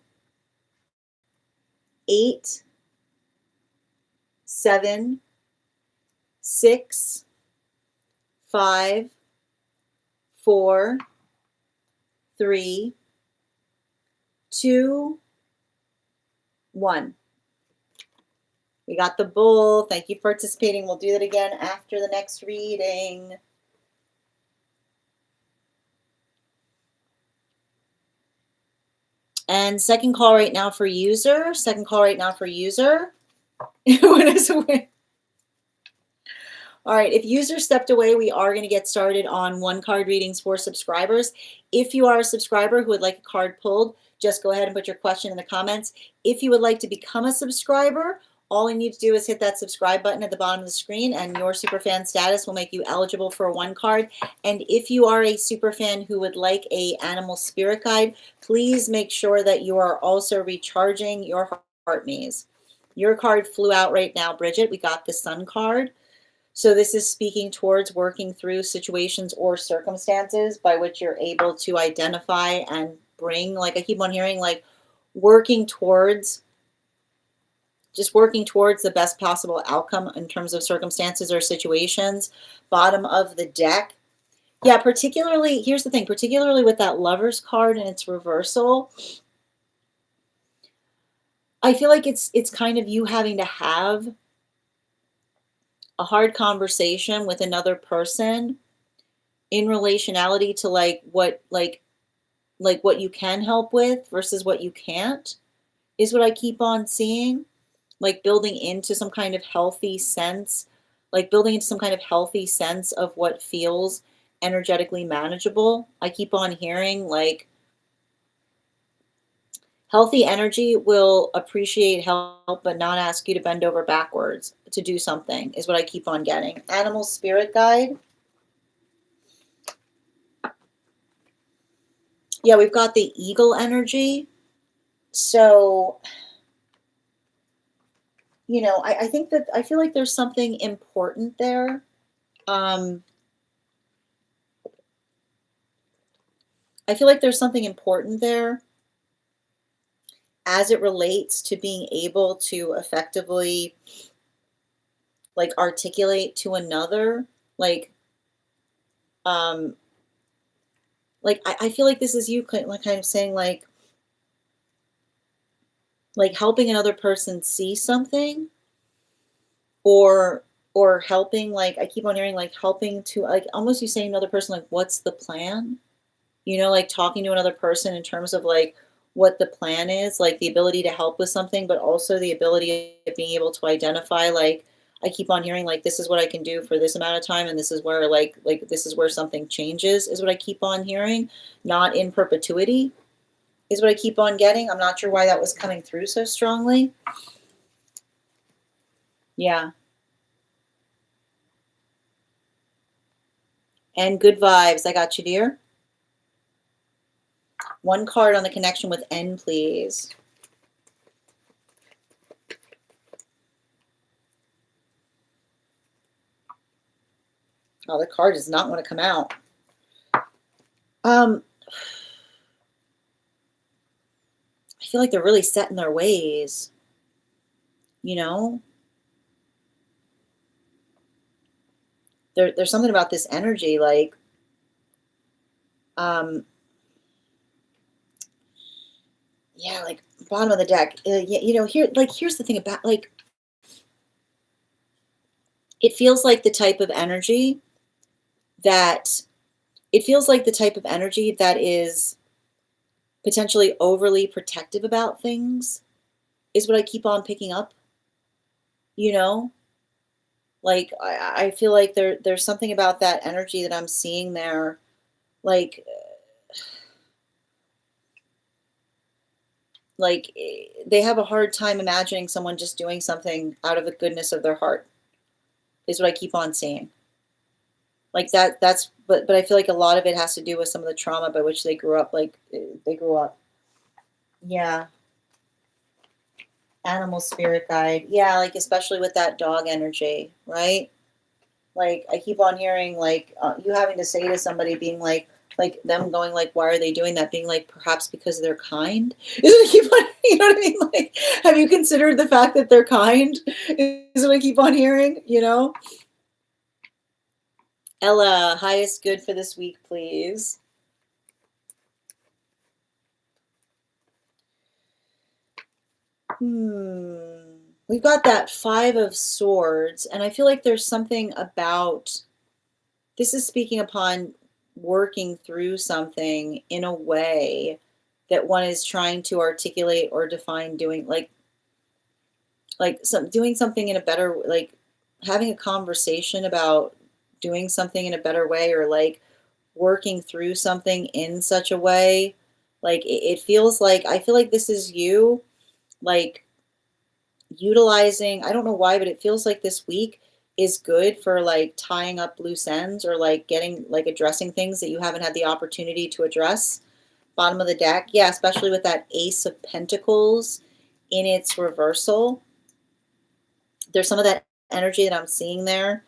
8, 7, 6, 5, 4, 3, 2, 1. We got the bull. Thank you for participating. We'll do that again after the next reading. And second call right now for user. Second call right now for user. What is it? All right, if user stepped away, we are going to get started on one card readings for subscribers. If you are a subscriber who would like a card pulled, just go ahead and put your question in the comments. If you would like to become a subscriber, all you need to do is hit that subscribe button at the bottom of the screen and your superfan status will make you eligible for one card. And if you are a superfan who would like a animal spirit guide, please make sure that you are also recharging your heart maze. Your card flew out right now, Bridget. We got the Sun card. So this is speaking towards working through situations or circumstances by which you're able to identify and bring, like I keep on hearing, like working towards the best possible outcome in terms of circumstances or situations. Bottom of the deck. Yeah, particularly, here's the thing, particularly with that Lover's card and its reversal, I feel like it's kind of you having to have a hard conversation with another person in relationality to like what you can help with versus what you can't, is what I keep on seeing. Like building into some kind of healthy sense, of what feels energetically manageable. I keep on hearing like healthy energy will appreciate help but not ask you to bend over backwards to do something, is what I keep on getting. Animal spirit guide. Yeah, we've got the eagle energy. So, you know, I think that I feel like there's something important there. I feel like there's something important there as it relates to being able to effectively like articulate to another, like I feel like this is you kind of saying like helping another person see something, or helping, like I keep on hearing like helping to like almost you saying to another person like what's the plan, you know, like talking to another person in terms of like what the plan is, like the ability to help with something, but also the ability of being able to identify, like I keep on hearing like this is what I can do for this amount of time, and this is where like this is where something changes, is what I keep on hearing. Not in perpetuity is what I keep on getting. I'm not sure why that was coming through so strongly. Yeah. And good vibes. I got you, dear. One card on the connection with N, please. Oh, the card does not want to come out. I feel like they're really set in their ways, you know? There's something about this energy, like, yeah, like bottom of the deck. You know, here's the thing about, like, it feels like the type of energy that is potentially overly protective about things, is what I keep on picking up, you know? Like, I feel like there's something about that energy that I'm seeing there, like they have a hard time imagining someone just doing something out of the goodness of their heart, is what I keep on seeing. Like that's but I feel like a lot of it has to do with some of the trauma by which they grew up, Yeah. Animal spirit guide. Yeah, like especially with that dog energy, right? Like I keep on hearing like you having to say to somebody being like, like them going like, why are they doing that? Being like, perhaps because they're kind. Is what I keep on, you know what I mean? Like, have you considered the fact that they're kind? Is what I keep on hearing, you know? Ella, highest good for this week, please. We've got that 5 of Swords, and I feel like there's something about, this is speaking upon working through something in a way that one is trying to articulate or define, doing doing something in a better, like having a conversation about doing something in a better way, or like working through something in such a way. Like it feels like, I feel like this is you like utilizing, I don't know why, but it feels like this week is good for like tying up loose ends, or like getting, like addressing things that you haven't had the opportunity to address. Bottom of the deck, yeah, especially with that Ace of Pentacles in its reversal. There's some of that energy that I'm seeing there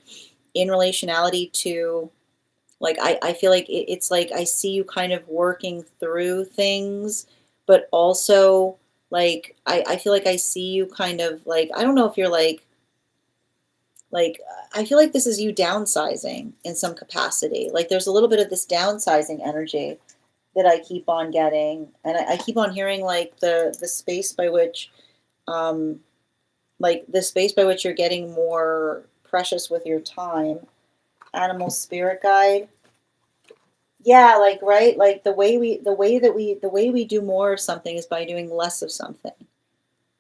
in relationality to, like, I feel like it's like I see you kind of working through things, but also like I feel like I see you kind of like, I don't know if you're like I feel like this is you downsizing in some capacity. Like there's a little bit of this downsizing energy that I keep on getting, and I keep on hearing like the space by which like the space by which you're getting more precious with your time. Animal spirit guide. Yeah, like right, like the way we do more of something is by doing less of something,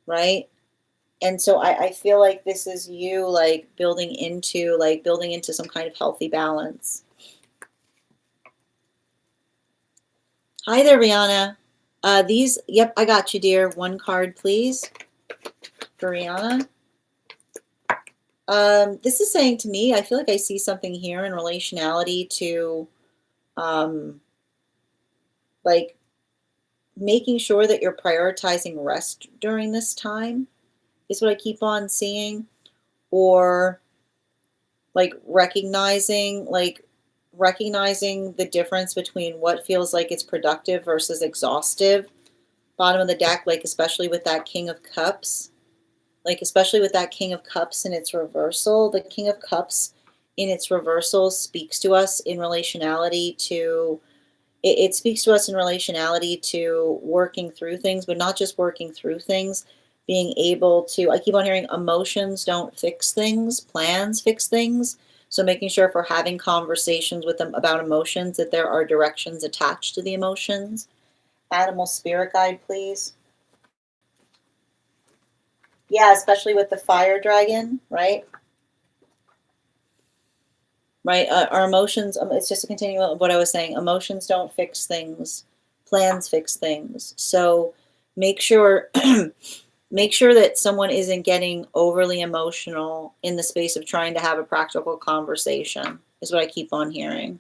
right? And so I feel like this is you like building into some kind of healthy balance. Hi there, Rihanna. Yep, I got you, dear. One card, please, for Rihanna. This is saying to me, I feel like I see something here in relationality to, like making sure that you're prioritizing rest during this time is what I keep on seeing, or like recognizing the difference between what feels like it's productive versus exhaustive. Bottom of the deck, like especially with that King of Cups, like especially with that King of Cups in its reversal. The King of Cups in its reversal speaks to us in relationality to, it speaks to us in relationality to working through things, but not just working through things, being able to, I keep on hearing emotions don't fix things, plans fix things. So making sure if we're having conversations with them about emotions, that there are directions attached to the emotions. Animal spirit guide, please. Yeah, especially with the fire dragon, right? Right, our emotions, it's just a continuation of what I was saying. Emotions don't fix things, plans fix things. So make sure make sure that someone isn't getting overly emotional in the space of trying to have a practical conversation, is what I keep on hearing.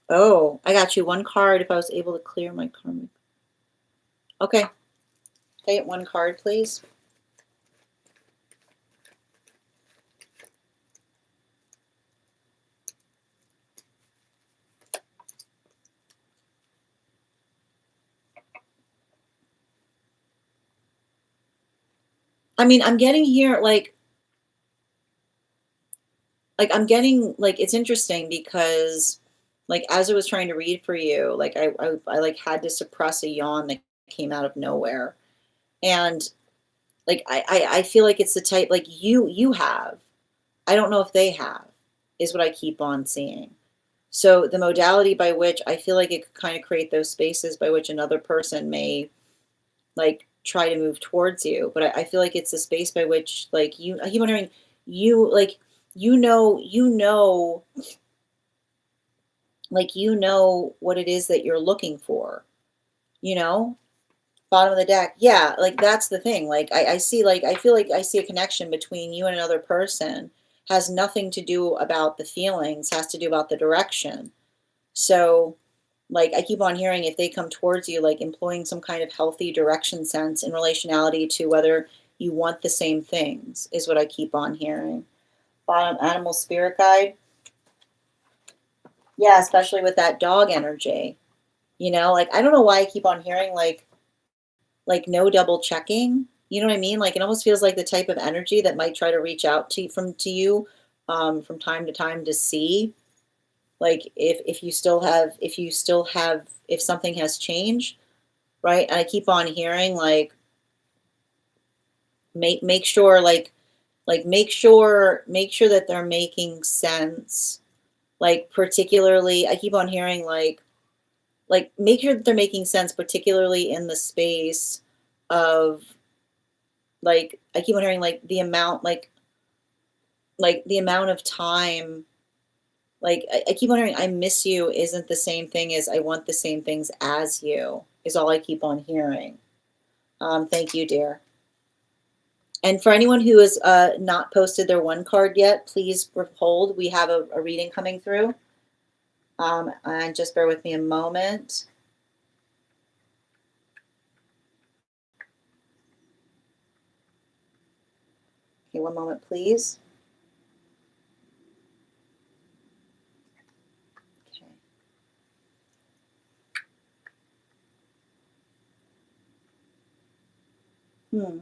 Oh, I got you one card if I was able to clear my karmic. Okay. Can I get one card, please? I mean, I'm getting here like I'm getting like, it's interesting because like as I was trying to read for you, like I like had to suppress a yawn that came out of nowhere. And like I feel like it's the type like you have. I don't know if they have, is what I keep on seeing. So the modality by which I feel like it could kind of create those spaces by which another person may like try to move towards you. But I feel like it's the space by which like you, I keep wondering, you like, you know what it is that you're looking for, you know? Bottom of the deck. Yeah, like that's the thing. Like I see, like I feel like I see a connection between you and another person. Has nothing to do about the feelings, has to do about the direction. So like I keep on hearing if they come towards you, like employing some kind of healthy direction sense in relationality to whether you want the same things, is what I keep on hearing. Bottom, animal spirit guide. Yeah, especially with that dog energy. Like I don't know why I keep on hearing like no double checking. You know what I mean? Like it almost feels like the type of energy that might try to reach out to you from time to time to see like if something has changed, right? And I keep on hearing like make sure make sure that they're making sense. Like particularly, I keep on hearing like make sure that they're making sense, particularly in the space of like I keep on hearing like the amount of time. Like I keep on hearing I miss you isn't the same thing as I want the same things as you is all I keep on hearing. Thank you, dear. And for anyone who has not posted their one card yet, please hold. We have a reading coming through. And just bear with me a moment. Okay, one moment, please. Okay. Hmm.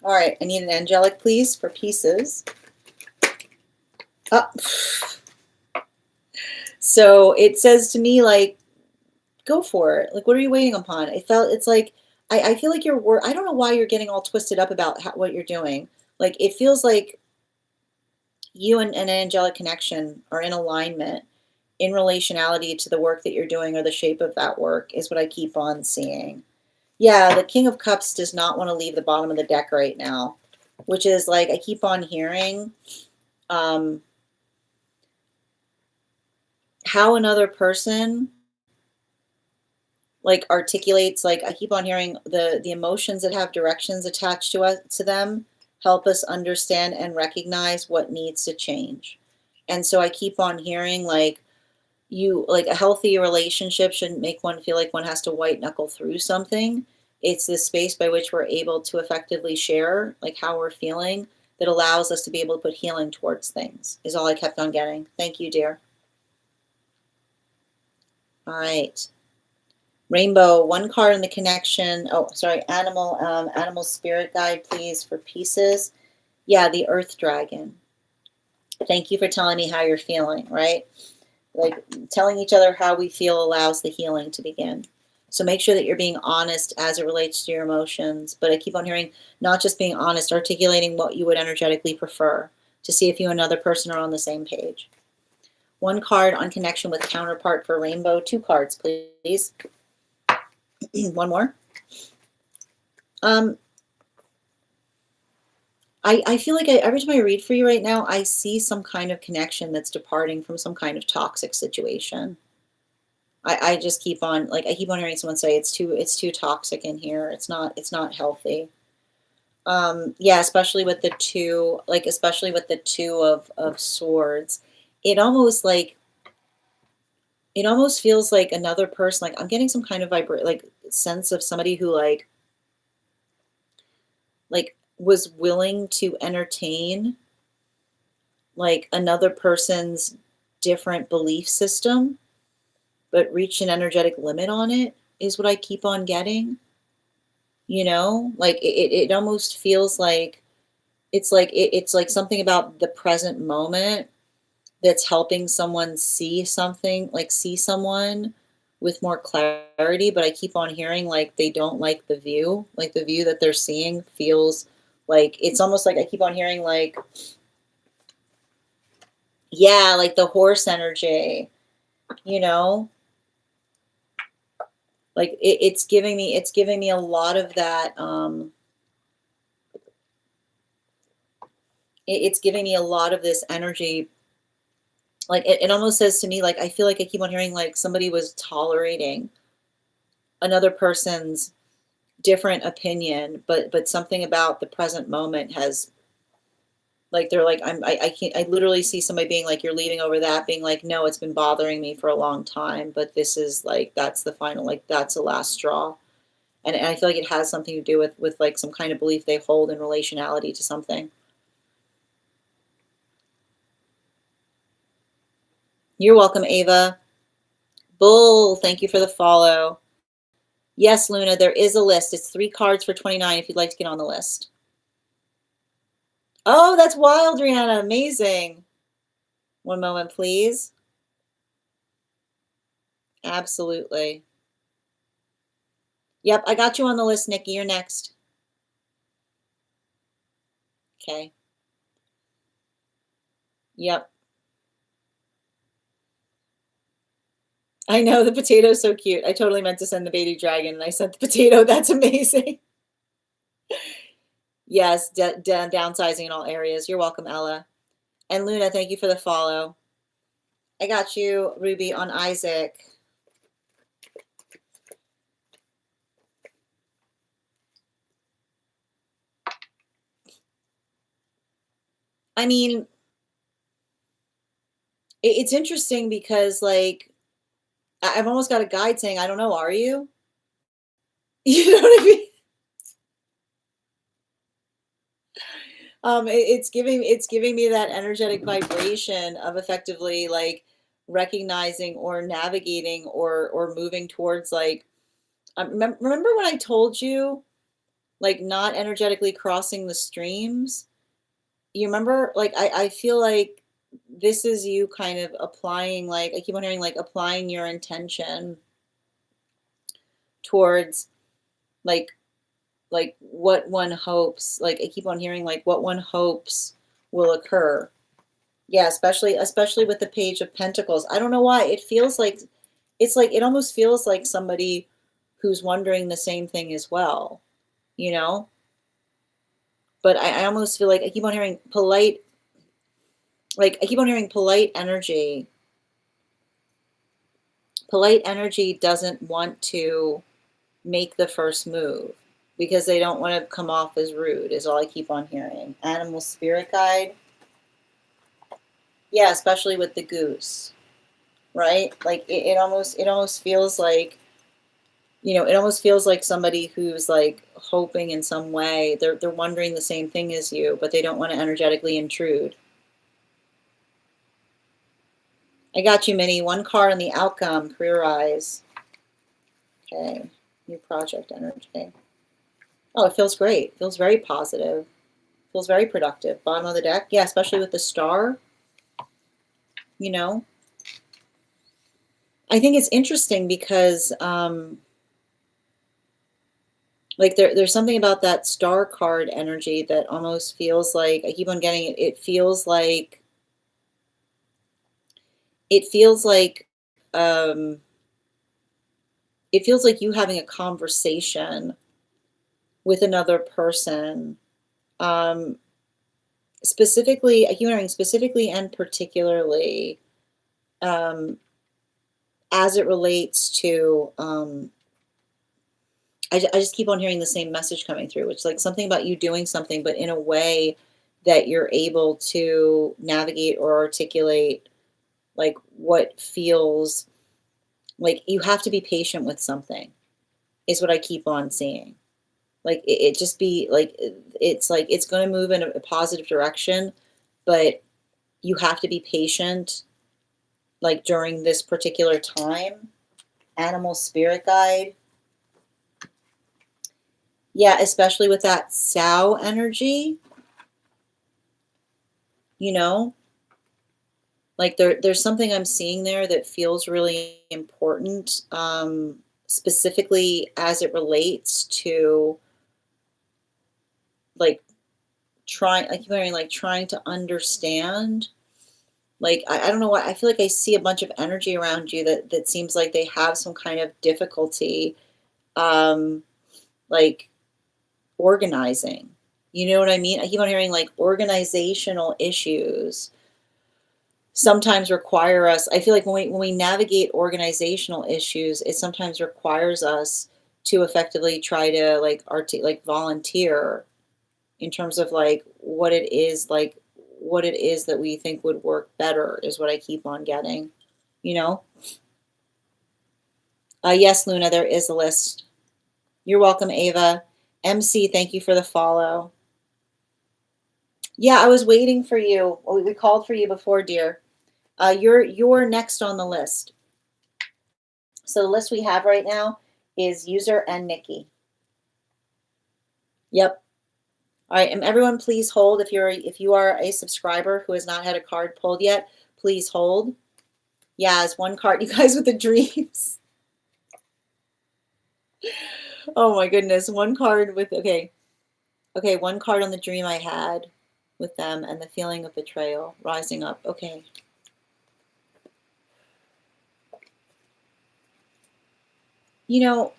All right, I need an angelic, please, for pieces. Oh. So it says to me, like, go for it. Like, what are you waiting upon? It's like, I feel like I don't know why you're getting all twisted up about what you're doing. Like, it feels like you and an angelic connection are in alignment in relationality to the work that you're doing or the shape of that work is what I keep on seeing. Yeah, the King of Cups does not want to leave the bottom of the deck right now, which is like I keep on hearing um, how another person like articulates. Like I keep on hearing the emotions that have directions attached to them help us understand and recognize what needs to change. And so I keep on hearing like a healthy relationship shouldn't make one feel like one has to white knuckle through something. It's this space by which we're able to effectively share like how we're feeling that allows us to be able to put healing towards things is all I kept on getting. Thank you, dear. All right. Rainbow, one card in the connection. Oh, sorry, animal spirit guide, please, for pieces. Yeah, the earth dragon. Thank you for telling me how you're feeling, right? Like telling each other how we feel allows the healing to begin. So make sure that you're being honest as it relates to your emotions. But I keep on hearing not just being honest, articulating what you would energetically prefer to see if you and another person are on the same page. One card on connection with counterpart for rainbow. Two cards, please. One more. I feel like every time I read for you right now, I see some kind of connection that's departing from some kind of toxic situation. I just keep on like I keep on hearing someone say it's too toxic in here. It's not healthy. Yeah, especially with the two of swords. It almost like it almost feels like another person, like I'm getting some kind of like sense of somebody who like was willing to entertain like another person's different belief system, but reached an energetic limit on it is what I keep on getting. Like it almost feels like it's like something about the present moment that's helping someone see something, like see someone with more clarity. But I keep on hearing like they don't like the view that they're seeing feels like it's almost like I keep on hearing like, yeah, like the horse energy, you know, like it's giving me a lot of that. It's giving me a lot of this energy. Like it almost says to me, like I feel like I keep on hearing like somebody was tolerating another person's different opinion, but something about the present moment has like they're like I can't I literally see somebody being like you're leaving over that being like no it's been bothering me for a long time but this is like that's the final like that's the last straw. And I feel like it has something to do with like some kind of belief they hold in relationality to something. You're welcome, Ava. Bull, thank you for the follow. Yes, Luna, there is a list. It's 3 cards for 29 if you'd like to get on the list. Oh, that's wild, Rihanna. Amazing. One moment, please. Absolutely. Yep, I got you on the list, Nikki. You're next. Okay. Yep. I know the potato's so cute. I totally meant to send the baby dragon and I sent the potato. That's amazing. Yes, downsizing in all areas. You're welcome, Ella. And Luna, thank you for the follow. I got you, Ruby, on Isaac. I mean, it's interesting because, like, I've almost got a guide saying, I don't know, are you? You know what I mean? It's giving me that energetic vibration of effectively like recognizing or navigating or moving towards like remember when I told you like not energetically crossing the streams? You remember like I feel like this is you kind of applying like I keep on hearing like applying your intention towards like what one hopes like I keep on hearing like what one hopes will occur. Yeah, especially with the Page of Pentacles. I don't know why. It feels like it's like it almost feels like somebody who's wondering the same thing as well, you know? But I almost feel like I keep on hearing polite, like I keep on hearing polite energy. Polite energy doesn't want to make the first move because they don't want to come off as rude, is all I keep on hearing. Animal spirit guide. Yeah, especially with the goose, right? Like it almost feels like, you know, it almost feels like somebody who's like hoping in some way they're wondering the same thing as you, but they don't want to energetically intrude. I got you, Minnie. 1 card on the outcome, career rise. Okay, new project energy. Oh, it feels great. Feels very positive. Feels very productive. Bottom of the deck, yeah, especially with the star. You know, I think it's interesting because like there's something about that star card energy that almost feels like I keep on getting it. It feels like um, it feels like you having a conversation with another person. Um, specifically, I keep hearing specifically and particularly um, as it relates to. I just keep on hearing the same message coming through, which is like something about you doing something, but in a way that you're able to navigate or articulate like what feels like you have to be patient with something is what I keep on seeing. Like it just be like it's going to move in a positive direction, but you have to be patient like during this particular time. Animal spirit guide. Yeah, especially with that sow energy, you know, like there's something I'm seeing there that feels really important, specifically as it relates to like trying, I keep hearing like trying to understand. Like I don't know why I feel like I see a bunch of energy around you that seems like they have some kind of difficulty, um, like organizing. You know what I mean? I keep on hearing like organizational issues sometimes require us. I feel like when we navigate organizational issues, it sometimes requires us to effectively try to like volunteer in terms of like what it is that we think would work better is what I keep on getting, you know? Yes, Luna, there is a list. You're welcome, Ava. MC, thank you for the follow. Yeah, I was waiting for you. We called for you before, dear. You're next on the list. So the list we have right now is User and Nikki. Yep. All right, and everyone please hold. If you are a subscriber who has not had a card pulled yet, please hold. Yeah, it's one card. You guys with the dreams. Oh my goodness, one card with, okay, one card on the dream I had with them and the feeling of betrayal rising up. Okay. You know,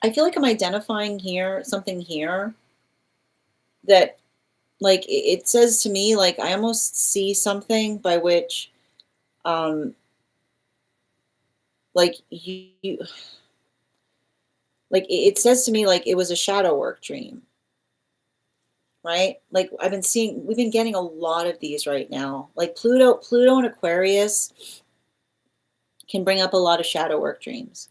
I feel like I'm identifying here, something here that, like, it says to me, like, I almost see something by which, like, like, it says to me, like, it was a shadow work dream, right? Like, we've been getting a lot of these right now. Like, Pluto and Aquarius can bring up a lot of shadow work dreams.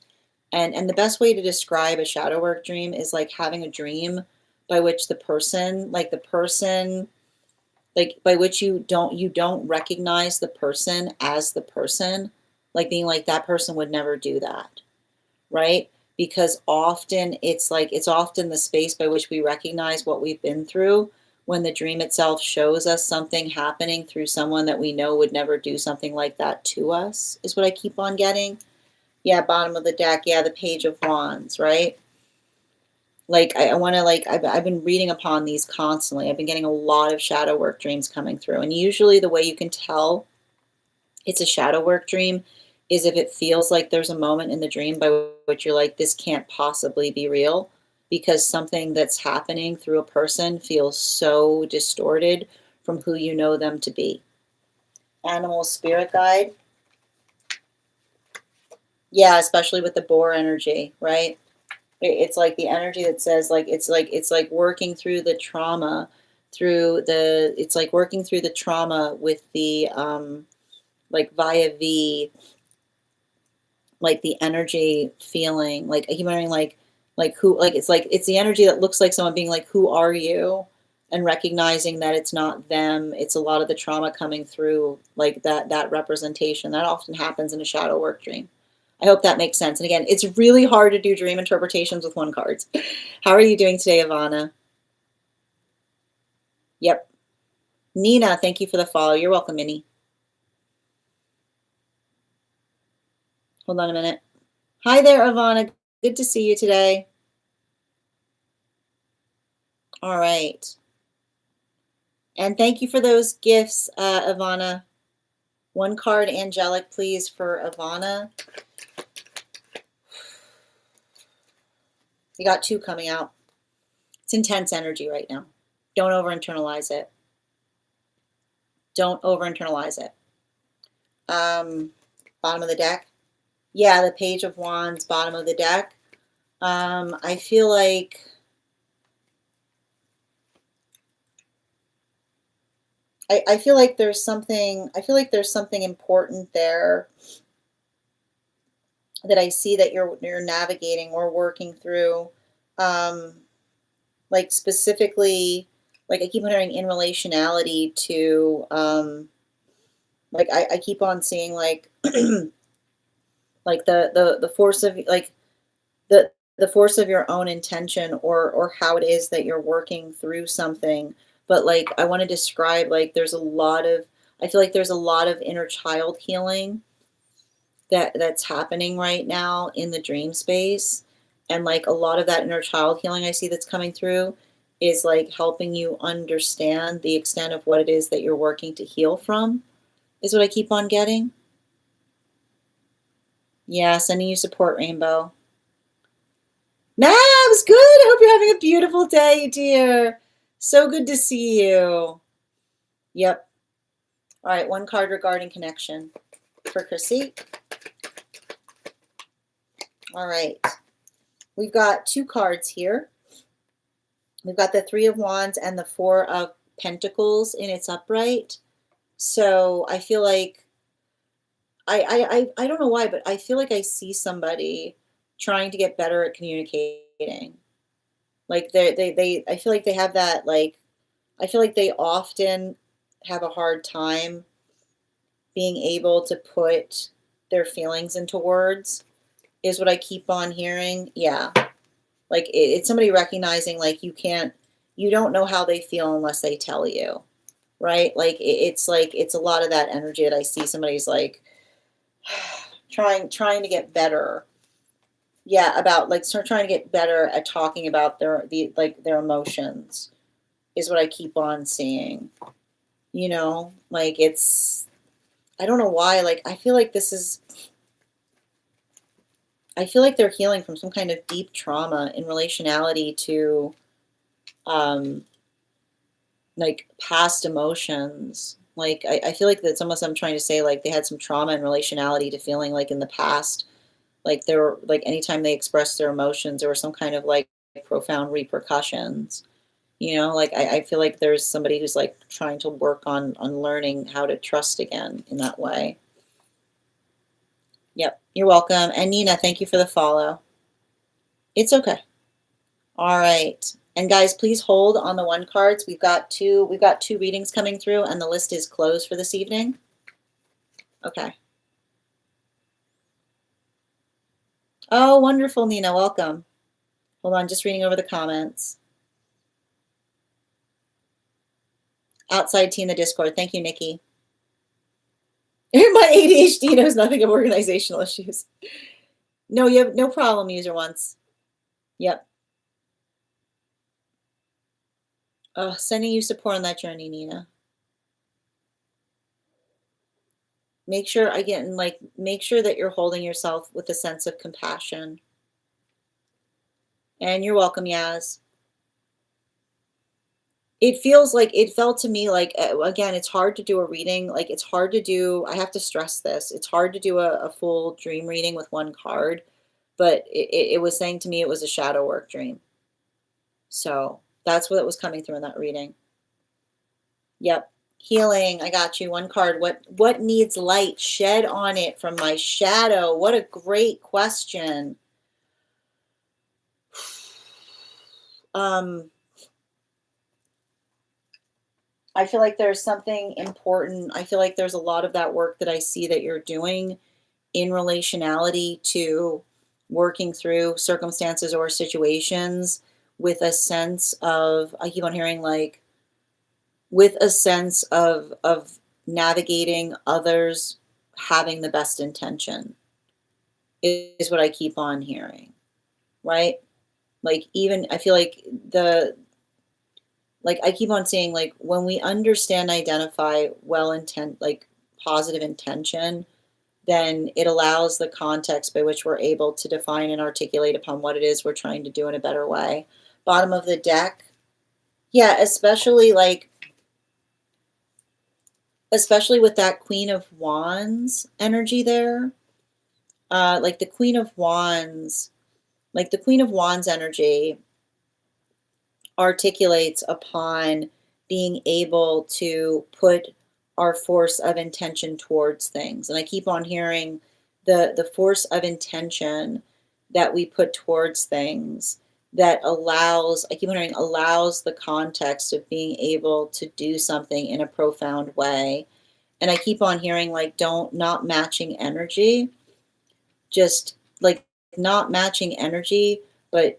And the best way to describe a shadow work dream is like having a dream by which the person, like by which you don't recognize the person as the person, like being like that person would never do that, right? Because often it's often the space by which we recognize what we've been through when the dream itself shows us something happening through someone that we know would never do something like that to us, is what I keep on getting. Yeah, bottom of the deck. Yeah, the Page of Wands, right? Like, I want to, like, I've been reading upon these constantly. I've been getting a lot of shadow work dreams coming through. And usually the way you can tell it's a shadow work dream is if it feels like there's a moment in the dream by which you're like, this can't possibly be real, because something that's happening through a person feels so distorted from who you know them to be. Animal spirit guide. Yeah, especially with the boar energy, right? It's like the energy that says, like, it's like working through the trauma, it's like working through the trauma with the like via the, like, the energy feeling, like I keep wondering, like who, like it's the energy that looks like someone being like, who are you? And recognizing that it's not them, it's a lot of the trauma coming through, like that representation that often happens in a shadow work dream. I hope that makes sense. And again, it's really hard to do dream interpretations with one cards. How are you doing today, Ivana? Yep. Nina, thank you for the follow. You're welcome, Minnie. Hold on a minute. Hi there, Ivana. Good to see you today. All right. And thank you for those gifts, Ivana. One card, angelic, please, for Ivana. We got two coming out. It's intense energy right now. Don't over-internalize it. Don't over-internalize it. Bottom of the deck. Yeah, the Page of Wands, bottom of the deck. I feel like I feel like there's something important there that I see that you're navigating or working through. Like, specifically, like, I keep wondering in relationality to like I keep on seeing, like like the force of, like, the force of your own intention, or how it is that you're working through something. But, like, I want to describe, like, I feel like there's a lot of inner child healing that's happening right now in the dream space. And, like, a lot of that inner child healing I see that's coming through is, like, helping you understand the extent of what it is that you're working to heal from, is what I keep on getting. Yeah, sending you support, Rainbow. Nabs, good. I hope you're having a beautiful day, dear. So good to see you. Yep. All right, one card regarding connection for Chrissy. All right. We've got two cards here. We've got the Three of Wands and the Four of Pentacles in its upright. So I feel like I don't know why, but I feel like I see somebody trying to get better at communicating. Like I feel like they have that, like, I feel like they often have a hard time being able to put their feelings into words, is what I keep on hearing. Yeah. Like it's somebody recognizing like you don't know how they feel unless they tell you, right? Like it's a lot of that energy that I see somebody's like trying to get better. Yeah, about like start trying to get better at talking about their emotions is what I keep on seeing. Like I don't know why, like I feel like they're healing from some kind of deep trauma in relationality to um like past emotions. Like I feel like that's almost I'm trying to say like they had some trauma in relationality to feeling like in the past, like there were like anytime they expressed their emotions, there were some kind of like profound repercussions. Like I feel like there's somebody who's like trying to work on learning how to trust again in that way. Yep, you're welcome. And Nina, thank you for the follow. It's okay. All right. And guys, please hold on the one cards. We've got two readings coming through and the list is closed for this evening. Okay. Oh, wonderful, Nina. Welcome. Hold on, just reading over the comments. Outside tea in the Discord. Thank you, Nikki. My ADHD knows nothing of organizational issues. No, you have no problem, user once. Yep. Sending you support on that journey, Nina. Make sure make sure that you're holding yourself with a sense of compassion. And you're welcome, Yaz. It felt to me like, again, it's hard to do a reading. Like it's hard to do, I have to stress this. It's hard to do a full dream reading with one card, but it was saying to me it was a shadow work dream. So that's what was coming through in that reading. Yep. Healing. I got you. One card. What needs light shed on it from my shadow? What a great question. I feel like there's something important. I feel like there's a lot of that work that I see that you're doing in relationality to working through circumstances or situations with a sense of, I keep on hearing like, with a sense of navigating others having the best intention is what I keep on hearing, right? Like even I feel like I keep on saying like when we understand, identify well intent, like positive intention, then it allows the context by which we're able to define and articulate upon what it is we're trying to do in a better way. Bottom of the deck. Yeah, especially with that Queen of Wands energy there. Like the Queen of Wands, energy articulates upon being able to put our force of intention towards things. And I keep on hearing the force of intention that we put towards things that I keep on hearing allows the context of being able to do something in a profound way. And I keep on hearing like not matching energy, just like not matching energy, but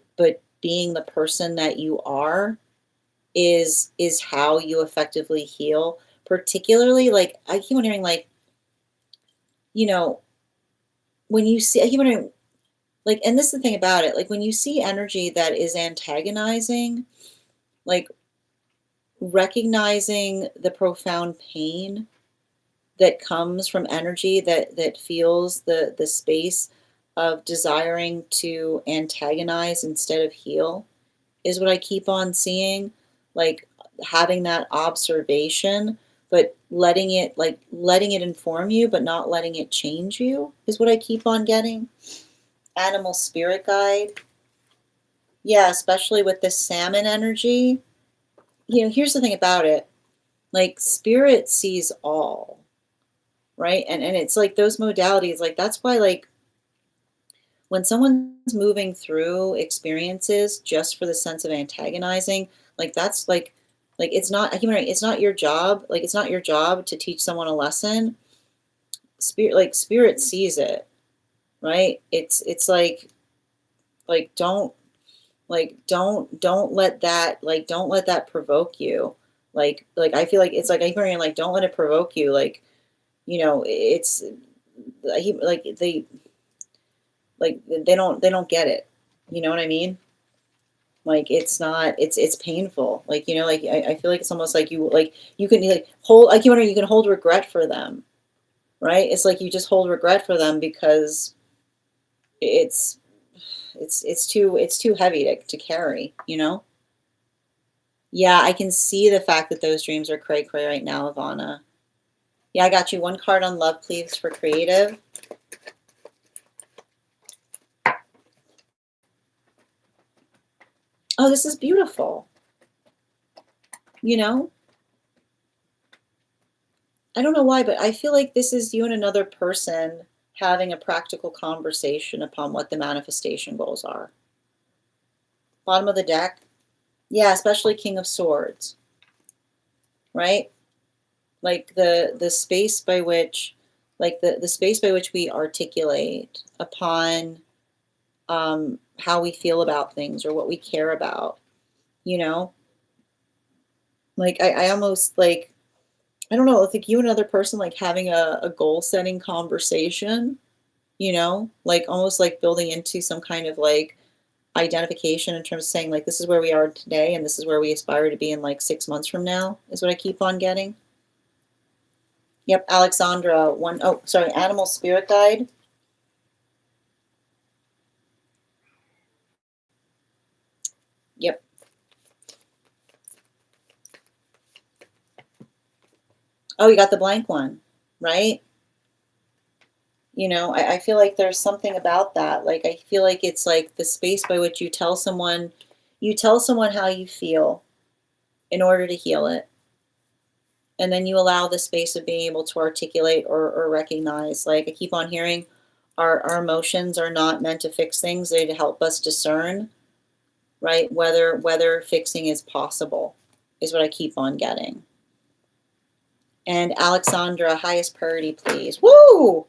being the person that you are is how you effectively heal. Particularly like I keep on hearing like, you know, when you see I keep on hearing like, and this is the thing about it, like when you see energy that is antagonizing, like recognizing the profound pain that comes from energy that feels the space of desiring to antagonize instead of heal is what I keep on seeing. Like having that observation, but letting it inform you, but not letting it change you is what I keep on getting. Animal spirit guide. Yeah, especially with the salmon energy. Here's the thing about it. Like spirit sees all, right? And it's like those modalities, like that's why like when someone's moving through experiences just for the sense of antagonizing, like that's like it's not, I keep hearing, it's not your job. Like it's not your job to teach someone a lesson. Spirit sees it, right? It's like don't let that, like don't let that provoke you. Like I feel like it's like I keep hearing like don't let it provoke you. Like, it's like they don't get it. You know what I mean? Like it's not, it's painful. Like, like I feel like it's almost like you can like hold, like you can hold regret for them, right? It's like you just hold regret for them because it's it's too heavy to carry, Yeah, I can see the fact that those dreams are cray cray right now, Ivana. Yeah, I got you one card on love, please, for creative. Oh, this is beautiful. I don't know why, but I feel like this is you and another person having a practical conversation upon what the manifestation goals are. Bottom of the deck. Yeah, especially King of Swords, right? Like the space by which, like the space by which we articulate upon how we feel about things or what we care about, you know? Like I almost like, I don't know, I think you and another person like having a goal setting conversation, like almost like building into some kind of like identification in terms of saying like this is where we are today and this is where we aspire to be in like 6 months from now is what I keep on getting. Yep, Alexandra, oh sorry, animal spirit guide. Yep. Oh, you got the blank one, right? I feel like there's something about that. Like I feel like it's like the space by which you tell someone how you feel in order to heal it. And then you allow the space of being able to articulate or recognize. Like I keep on hearing our emotions are not meant to fix things, they're to help us discern, right? Whether fixing is possible is what I keep on getting. And Alexandra, highest priority, please. Woo!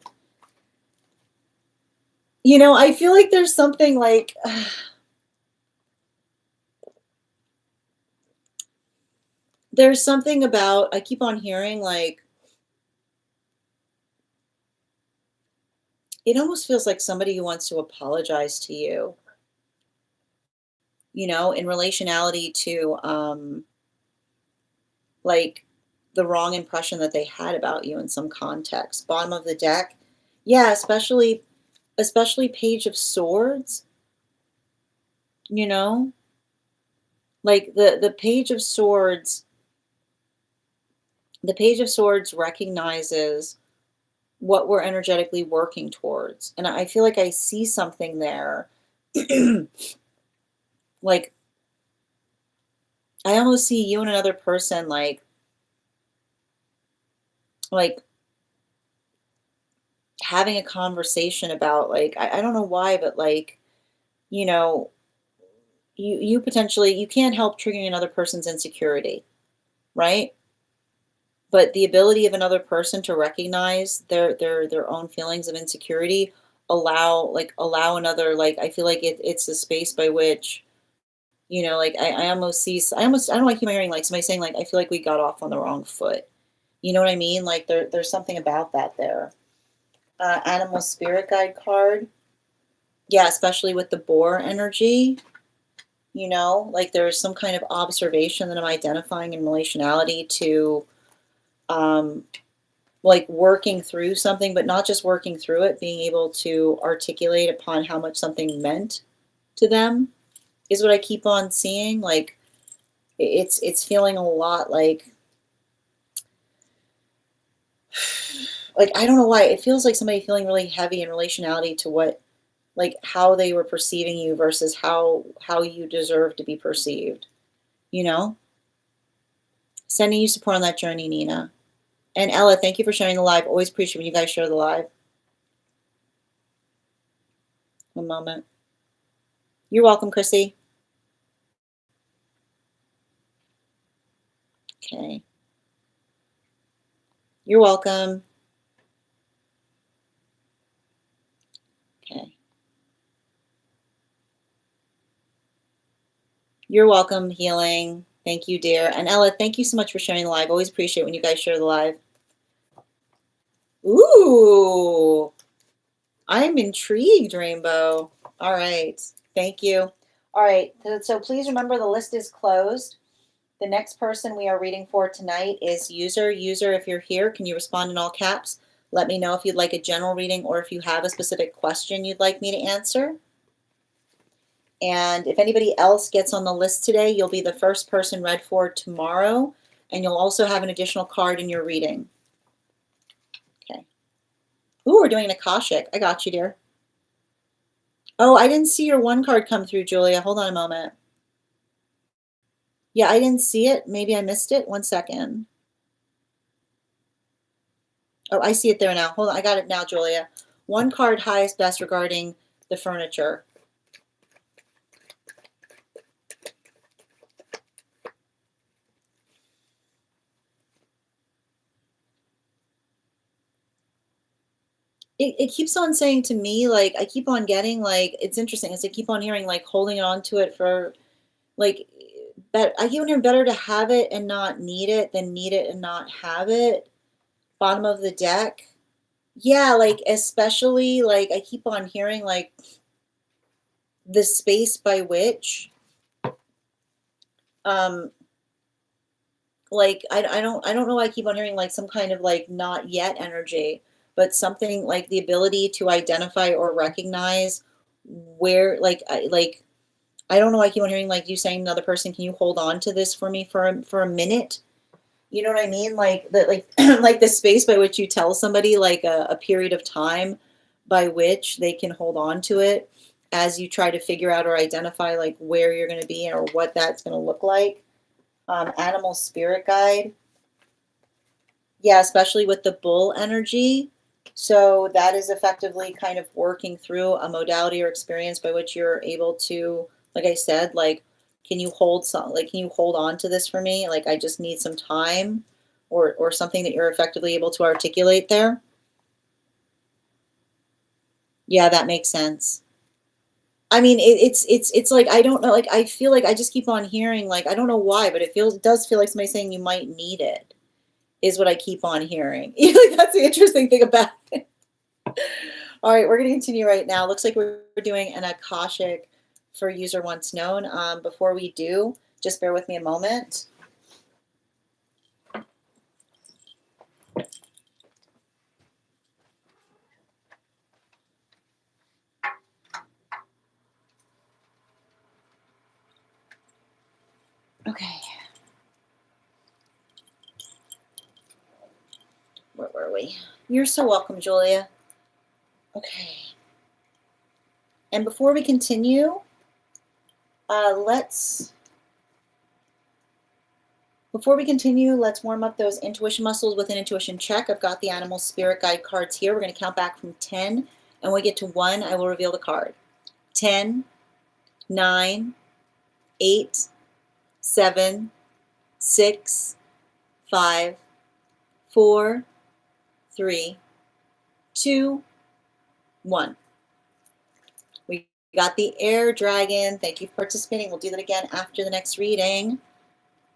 I feel like there's something like there's something about, I keep on hearing like it almost feels like somebody who wants to apologize to you, in relationality to like the wrong impression that they had about you in some context. Bottom of the deck. Yeah, especially Page of Swords, you know? Like the Page of Swords, the Page of Swords recognizes what we're energetically working towards. And I feel like I see something there. Like I almost see you and another person like having a conversation about like I don't know why, but like, you know, you potentially you can't help triggering another person's insecurity, right? But the ability of another person to recognize their own feelings of insecurity allow another, like I feel like it's a space by which, like I almost see I don't know, I keep hearing like somebody saying like I feel like we got off on the wrong foot. You know what I mean? Like there's something about that there. Animal spirit guide card. Yeah, especially with the boar energy, like there's some kind of observation that I'm identifying in relationality to um like working through something, but not just working through it, being able to articulate upon how much something meant to them is what I keep on seeing. Like it's feeling a lot like I don't know why it feels like somebody feeling really heavy in relationality to what, like how they were perceiving you versus how you deserve to be perceived, you know? Sending you support on that journey, Nina. And Ella, thank you for sharing the live. Always appreciate when you guys share the live. One moment. You're welcome, Chrissy. Okay. You're welcome. Okay. You're welcome, Healing. Thank you, dear. And Ella, thank you so much for sharing the live. Always appreciate when you guys share the live. Ooh, I'm intrigued, Rainbow. All right. Thank you. All right. So please remember the list is closed. The next person we are reading for tonight is User. User, if you're here, can you respond in all caps? Let me know if you'd like a general reading or if you have a specific question you'd like me to answer. And if anybody else gets on the list today, you'll be the first person read for tomorrow, and you'll also have an additional card in your reading. Okay. Ooh, we're doing an Akashic. I got you, dear. Oh, I didn't see your one card come through, Julia. Hold on a moment. Yeah, I didn't see it. Maybe I missed it. 1 second. Oh, I see it there now. Hold on. I got it now, Julia. One card, highest, best regarding the furniture. It keeps on saying to me, like, I keep on getting, like, it's interesting as I keep on hearing, like, holding on to it for, like, but I keep on hearing better to have it and not need it than need it and not have it. Bottom of the deck. Yeah, like, especially, like, I keep on hearing, like, the space by which, like, I don't know why I keep on hearing, like, some kind of, like, not yet energy, but something like the ability to identify or recognize where, like, I don't know why I keep on hearing, like, you saying to another person, "Can you hold on to this for me for a minute?" You know what I mean? Like, the, like, like the space by which you tell somebody, like, a period of time by which they can hold on to it as you try to figure out or identify, like, where you're gonna be or what that's gonna look like. Animal spirit guide. Yeah, especially with the bull energy. So that is effectively kind of working through a modality or experience by which you're able to, like I said, like, can you hold can you hold on to this for me? Like, I just need some time, or something that you're effectively able to articulate there. Yeah, that makes sense. I mean, it's like, I don't know, like, I feel like I just keep on hearing, like, I don't know why, but it does feel like somebody saying you might need it. Is what I keep on hearing. That's the interesting thing about it. All right, we're going to continue right now. Looks like we're doing an Akashic for user once known. Before we do, just bear with me a moment. Okay. Where were we? You're so welcome, Julia. Okay. And before we continue, let's warm up those intuition muscles with an intuition check. I've got the animal spirit guide cards here. We're going to count back from 10, and when we get to 1, I will reveal the card. 10, 9, 8, 7, 6, 5, 4, 3, 2, 1. We got the air dragon. Thank you for participating. We'll do that again after the next reading.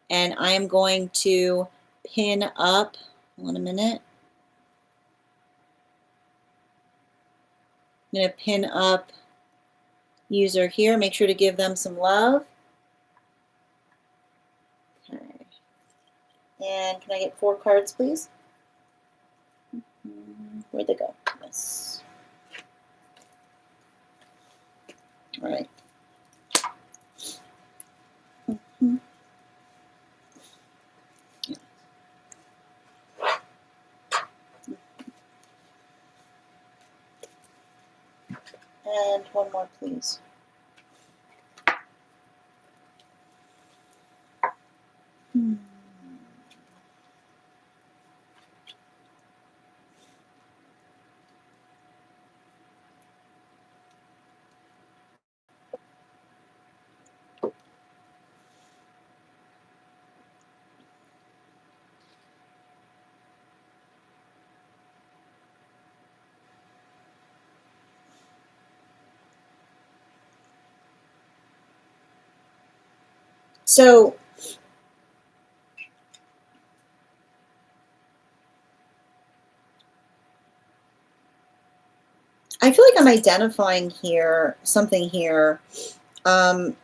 And I am going to pin up, hold on a minute. I'm going to pin up user here. Make sure to give them some love. Okay. And can I get 4 cards, please? Where'd they go? Yes. All right. And 1 more, please. So I feel like I'm identifying here, something here, um,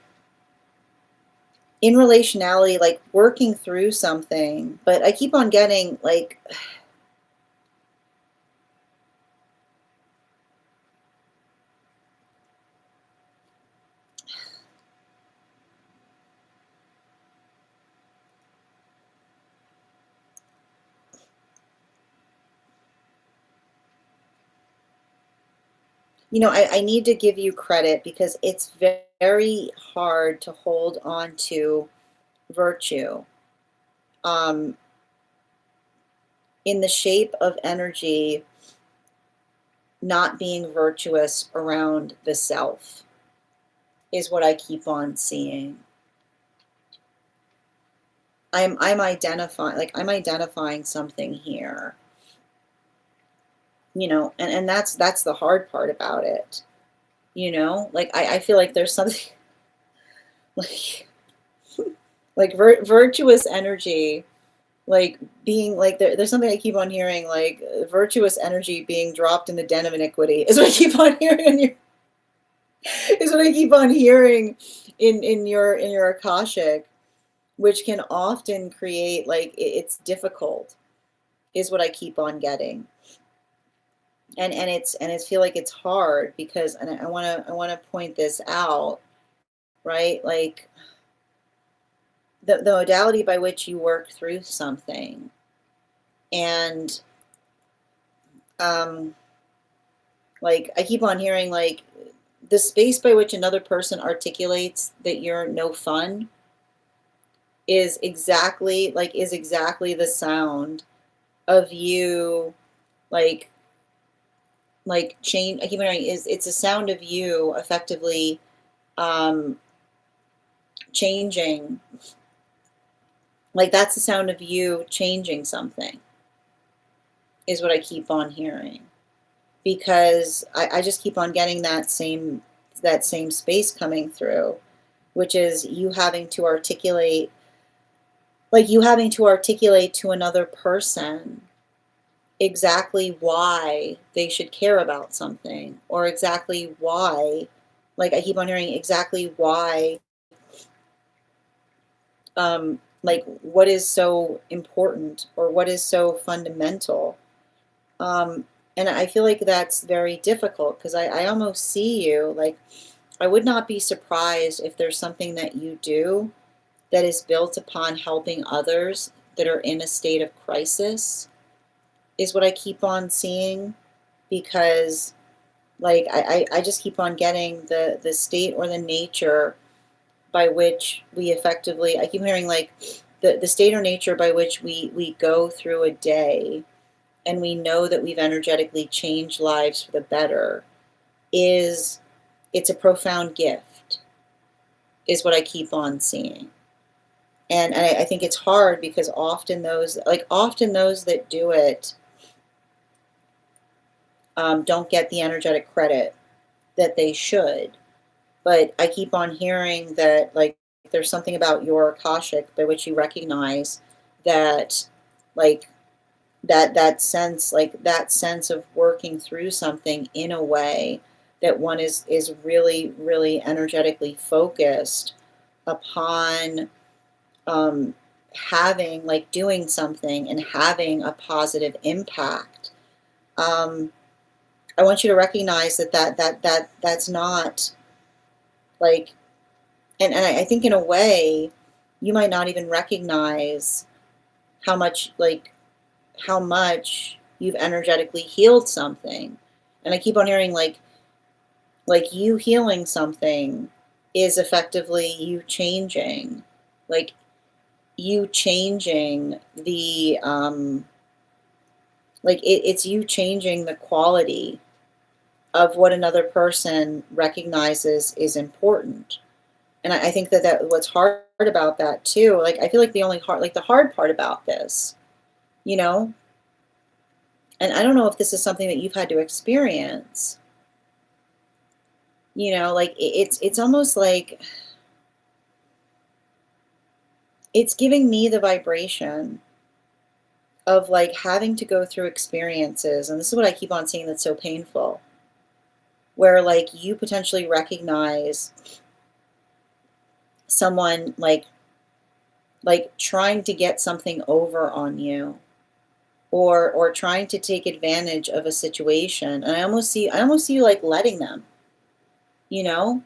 in relationality, like working through something, but I keep on getting like, I need to give you credit because it's very hard to hold on to virtue, um, in the shape of energy not being virtuous around the self is what I keep on seeing. I'm identifying something here, and that's the hard part about it, like I feel like there's something like like virtuous energy, like being like there's something I keep on hearing, like virtuous energy being dropped in the den of iniquity is what I keep on hearing is what I keep on hearing in your Akashic, which can often create like it's difficult, is what I keep on getting. And it's feel like it's hard because, and I want to point this out, right? Like the modality by which you work through something, and um like I keep on hearing like the space by which another person articulates that you're no fun is exactly the sound of you, like change. I keep hearing it's a sound of you effectively um changing. Like that's the sound of you changing something is what I keep on hearing, because I just keep on getting that same space coming through, which is you having to articulate to another person exactly why they should care about something, or exactly why, like I keep on hearing exactly why, like what is so important or what is so fundamental. Um, and I feel like that's very difficult because I almost see you like I would not be surprised if there's something that you do that is built upon helping others that are in a state of crisis, is what I keep on seeing, because like I just keep on getting the state or the nature by which we effectively, I keep hearing like the state or nature by which we go through a day and we know that we've energetically changed lives for the better, is it's a profound gift, is what I keep on seeing. And I think it's hard because often those that do it don't get the energetic credit that they should. But I keep on hearing that like there's something about your Akashic by which you recognize that, like that sense of working through something in a way that one is really really energetically focused upon, um, having like doing something and having a positive impact. um, I want you to recognize that's not like, and I think in a way you might not even recognize how much like how much you've energetically healed something. And I keep on hearing like you healing something is effectively you changing, like you changing the it's you changing the quality of what another person recognizes is important. And I think that what's hard about that too, like I feel like the hard part about this, you know, and I don't know if this is something that you've had to experience, like it's almost like it's giving me the vibration of like having to go through experiences, and this is what I keep on seeing that's so painful, where like you potentially recognize someone like trying to get something over on you, or trying to take advantage of a situation, and I almost see you like letting them, you know?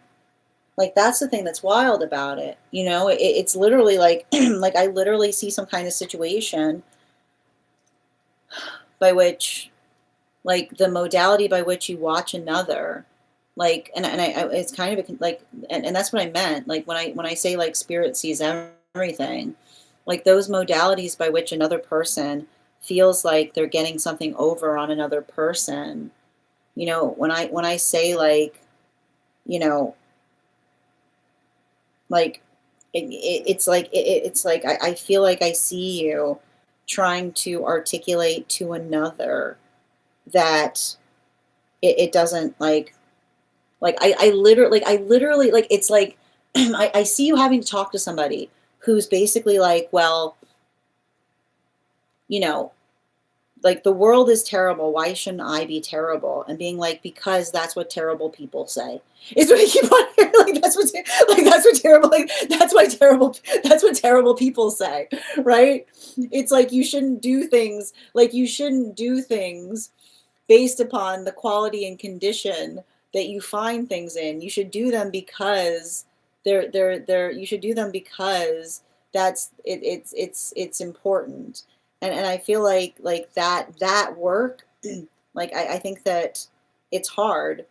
Like that's the thing that's wild about it. It's literally like like I literally see some kind of situation by which, like, the modality by which you watch another, like, and it's kind of like, and that's what I meant, like when I say like spirit sees everything, like those modalities by which another person feels like they're getting something over on another person. When I say like, you know like it's like I feel like I see you trying to articulate to another that it doesn't like I literally like it's like I see you having to talk to somebody who's basically like, well, you know like, the world is terrible, why shouldn't I be terrible? And being like, because that's what terrible people say. Is what I keep on hearing. That's what terrible people say, right? It's like you shouldn't do things based upon the quality and condition that you find things in. You should do them because you should do them because that's it's important. And I feel like that work, like I think that it's hard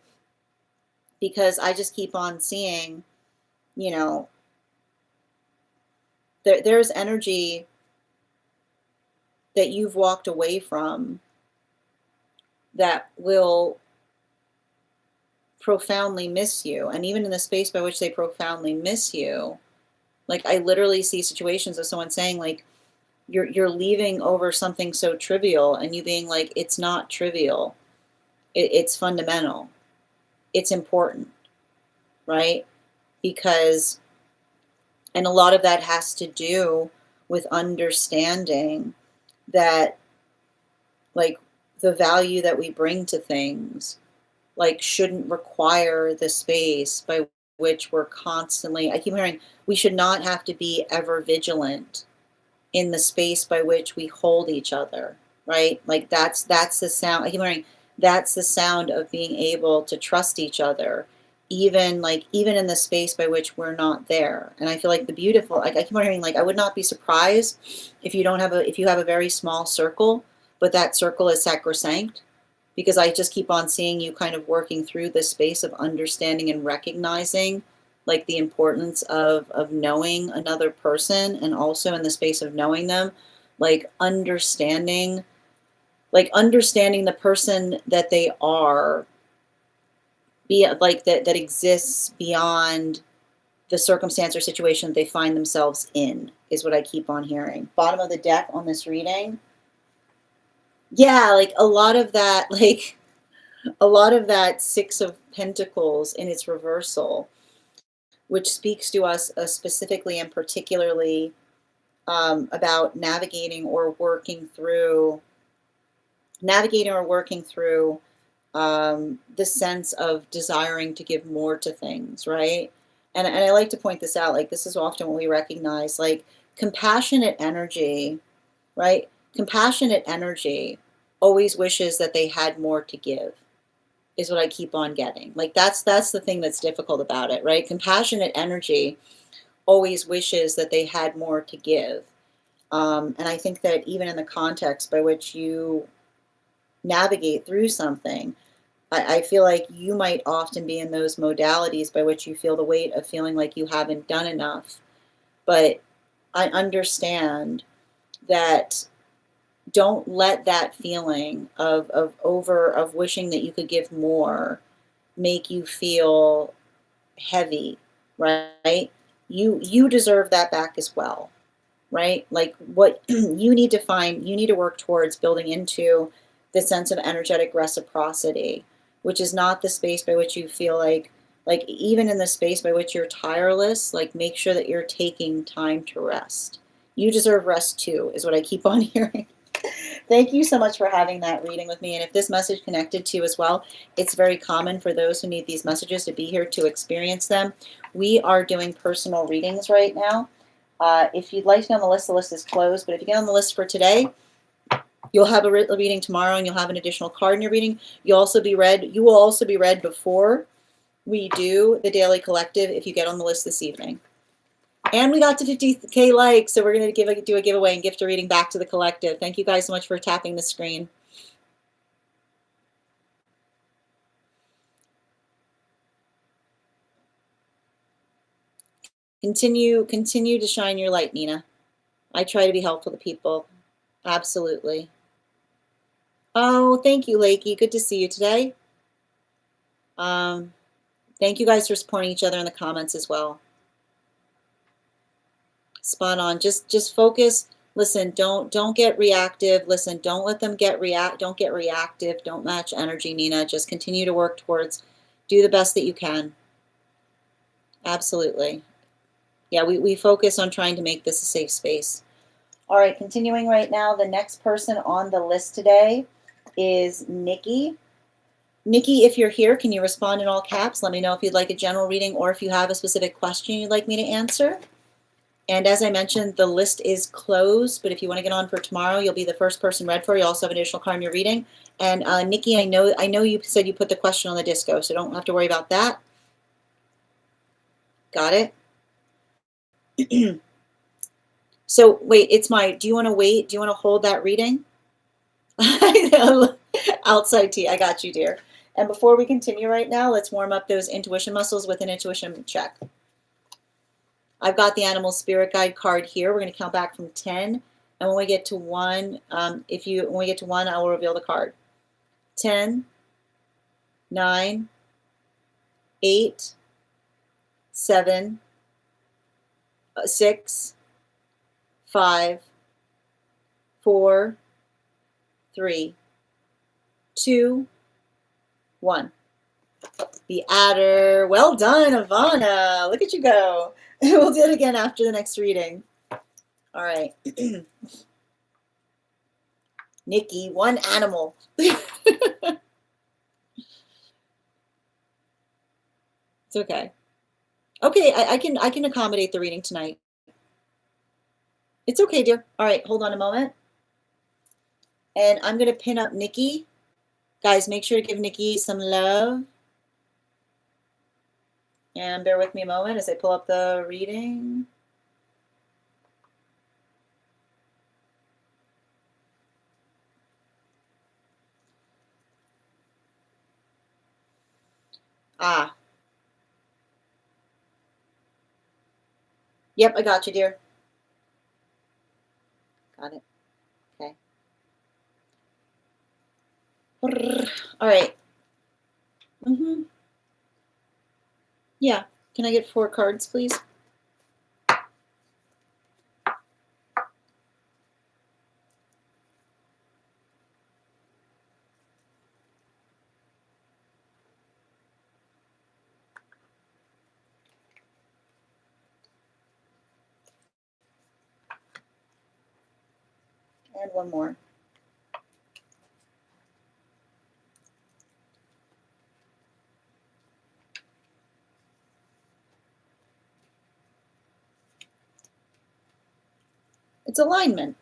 because I just keep on seeing, you know, there's energy that you've walked away from that will profoundly miss you. And even in the space by which they profoundly miss you, like I literally see situations of someone saying like, you're leaving over something so trivial, and you being like, it's not trivial. It's fundamental. It's important, right? Because, and a lot of that has to do with understanding that, like, the value that we bring to things, like, shouldn't require the space by which we're constantly, I keep hearing, we should not have to be ever vigilant in the space by which we hold each other, right? Like that's the sound. I keep hearing that's the sound of being able to trust each other, even in the space by which we're not there. And I feel like the beautiful, like I keep hearing, like I would not be surprised if you have a very small circle, but that circle is sacrosanct, because I just keep on seeing you kind of working through this space of understanding and recognizing like the importance of knowing another person, and also in the space of knowing them, like understanding the person that they are, be like that exists beyond the circumstance or situation they find themselves in, is what I keep on hearing. Bottom of the deck on this reading. Yeah, like a lot of that, like a lot of that Six of Pentacles in its reversal, which speaks to us specifically and particularly about navigating or working through the sense of desiring to give more to things, right? And I like to point this out, like this is often what we recognize, like compassionate energy, right? Compassionate energy always wishes that they had more to give, is what I keep on getting. Like that's the thing that's difficult about it, right? Compassionate energy always wishes that they had more to give. And I think that even in the context by which you navigate through something, I feel like you might often be in those modalities by which you feel the weight of feeling like you haven't done enough. But I understand that don't let that feeling of wishing that you could give more make you feel heavy, right? You deserve that back as well, right? Like what you need to work towards building into the sense of energetic reciprocity, which is not the space by which you feel like even in the space by which you're tireless, like make sure that you're taking time to rest. You deserve rest too, is what I keep on hearing. Thank you so much for having that reading with me. And if this message connected to you as well, it's very common for those who need these messages to be here to experience them. We are doing personal readings right now. If you'd like to get on the list is closed. But if you get on the list for today, you'll have a reading tomorrow, and you'll have an additional card in your reading. You will also be read before we do the daily collective if you get on the list this evening. And we got to 50K likes, so we're going to do a giveaway and gift a reading back to the collective. Thank you guys so much for tapping the screen. Continue to shine your light, Nina. I try to be helpful to people. Absolutely. Oh, thank you, Lakey. Good to see you today. Thank you guys for supporting each other in the comments as well. Spot on. Just focus. Listen, don't get reactive. Listen, don't let them get reactive. Don't match energy, Nina. Just continue to work towards, do the best that you can. Absolutely. Yeah, we focus on trying to make this a safe space. All right, continuing right now, the next person on the list today is Nikki. Nikki, if you're here, can you respond in all caps? Let me know if you'd like a general reading or if you have a specific question you'd like me to answer. And as I mentioned, the list is closed, but if you want to get on for tomorrow, you'll be the first person read for. You also have an additional card in your reading. And Nikki, I know you said you put the question on the disco, so don't have to worry about that. Got it? So wait, do you want to wait? Do you want to hold that reading? Outside tea, I got you, dear. And before we continue right now, let's warm up those intuition muscles with an intuition check. I've got the animal spirit guide card here. We're going to count back from 10. And when we get to 1, when we get to 1, I will reveal the card. 10, 9, 8, 7, 6, 5, 4, 3, 2, 1. The adder. Well done, Ivana. Look at you go. We'll do it again after the next reading. All right. Nikki, one animal. It's okay. Okay, I can accommodate the reading tonight. It's okay, dear. All right, hold on a moment. And I'm going to pin up Nikki. Guys, make sure to give Nikki some love. And bear with me a moment as I pull up the reading. Ah. Yep, I got you, dear. Got it. Okay. All right. Yeah. Can I get 4 cards, please? And 1 more. It's alignment.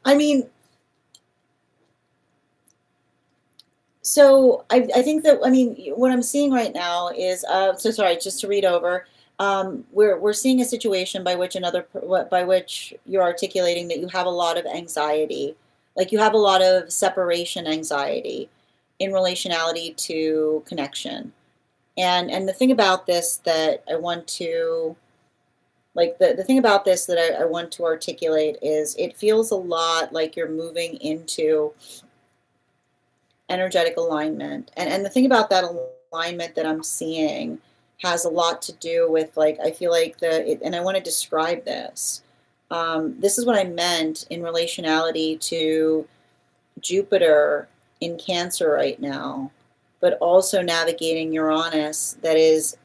I mean, so I think that, I mean, what I'm seeing right now is, so sorry, just to read over, we're seeing a situation by which you're articulating that you have a lot of anxiety, like you have a lot of separation anxiety in relationality to connection. And the thing about this that I want to, like the thing about this that I want to articulate is it feels a lot like you're moving into energetic alignment. And the thing about that alignment that I'm seeing has a lot to do with, like, I feel like and I want to describe this. This is what I meant in relationality to Jupiter in Cancer right now. but also navigating Uranus that is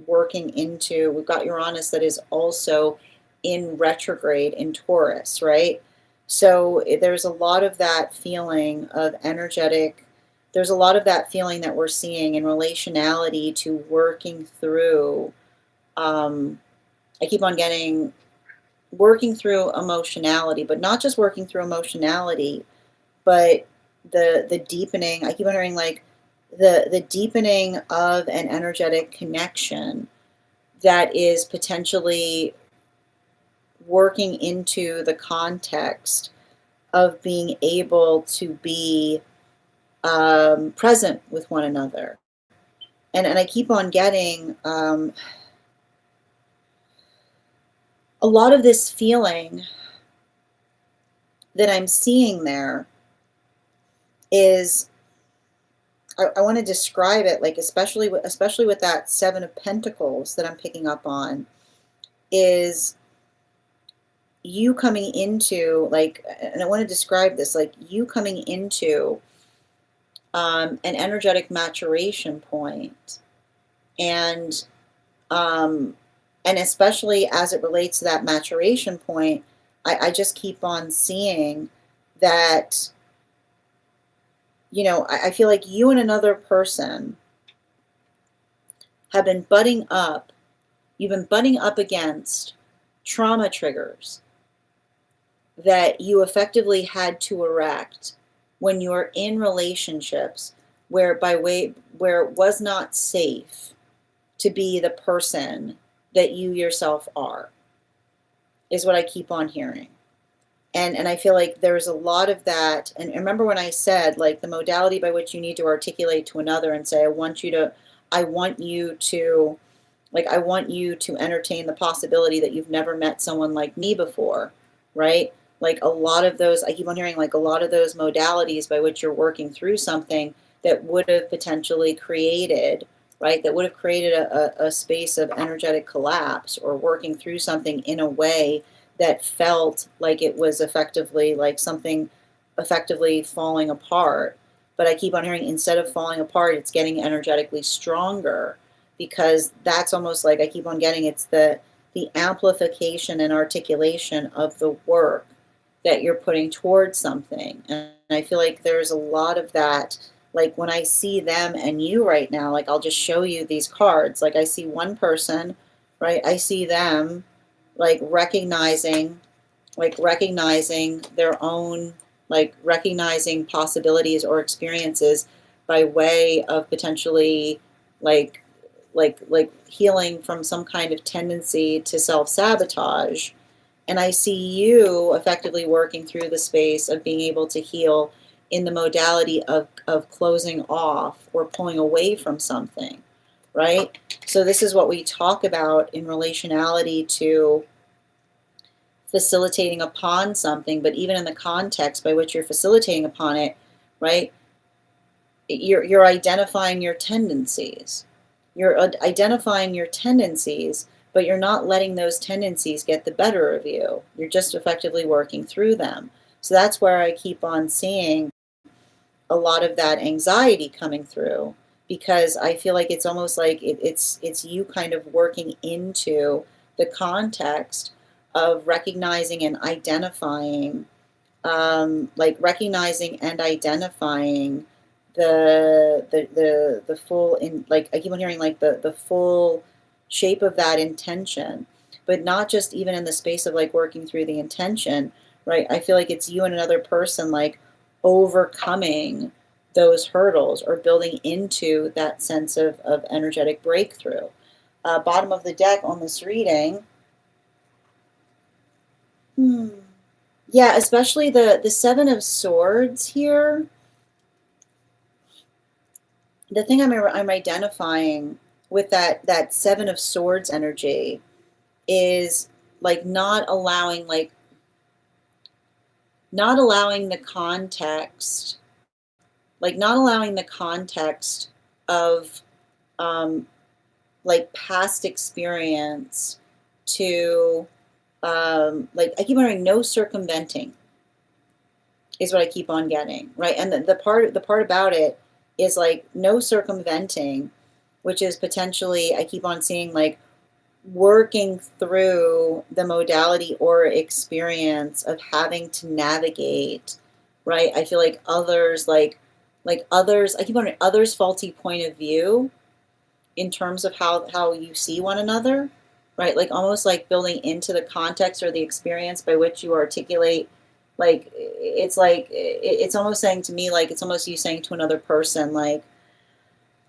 working into, we've got Uranus that is also in retrograde in Taurus, right? So there's a lot of that feeling of energetic, there's a lot of that feeling that we're seeing in relationality to working through, I keep on getting working through emotionality, but not just working through emotionality, but the deepening, I keep on hearing like the deepening of an energetic connection that is potentially working into the context of being able to be present with one another. And I keep on getting a lot of this feeling that I'm seeing there is, I want to describe it like, especially with that Seven of Pentacles that I'm picking up on, is you coming into like, and I want to describe this like you coming into an energetic maturation point, and especially as it relates to that maturation point, I just keep on seeing that, you know, I feel like you and another person have been butting up, you've been butting up against trauma triggers that you effectively had to erect when you were in relationships where where it was not safe to be the person that you yourself are, is what I keep on hearing. And I feel like there's a lot of that. And remember when I said like the modality by which you need to articulate to another and say, I want you to entertain the possibility that you've never met someone like me before, right? Like a lot of those, I keep on hearing like a lot of those modalities by which you're working through something that would have potentially created, right? That would have created a space of energetic collapse, or working through something in a way that felt like it was effectively like something effectively falling apart. But I keep on hearing instead of falling apart, it's getting energetically stronger, because that's almost like I keep on getting it's the amplification and articulation of the work that you're putting towards something. And I feel like there's a lot of that. Like when I see them and you right now, like I'll just show you these cards. Like I see one person, right? I see them like recognizing their own, like recognizing possibilities or experiences by way of potentially like healing from some kind of tendency to self-sabotage. And I see you effectively working through the space of being able to heal in the modality of closing off or pulling away from something, right? So this is what we talk about in relationality to facilitating upon something, but even in the context by which you're facilitating upon it, right? You're identifying your tendencies. You're identifying your tendencies, but you're not letting those tendencies get the better of you. You're just effectively working through them. So that's where I keep on seeing a lot of that anxiety coming through, because I feel like it's almost like it's you kind of working into the context of recognizing and identifying, recognizing and identifying the full, in like I keep on hearing like the full shape of that intention, but not just even in the space of like working through the intention, right? I feel like it's you and another person like overcoming those hurdles or building into that sense of energetic breakthrough. Bottom of the deck on this reading. Yeah, especially the Seven of Swords here. The thing I'm identifying with that Seven of Swords energy is like not allowing the context, of like past experience to like I keep hearing no circumventing is what I keep on getting, right? And the part about it is like no circumventing, which is potentially, I keep on seeing like working through the modality or experience of having to navigate, right? I feel like others, like others, I keep on others' faulty point of view in terms of how you see one another, right? Like almost like building into the context or the experience by which you articulate. Like it's almost saying to me, like it's almost you saying to another person, like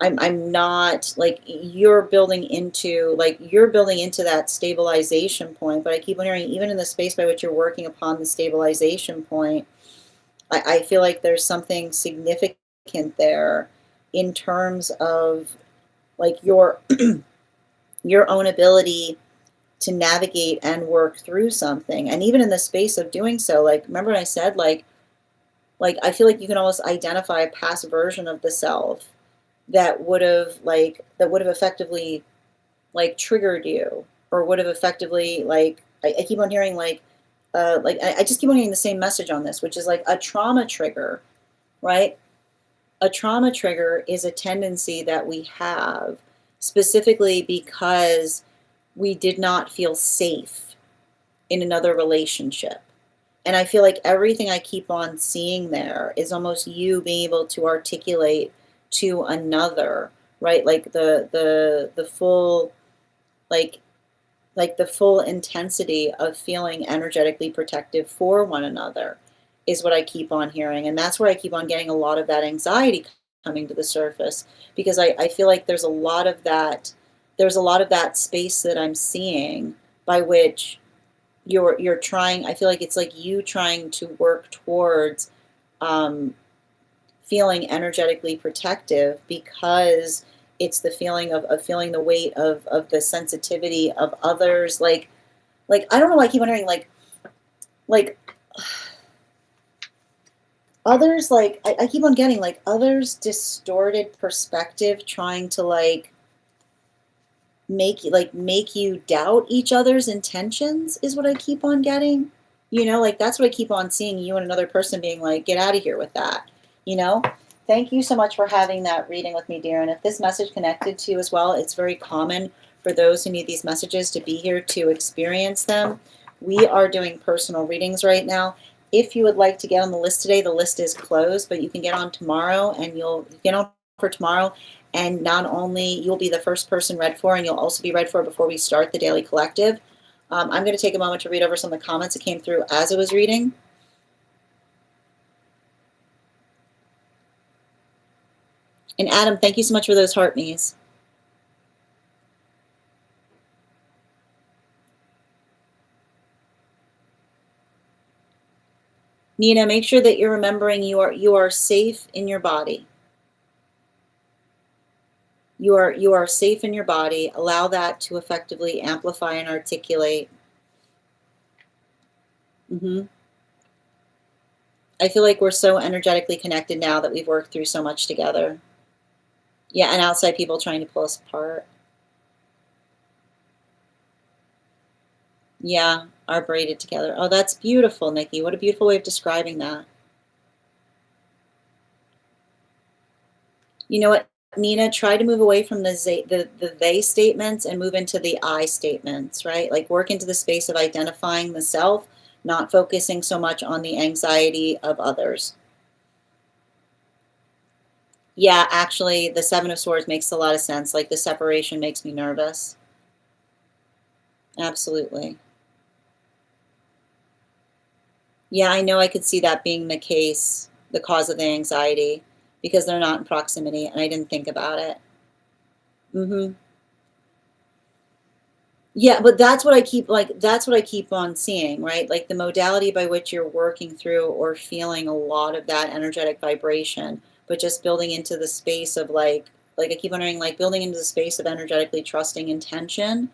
I'm not, like you're building into that stabilization point. But I keep on hearing, even in the space by which you're working upon the stabilization point, I feel like there's something significant there in terms of like your your own ability to navigate and work through something. And even in the space of doing so, like remember when I said like I feel like you can almost identify a past version of the self that would have effectively like triggered you, or would have effectively like I keep on hearing I just keep on hearing the same message on this, which is like a trauma trigger, right? A trauma trigger is a tendency that we have specifically because we did not feel safe in another relationship. And I feel like everything I keep on seeing there is almost you being able to articulate to another, right? Like the full like the full intensity of feeling energetically protective for one another is what I keep on hearing. And that's where I keep on getting a lot of that anxiety coming to the surface, because I feel like there's a lot of that space that I'm seeing by which you're trying. I feel like it's like you trying to work towards um, feeling energetically protective, because it's the feeling of feeling the weight of the sensitivity of others. Like I don't know why I keep wondering like others, like I keep on getting like others distorted perspective trying to make you doubt each other's intentions is what I keep on getting. Like that's what I keep on seeing, you and another person being like, get out of here with that, you know? Thank you so much for having that reading with me, dear. And if this message connected to you as well, it's very common for those who need these messages to be here to experience them. We are doing personal readings right now. If you would like to get on the list today, the list is closed, but you can get on tomorrow, and you'll get on for tomorrow. And not only you'll be the first person read for, and you'll also be read for before we start the daily collective. I'm going to take a moment to read over some of the comments that came through as I was reading. And Adam, thank you so much for those heart me's. Nina, make sure that you're remembering you are safe in your body. You are safe in your body. Allow that to effectively amplify and articulate. I feel like we're so energetically connected now that we've worked through so much together. Yeah, and outside people trying to pull us apart. Yeah, are braided together. Oh, that's beautiful, Nikki. What a beautiful way of describing that. You know what, Nina? Try to move away from the they statements and move into the I statements, right? Like work into the space of identifying the self, not focusing so much on the anxiety of others. Yeah, actually, the Seven of Swords makes a lot of sense. Like the separation makes me nervous. Absolutely. Yeah, I know I could see that being the case, the cause of the anxiety, because they're not in proximity, and I didn't think about it. Yeah, but that's what I keep on seeing, right? Like the modality by which you're working through or feeling a lot of that energetic vibration, but just building into the space of like I keep wondering, like building into the space of energetically trusting intention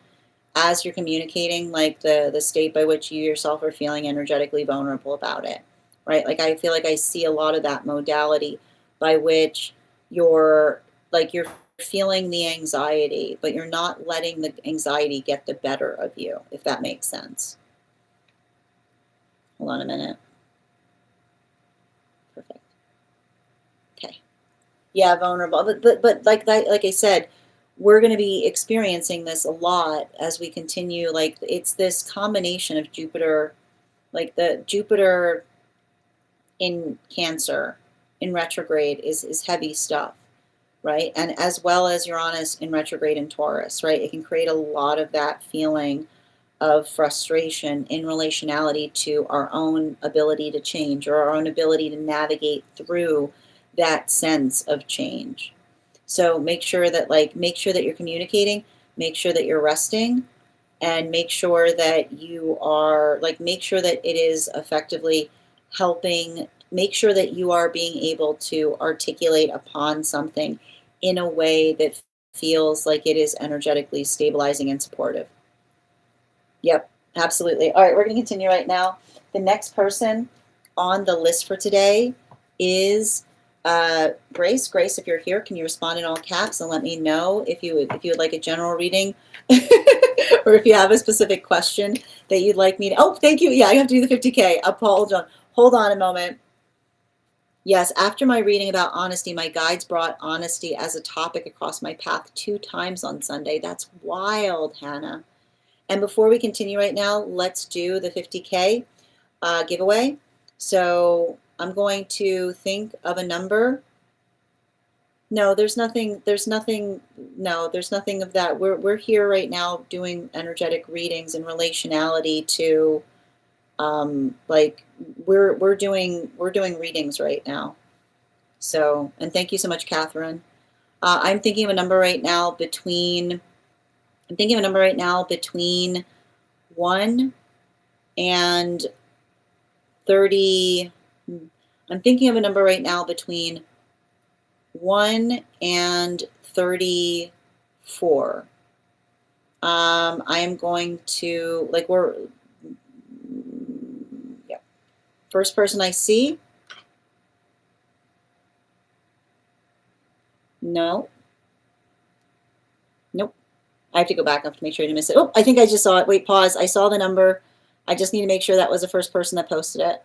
as you're communicating, like the state by which you yourself are feeling energetically vulnerable about it, right? Like I feel like I see a lot of that modality by which you're feeling the anxiety, but you're not letting the anxiety get the better of you, if that makes sense. Hold on a minute. Perfect. Okay. Yeah, vulnerable. But like that, like I said, we're going to be experiencing this a lot as we continue. Like it's this combination of Jupiter, like the Jupiter in Cancer in retrograde is heavy stuff, right? And as well as Uranus in retrograde in Taurus, right? It can create a lot of that feeling of frustration in relationality to our own ability to change or our own ability to navigate through that sense of change. So make sure that you're communicating, make sure that you're resting, and make sure that you are make sure that it is effectively helping, make sure that you are being able to articulate upon something in a way that feels like it is energetically stabilizing and supportive. Yep, absolutely. All right, we're going to continue right now. The next person on the list for today is Grace. Grace, if you're here, can you respond in all caps and let me know if you would like a general reading or if you have a specific question that you'd like me to. Oh, thank you. Yeah, I have to do the 50K. Hold on a moment. Yes, after my reading about honesty, my guides brought honesty as a topic across my path 2 times on Sunday. That's wild, Hannah. And before we continue right now, let's do the 50K giveaway. So I'm going to think of a number. No, there's nothing of that. We're here right now doing energetic readings in relationality to we're doing readings right now. So, and thank you so much, Catherine. I'm thinking of a number right now between 1 and 30. I'm thinking of a number right now between 1 and 34. I am going to, yeah. First person I see. No. Nope. I have to go back. I have to make sure I didn't miss it. Oh, I think I just saw it. Wait, pause. I saw the number. I just need to make sure that was the first person that posted it.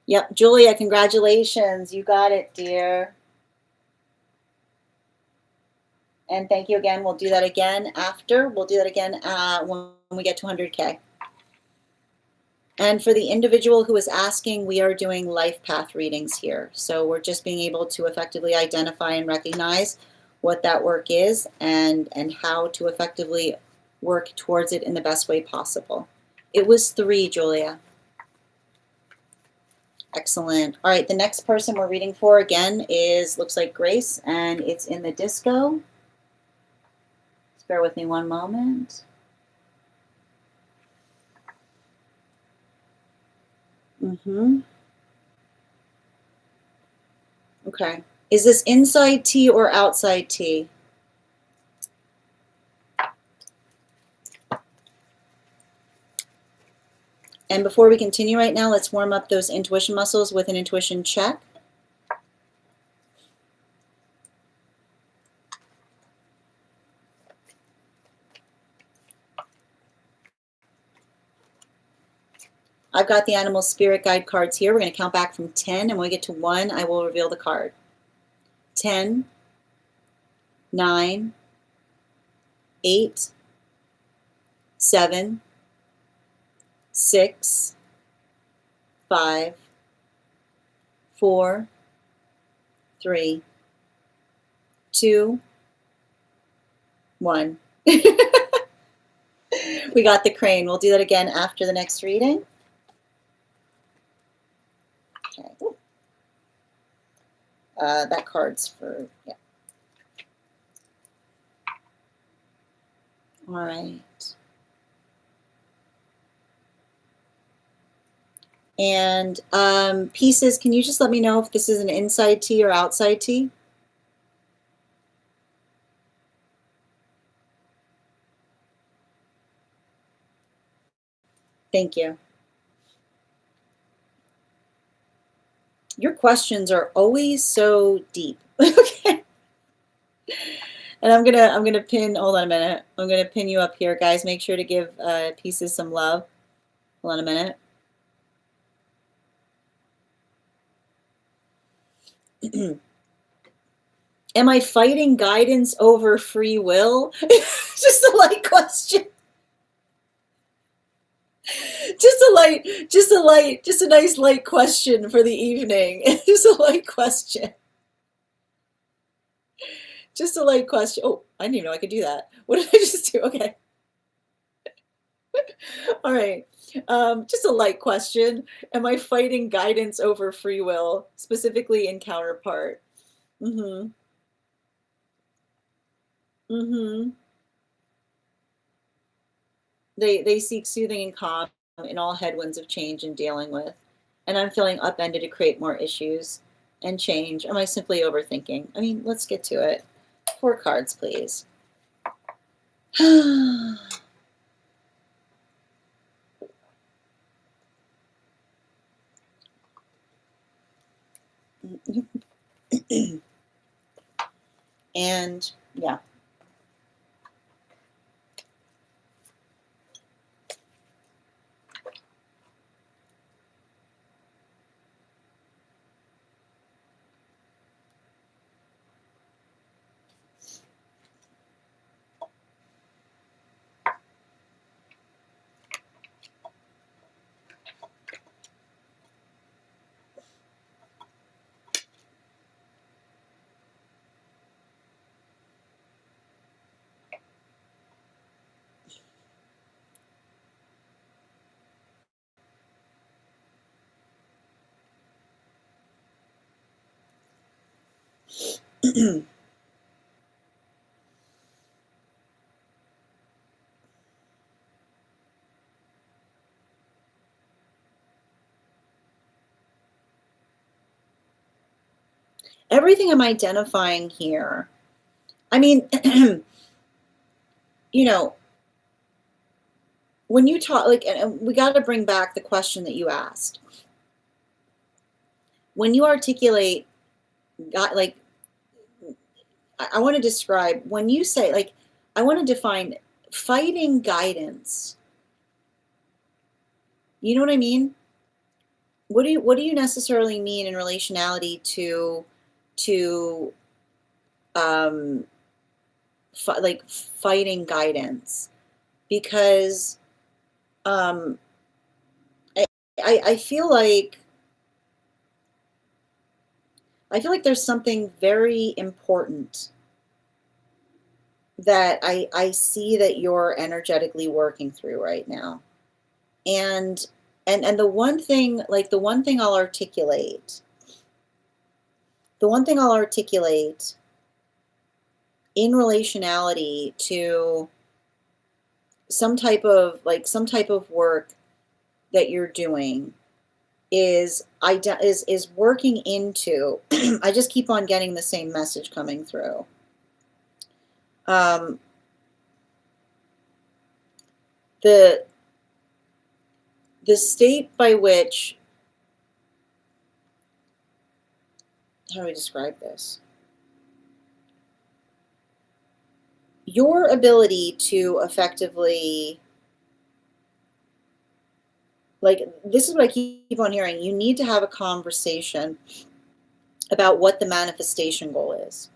Yep, Julia, congratulations. You got it, dear. And thank you again. We'll do that again after. We'll do that again when we get to 100K. And for the individual who is asking, we are doing life path readings here. So we're just being able to effectively identify and recognize what that work is and how to effectively work towards it in the best way possible. It was 3, Julia. Excellent. All right, the next person we're reading for again looks like Grace, and it's in the disco. Just bear with me one moment. Okay. Is this inside T or outside T? And before we continue right now, let's warm up those intuition muscles with an intuition check. I've got the animal spirit guide cards here. We're going to count back from 10, and when we get to 1, I will reveal the card. 10, 9, 8, 7, 6, 5, 4, 3, 2, 1. We got the crane. We'll do that again after the next reading. Okay. That card's for, yeah. All right. And pieces, can you just let me know if this is an inside T or outside T? Thank you. Your questions are always so deep. Okay. And I'm gonna pin, hold on a minute. I'm gonna pin you up here, guys. Make sure to give pieces some love. Hold on a minute. Am I fighting guidance over free will? Just a light question. Just a nice light question for the evening. Just a light question. Just a light question. Oh, I didn't even know I could do that. What did I just do? Okay. All right. Just a light question. Am I fighting guidance over free will, specifically in counterpart? Mm-hmm. Mm-hmm. They seek soothing and calm in all headwinds of change and dealing with. And I'm feeling upended to create more issues and change. Am I simply overthinking? I mean, let's get to it. 4 cards, please. And yeah. Everything I'm identifying here, I mean, you know, when you talk, like, and we got to bring back the question that you asked. When you articulate, like, I want to describe, when you say, like, I want to define fighting guidance. You know what I mean? What do you necessarily mean in relationality to like fighting guidance? Because I, I feel like there's something very important that I see that you're energetically working through right now. And the one thing, like the one thing I'll articulate in relationality to some type of work that you're doing is working into I just keep on getting the same message coming through. The state by which, how do I describe this? Your ability to effectively, like, this is what I keep on hearing. You need to have a conversation about what the manifestation goal is.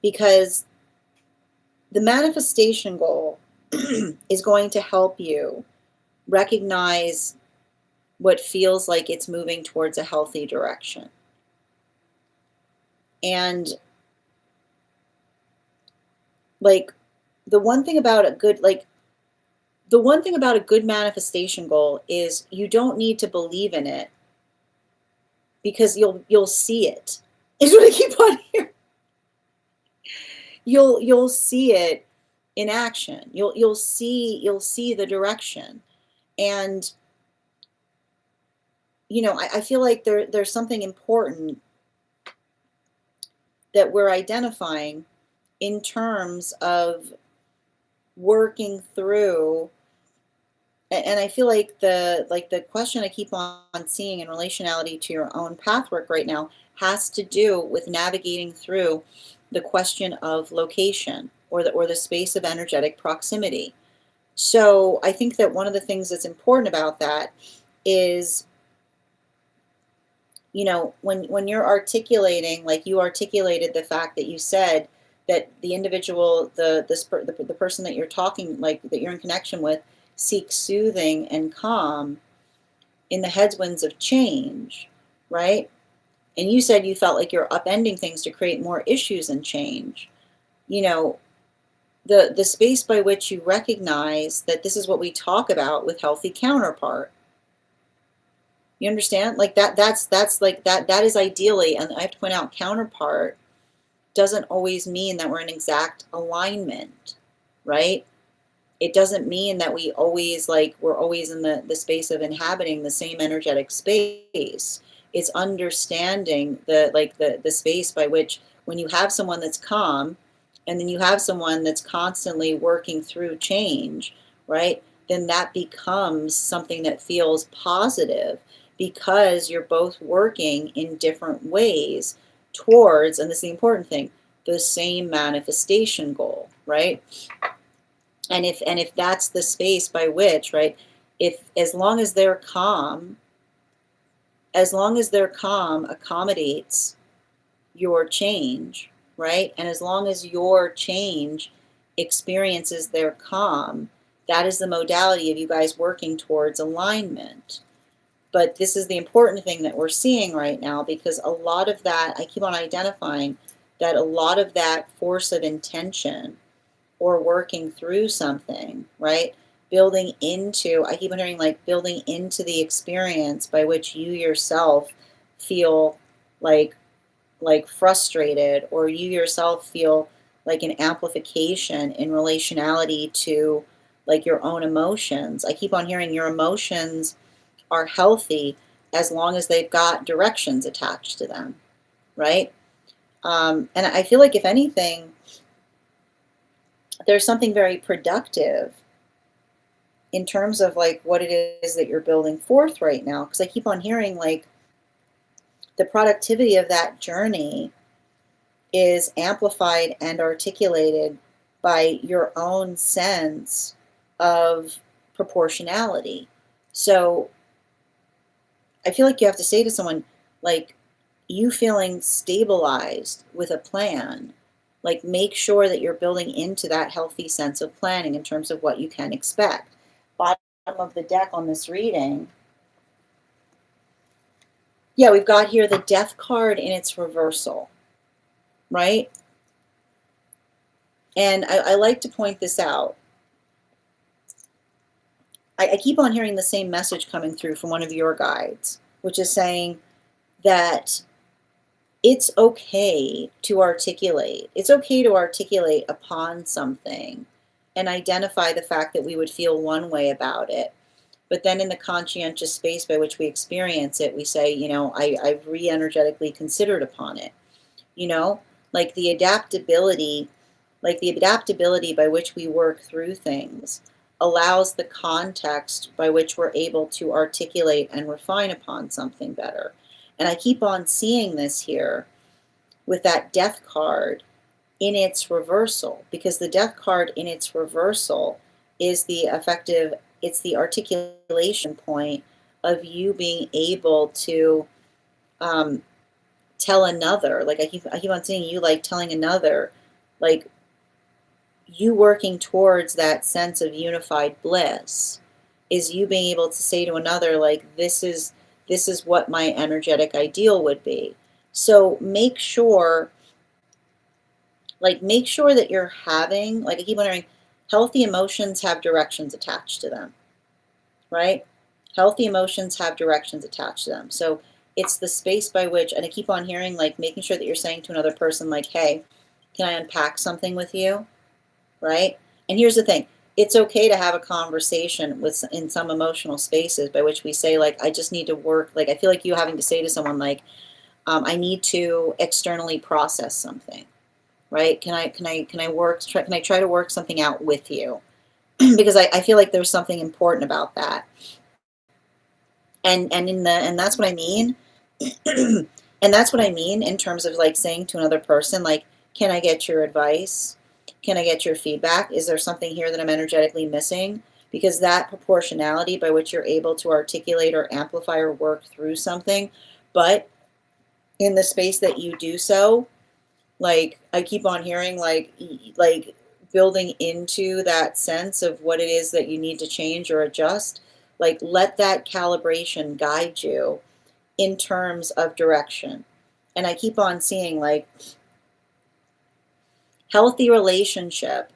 Because the manifestation goal is going to help you recognize what feels like it's moving towards a healthy direction. And like the one thing about a good manifestation goal is you don't need to believe in it, because you'll see it. Is what I keep on hearing. You'll see it in action. You'll see the direction. And I feel like there's something important that we're identifying in terms of working through. And I feel like the question I keep on seeing in relationality to your own pathwork right now has to do with navigating through the question of location or the space of energetic proximity. So I think that one of the things that's important about that is, you know, when you're articulating, like you articulated the fact that you said that the individual, the person that you're talking, like that you're in connection with, seeks soothing and calm in the headwinds of change, right? And you said you felt like you're upending things to create more issues and change. You know, the space by which you recognize that this is what we talk about with healthy counterpart. You understand? Like that's like that is ideally, and I have to point out, counterpart doesn't always mean that we're in exact alignment, right? It doesn't mean that we always, like, we're always in the space of inhabiting the same energetic space. It's understanding the space by which, when you have someone that's calm and then you have someone that's constantly working through change, right? Then that becomes something that feels positive because you're both working in different ways towards, and this is the important thing, the same manifestation goal, right? And if that's the space by which, right, if as long as they're calm accommodates your change, right? And as long as your change experiences their calm, that is the modality of you guys working towards alignment. But this is the important thing that we're seeing right now, because a lot of that, I keep on identifying that a lot of that force of intention or working through something, right? Building into, I keep on hearing like building into the experience by which you yourself feel like frustrated, or you yourself feel like an amplification in relationality to like your own emotions. I keep on hearing your emotions are healthy as long as they've got directions attached to them, right? And I feel like, if anything, there's something very productive in terms of like what it is that you're building forth right now. Because I keep on hearing like the productivity of that journey is amplified and articulated by your own sense of proportionality. So I feel like you have to say to someone, like, you feeling stabilized with a plan, like make sure that you're building into that healthy sense of planning in terms of what you can expect. Bottom of the deck on this reading, yeah, we've got here the Death card in its reversal, right? And I like to point this out. I keep on hearing the same message coming through from one of your guides, which is saying that it's okay to articulate. It's okay to articulate upon something and identify the fact that we would feel one way about it. But then in the conscientious space by which we experience it, we say, you know, I've re-energetically considered upon it. You know, like the adaptability by which we work through things allows the context by which we're able to articulate and refine upon something better. And I keep on seeing this here with that Death card in its reversal, because the Death card in its reversal is the effective, it's the articulation point of you being able to tell another, like I keep on seeing you like telling another, like you working towards that sense of unified bliss is you being able to say to another, like, this is what my energetic ideal would be. So make sure that you're having, like I keep wondering, healthy emotions have directions attached to them, right? Healthy emotions have directions attached to them. So it's the space by which, and I keep on hearing, like making sure that you're saying to another person, like, hey, can I unpack something with you, right? And here's the thing. It's okay to have a conversation in some emotional spaces by which we say, like, I just need to work. Like, I feel like you having to say to someone, like, I need to externally process something, right? Can I try to work something out with you? Because I feel like there's something important about that. And that's what I mean. And that's what I mean in terms of like saying to another person, like, Can I get your advice? Can I get your feedback? Is there something here that I'm energetically missing? Because that proportionality by which you're able to articulate or amplify or work through something, but in the space that you do so, like I keep on hearing, like building into that sense of what it is that you need to change or adjust, like let that calibration guide you in terms of direction. And I keep on seeing like healthy relationship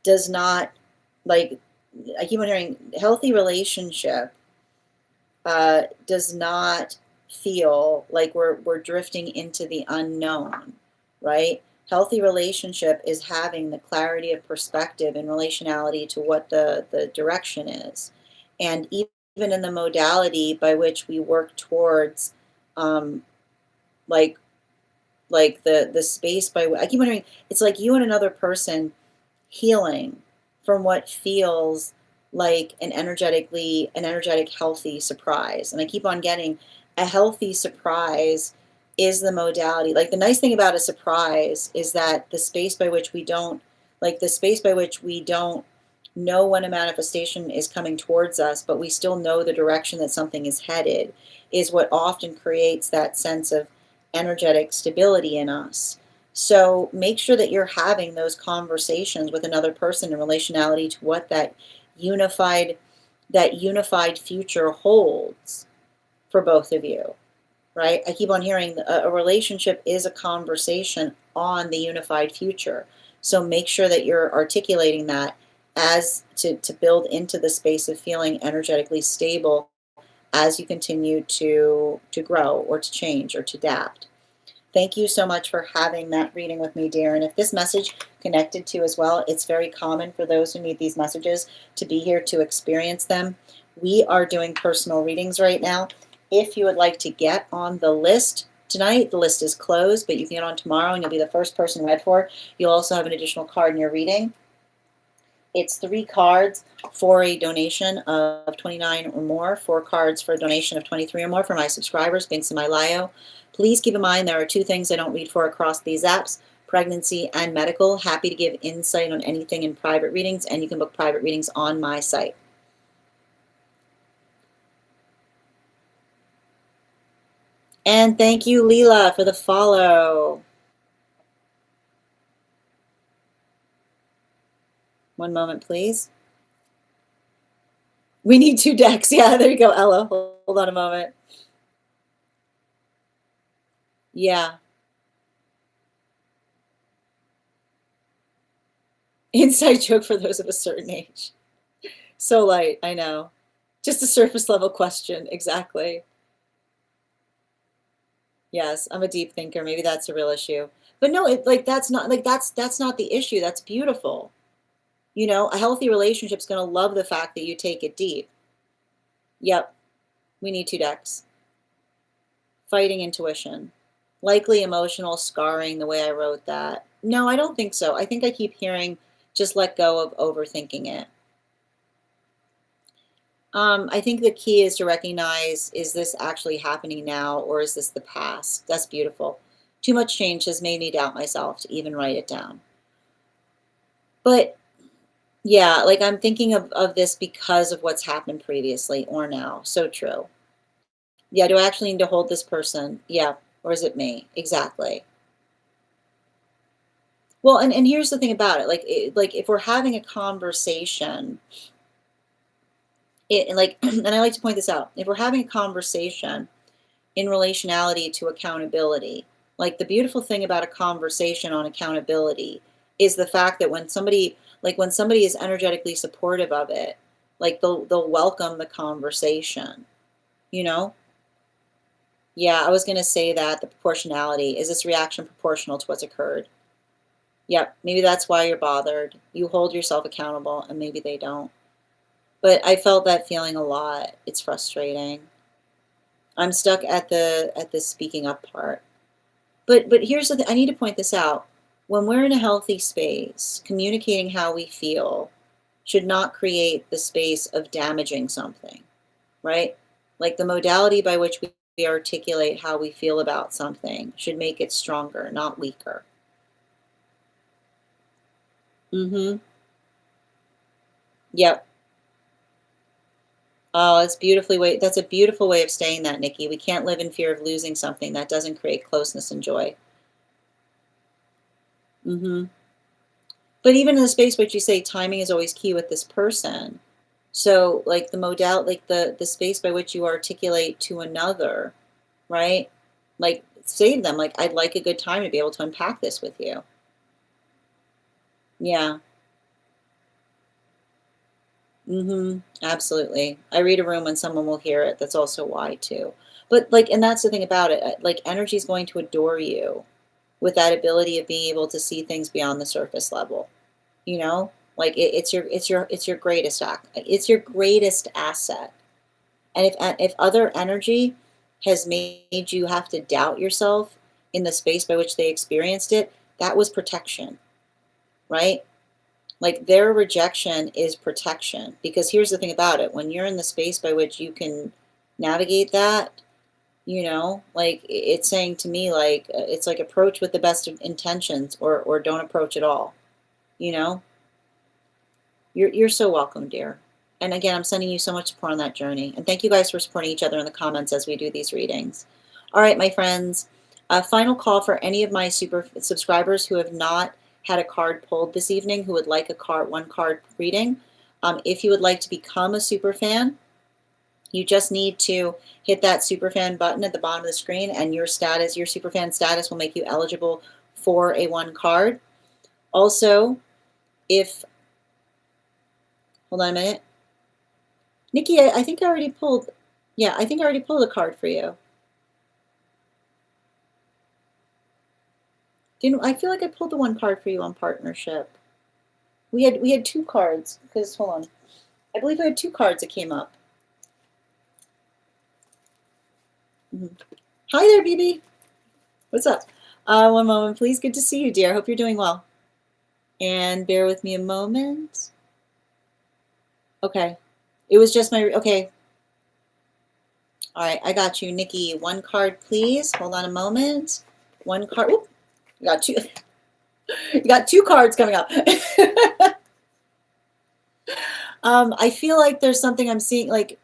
does not, like, I keep on hearing healthy relationship does not feel like we're drifting into the unknown, right? Healthy relationship is having the clarity of perspective in relationality to what the direction is. And even in the modality by which we work towards um, like the space by I keep wondering, it's like you and another person healing from what feels like an energetic healthy surprise. And I keep on getting a healthy surprise is the modality. Like the nice thing about a surprise is that the space by which we don't know when a manifestation is coming towards us, but we still know the direction that something is headed, is what often creates that sense of energetic stability in us. So make sure that you're having those conversations with another person in relationality to what unified unified future holds for both of you, right? I keep on hearing a relationship is a conversation on the unified future. So make sure that you're articulating that as to build into the space of feeling energetically stable as you continue to grow or to change or to adapt. Thank you so much for having that reading with me, dear. And if this message connected to you as well, it's very common for those who need these messages to be here to experience them. We are doing personal readings right now. If you would like to get on the list tonight, the list is closed, but you can get on tomorrow and you'll be the first person read for. You'll also have an additional card in your reading. It's 3 cards for a donation of $29 or more, 4 cards for a donation of $23 or more for my subscribers, links in my bio. Please keep in mind there are 2 things I don't read for across these apps, pregnancy and medical. Happy to give insight on anything in private readings, and you can book private readings on my site. And thank you, Leela, for the follow. One moment, please. We need 2 decks. Yeah, there you go, Ella. Hold on a moment. Yeah. Inside joke for those of a certain age. So light, I know. Just a surface level question, exactly. Yes, I'm a deep thinker. Maybe that's a real issue. But no, that's not the issue. That's beautiful. You know, a healthy relationship's going to love the fact that you take it deep. Yep, we need 2 decks. Fighting intuition. Likely emotional scarring, the way I wrote that. No, I don't think so. I think I keep hearing just let go of overthinking it. I think the key is to recognize, is this actually happening now or is this the past? That's beautiful. Too much change has made me doubt myself to even write it down. But yeah, like I'm thinking of this because of what's happened previously or now. So true. Yeah, do I actually need to hold this person? Yeah. Or is it me? Exactly. Well, and here's the thing about it. Like if we're having a conversation, and like, and I like to point this out, if we're having a conversation in relationality to accountability, like the beautiful thing about a conversation on accountability is the fact that when somebody is energetically supportive of it, like they'll welcome the conversation, you know? Yeah, I was going to say that the proportionality, is this reaction proportional to what's occurred? Yep, maybe that's why you're bothered. You hold yourself accountable and maybe they don't. But I felt that feeling a lot. It's frustrating. I'm stuck at the speaking up part. But here's the thing, I need to point this out. When we're in a healthy space, communicating how we feel should not create the space of damaging something, right? Like the modality by which we articulate how we feel about something should make it stronger, not weaker. Yep. Oh, that's a beautiful way of saying that, Nikki. We can't live in fear of losing something. That doesn't create closeness and joy. But even in the space which you say timing is always key with this person. So like the space by which you articulate to another, right? Like say to them, like, I'd like a good time to be able to unpack this with you. Yeah. Absolutely. I read a room when someone will hear it. That's also why too. But like, and that's the thing about it. Like energy is going to adore you with that ability of being able to see things beyond the surface level. You know, like it's your greatest it's your greatest asset. And if other energy has made you have to doubt yourself in the space by which they experienced it, that was protection, right? Like their rejection is protection. Because here's the thing about it, when you're in the space by which you can navigate that, like it's saying to me, like it's like approach with the best of intentions, or don't approach at all. You know, you're so welcome, dear. And again, I'm sending you so much support on that journey. And thank you guys for supporting each other in the comments as we do these readings. All right, my friends, a final call for any of my super subscribers who have not had a card pulled this evening, who would like one card reading. If you would like to become a super fan, you just need to hit that super fan button at the bottom of the screen, and your super fan status will make you eligible for a one card. Also, hold on a minute. Nikki, I think I already pulled, yeah, I think I already pulled a card for you. I feel like I pulled the one card for you on partnership. We had two cards, because, hold on. I believe I had two cards that came up. Hi there, BB. What's up? One moment, please. Good to see you, dear. Hope you're doing well. And bear with me a moment. Okay. It was just okay. All right, I got you, Nikki. One card, please. Hold on a moment. One card. Oop, you got two. You got two cards coming up. I feel like there's something I'm seeing, like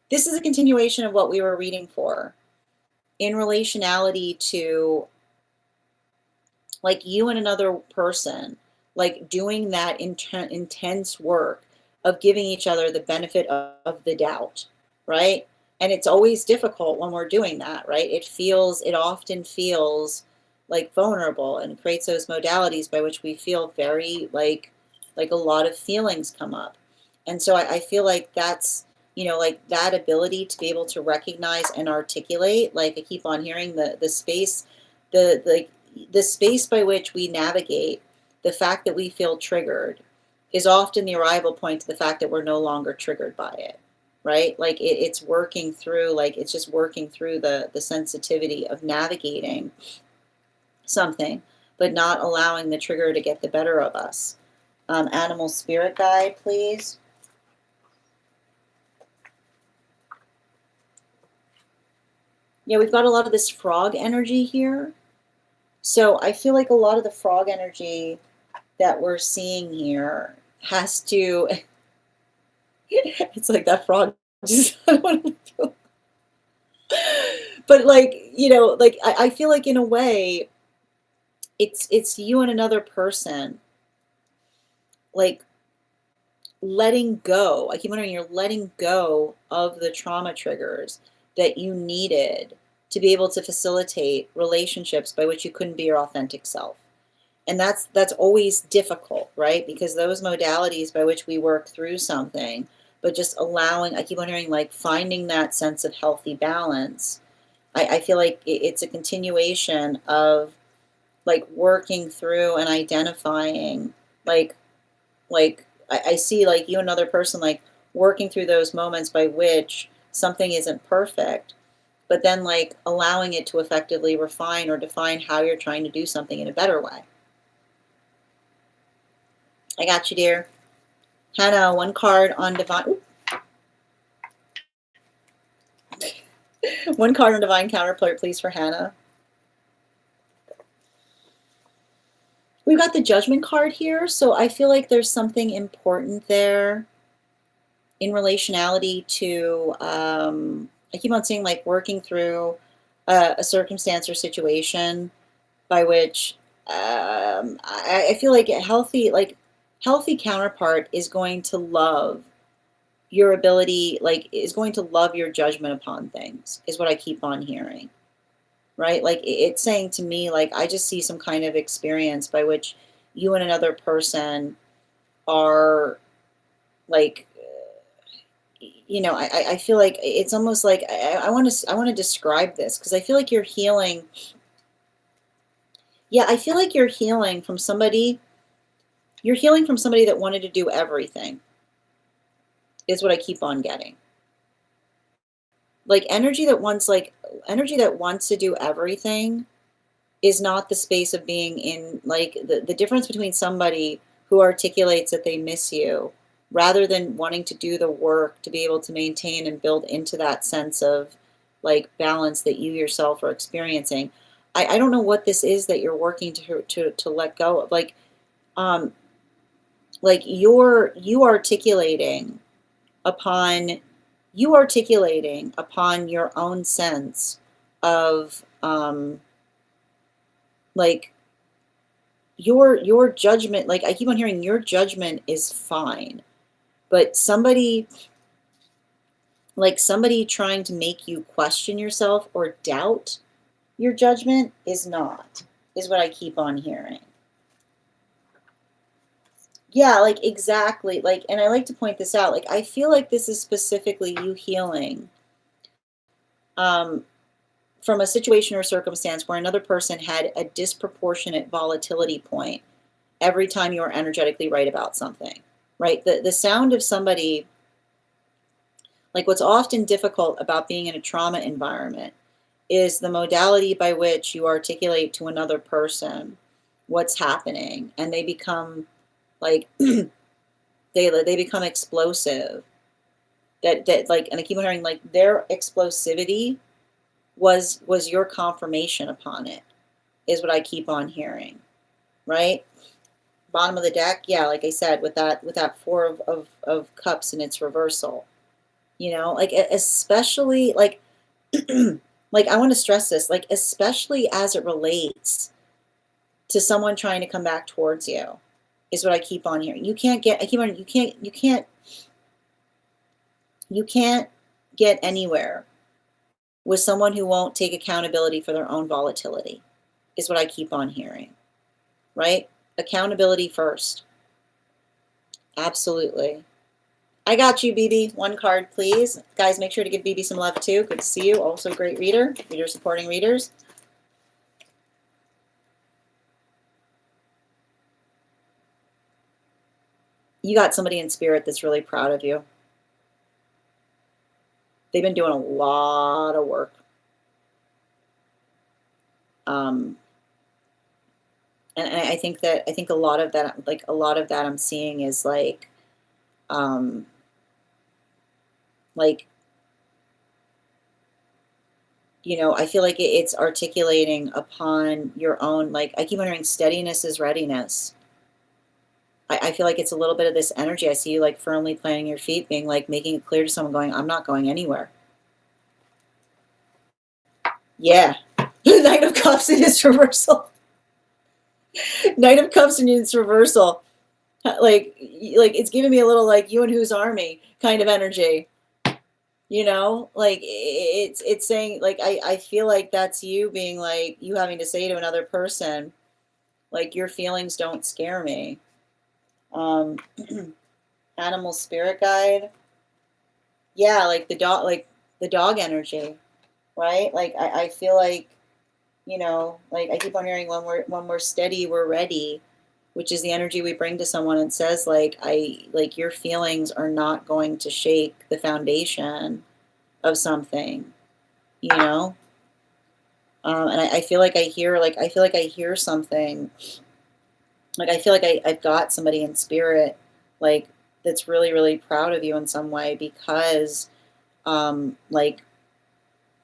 this is a continuation of what we were reading for in relationality to like you and another person, like doing that intense work of giving each other the benefit of the doubt, right? And it's always difficult when we're doing that, right? It often feels like vulnerable, and creates those modalities by which we feel very like a lot of feelings come up. And so I feel like that's, like that ability to be able to recognize and articulate, like I keep on hearing the space, the space by which we navigate the fact that we feel triggered is often the arrival point to the fact that we're no longer triggered by it, right? Like it's working through, like it's just working through the sensitivity of navigating something, but not allowing the trigger to get the better of us. Animal spirit guide, please. Yeah, we've got a lot of this frog energy here. So I feel like a lot of the frog energy that we're seeing here has to, it's like that frog just, I don't want to do. But like, like I feel like in a way, it's you and another person, like letting go. I keep wondering, you're letting go of the trauma triggers that you needed to be able to facilitate relationships by which you couldn't be your authentic self. And that's always difficult, right? Because those modalities by which we work through something, but just allowing, I keep wondering, like finding that sense of healthy balance. I feel like it's a continuation of like working through and identifying, like I see like you and another person like working through those moments by which something isn't perfect, but then like allowing it to effectively refine or define how you're trying to do something in a better way. I got you, dear. Hannah, one card on divine. One card on divine counterpart, please, for Hannah. We've got the Judgment card here, so I feel like there's something important there in relationality to, I keep on saying, like, working through a circumstance or situation by which I feel like a healthy counterpart is going to love your ability, like, is going to love your judgment upon things, is what I keep on hearing, right? Like, it's saying to me, like, I just see some kind of experience by which you and another person are, like, I feel like it's almost like I want to describe this because I feel like you're healing. Yeah, I feel like you're healing from somebody. You're healing from somebody that wanted to do everything, is what I keep on getting. Like energy that wants to do everything is not the space of being in, like, the difference between somebody who articulates that they miss you rather than wanting to do the work to be able to maintain and build into that sense of, like, balance that you yourself are experiencing. I don't know what this is that you're working to let go of. Um like you articulating upon your own sense of, like, your judgment. Like, I keep on hearing your judgment is fine, but somebody trying to make you question yourself or doubt your judgment is not, is what I keep on hearing. Yeah, like, exactly. Like, and I like to point this out. Like, I feel like this is specifically you healing um, from a situation or circumstance where another person had a disproportionate volatility point every time you are energetically right about something, right? The sound of somebody, like, what's often difficult about being in a trauma environment is the modality by which you articulate to another person what's happening, and they become, like, they become explosive. That like, and I keep on hearing, like, their explosivity was your confirmation upon it, is what I keep on hearing, right? Bottom of the deck, yeah, like I said, with that four of cups in its reversal, like, especially, like, like, I want to stress this, like, especially as it relates to someone trying to come back towards you, is what I keep on hearing. You can't get anywhere with someone who won't take accountability for their own volatility, is what I keep on hearing, right? Accountability first. Absolutely. I got you, BB. One card, please. Guys, make sure to give BB some love, too. Good to see you. Also, great reader. Reader supporting readers. You got somebody in spirit that's really proud of you. They've been doing a lot of work. And I think a lot of that I'm seeing is like, like, I feel like it's articulating upon your own, like, I keep wondering, steadiness is readiness. I feel like it's a little bit of this energy. I see you, like, firmly planting your feet, being like, making it clear to someone, going, I'm not going anywhere. Yeah. Knight of Cups in its reversal. Knight of Cups in its reversal. Like it's giving me a little, like, you and whose army kind of energy. Like, it's saying, like, I feel like that's you being like, you having to say to another person, like, your feelings don't scare me. Animal spirit guide. Yeah, like the dog energy, right? Like, I feel like, like, I keep on hearing, when we're steady, we're ready, which is the energy we bring to someone. And says, like, your feelings are not going to shake the foundation of something, and I feel like I hear something, like, I feel like I've got somebody in spirit, like, that's really, really proud of you in some way, because, like,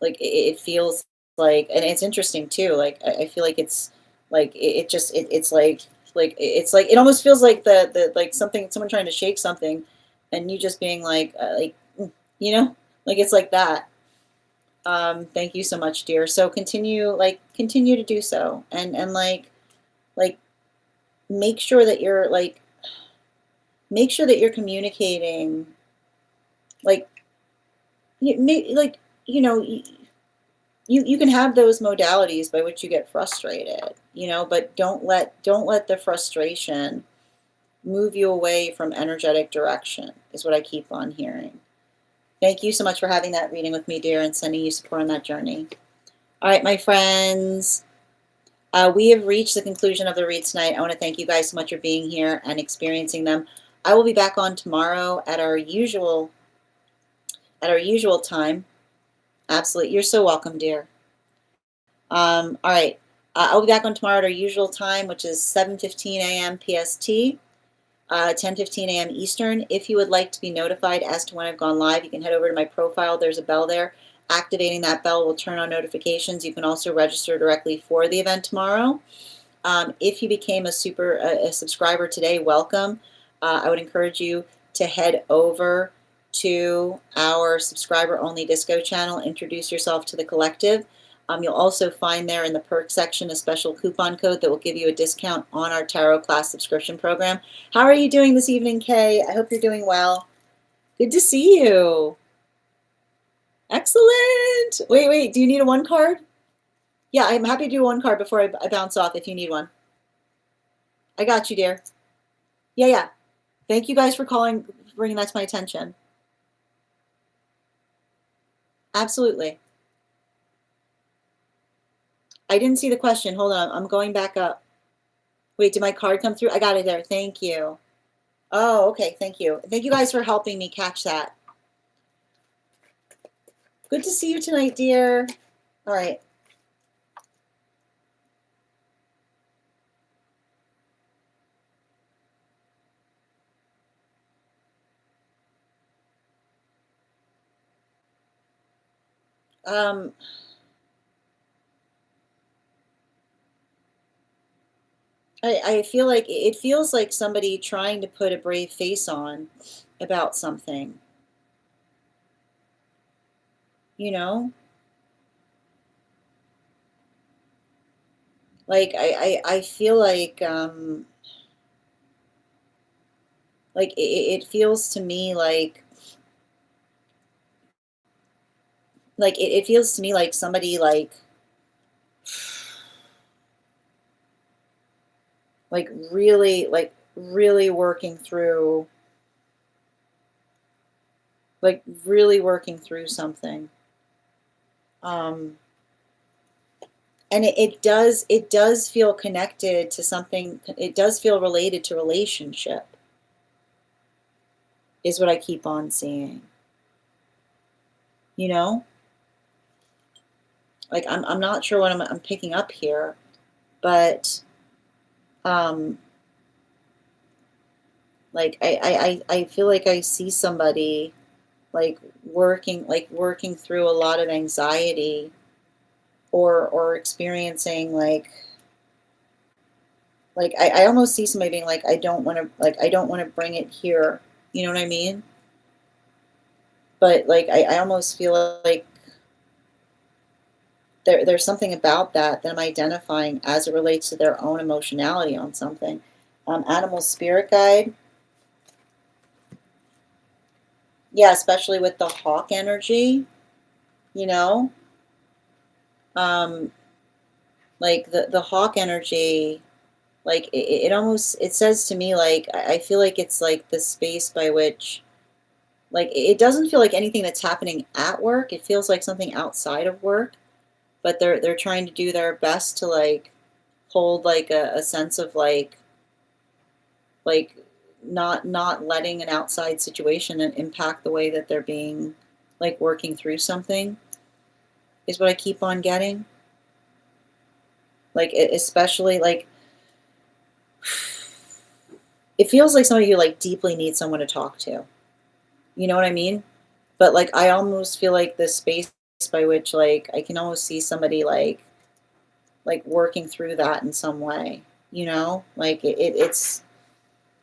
like it feels like, and it's interesting too. Like I feel like it's like it just it's like it almost feels like the like someone trying to shake something, and you just being like you know, like it's like that. Thank you so much, dear. So continue to do so, and like make sure that you're like make sure that you're communicating like like you know you can have those modalities by which you get frustrated, you know, but don't let the frustration move you away from energetic direction is what I keep on hearing. Thank you so much for having that reading with me, dear, and sending you support on that journey. All right, my friends, we have reached the conclusion of the read tonight. I want to thank you guys so much for being here and experiencing them. I will be back on tomorrow at our usual time. Absolutely, you're so welcome, dear. All right. I'll be back on tomorrow at our usual time, which is 7:15 a.m. PST, 10:15 a.m. Eastern. If you would like to be notified as to when I've gone live, you can head over to my profile. There's a bell there. Activating that bell will turn on notifications. You can also register directly for the event tomorrow. If you became a subscriber today, welcome. I would encourage you to head over to our subscriber-only disco channel. Introduce yourself to the collective. You'll also find there in the perk section a special coupon code that will give you a discount on our tarot class subscription program. How are you doing this evening, Kay? I hope you're doing well. Good to see you. Excellent. Wait. Do you need a one card? Yeah, I'm happy to do one card before I bounce off if you need one. I got you, dear. Yeah. Thank you guys for calling, bringing that to my attention. Absolutely. I didn't see the question. Hold on. I'm going back up. Wait, did my card come through? I got it there. Thank you. Oh, okay. Thank you. Thank you guys for helping me catch that. Good to see you tonight, dear. All right. I feel like it feels like somebody trying to put a brave face on about something, you know? Like I feel like it feels to me like it feels to me like somebody really working through really working through something. And it does feel connected to something. It does feel related to relationship is what I keep on seeing. You know? Like I'm not sure what I'm picking up here, but um like I feel like I see somebody working through a lot of anxiety or experiencing like I almost see somebody being like I don't want to bring it here. You know what I mean? But like I almost feel like there's something about that I'm identifying as it relates to their own emotionality on something. Animal spirit guide. Yeah, especially with the hawk energy, you know? Um, like the hawk energy, like it almost it says to me like I feel like it's like the space by which like it doesn't feel like anything that's happening at work. It feels like something outside of work, but they're trying to do their best to like hold like a sense of like not letting an outside situation impact the way that they're being like working through something is what I keep on getting. Like especially like it feels like somebody who like deeply needs someone to talk to. You know what I mean? But like I almost feel like this space by which like I can almost see somebody like working through that in some way, you know? Like it's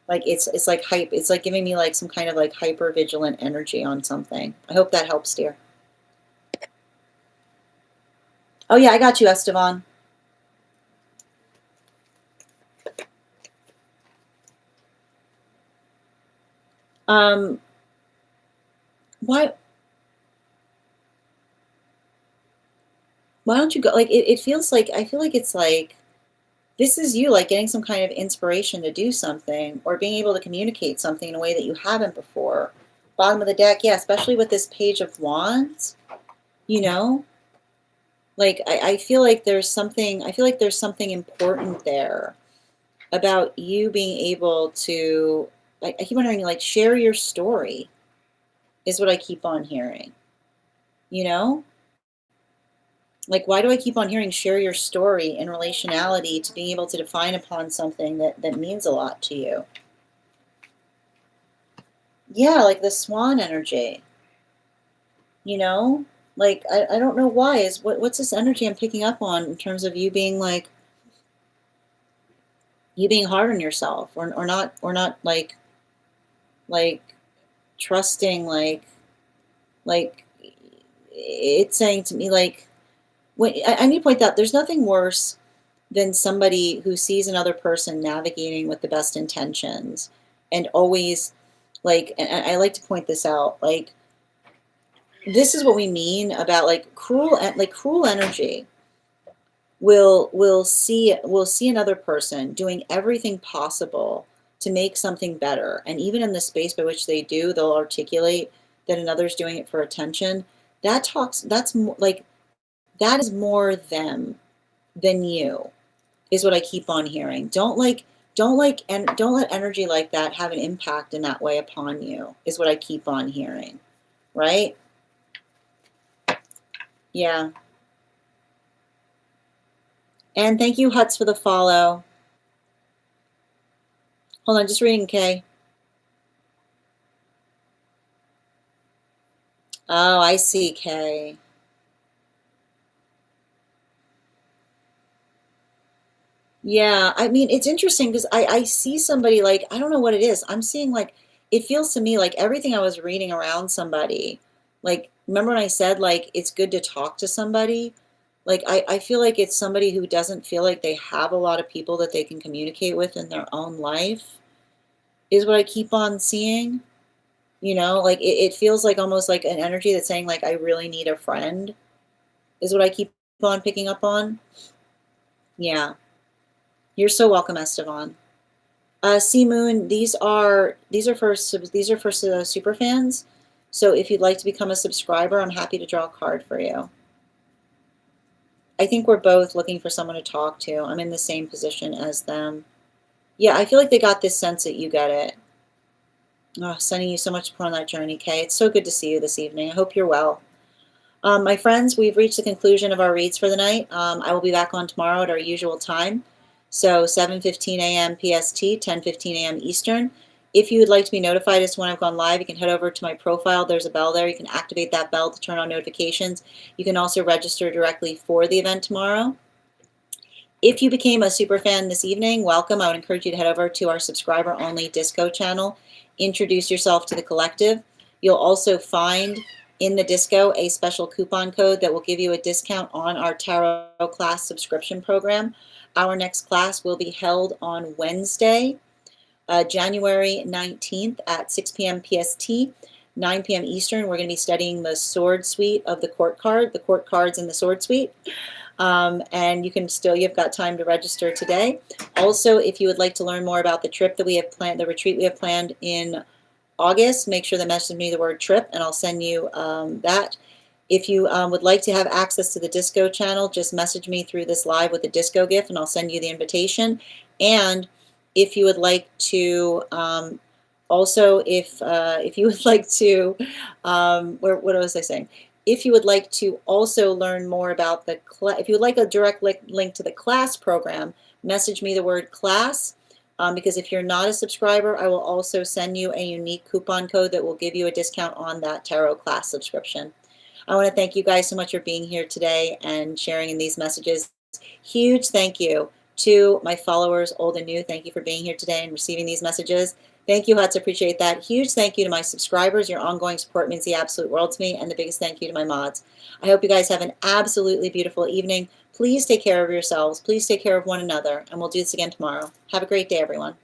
like it's like hype, it's like giving me like some kind of like hyper vigilant energy on something. I hope that helps, dear. Oh yeah, I got you, Esteban. Um, why don't you go, like it feels like, I feel like it's like this is you like getting some kind of inspiration to do something or being able to communicate something in a way that you haven't before. Bottom of the deck, yeah, especially with this Page of Wands, you know? Like I feel like there's something, I feel like there's something important there about you being able to, I keep wondering, like, share your story is what I keep on hearing, you know? Like, why do I keep on hearing share your story in relationality to being able to define upon something that means a lot to you? Yeah, like the swan energy, you know? Like, I don't know why. What's this energy I'm picking up on in terms of you being like, you being hard on yourself or not like trusting, like it's saying to me like, when I need to point out, there's nothing worse than somebody who sees another person navigating with the best intentions and always like, and I like to point this out, like this is what we mean about like cruel energy will see another person doing everything possible to make something better, and even in the space by which they do, they'll articulate that another's doing it for attention. That's more like, that is more them than you, is what I keep on hearing. And don't let energy like that have an impact in that way upon you, is what I keep on hearing. Right? Yeah. And thank you, Huts, for the follow. Hold on, just reading, Kay. Oh, I see, Kay. Yeah, I mean, it's interesting because I see somebody like, I don't know what it is. I'm seeing like, it feels to me like everything I was reading around somebody, like, remember when I said like it's good to talk to somebody? Like I feel like it's somebody who doesn't feel like they have a lot of people that they can communicate with in their own life, is what I keep on seeing. You know, like it feels like almost like an energy that's saying like I really need a friend, is what I keep on picking up on. Yeah. You're so welcome, Esteban. Sea Moon, these are for super fans. So if you'd like to become a subscriber, I'm happy to draw a card for you. I think we're both looking for someone to talk to. I'm in the same position as them. Yeah, I feel like they got this sense that you get it. Oh, sending you so much support on that journey, Kay. It's so good to see you this evening. I hope you're well. My friends, we've reached the conclusion of our reads for the night. I will be back on tomorrow at our usual time. So 7:15 a.m. PST, 10:15 a.m. Eastern. If you would like to be notified as to when I've gone live, you can head over to my profile. There's a bell there. You can activate that bell to turn on notifications. You can also register directly for the event tomorrow. If you became a super fan this evening, welcome. I would encourage you to head over to our subscriber-only Disco channel. Introduce yourself to the collective. You'll also find in the Disco a special coupon code that will give you a discount on our tarot class subscription program. Our next class will be held on Wednesday, January 19th at 6 p.m. PST, 9 p.m. Eastern. We're going to be studying the Sword Suite of the Court card, the Court cards in the Sword Suite. And you've got time to register today. Also, if you would like to learn more about the trip that we have planned, the retreat we have planned in August, make sure to message me the word trip and I'll send you that. If you would like to have access to the Disco channel, just message me through this live with a Disco gift and I'll send you the invitation. And if you would like to, also, if you would like to, what was I saying? If you would like to also learn more about the class, if you would like a direct link to the class program, message me the word class. Because if you're not a subscriber, I will also send you a unique coupon code that will give you a discount on that tarot class subscription. I want to thank you guys so much for being here today and sharing in these messages. Huge thank you to my followers, old and new. Thank you for being here today and receiving these messages. Thank you, Huts. Appreciate that. Huge thank you to my subscribers. Your ongoing support means the absolute world to me. And the biggest thank you to my mods. I hope you guys have an absolutely beautiful evening. Please take care of yourselves. Please take care of one another. And we'll do this again tomorrow. Have a great day, everyone.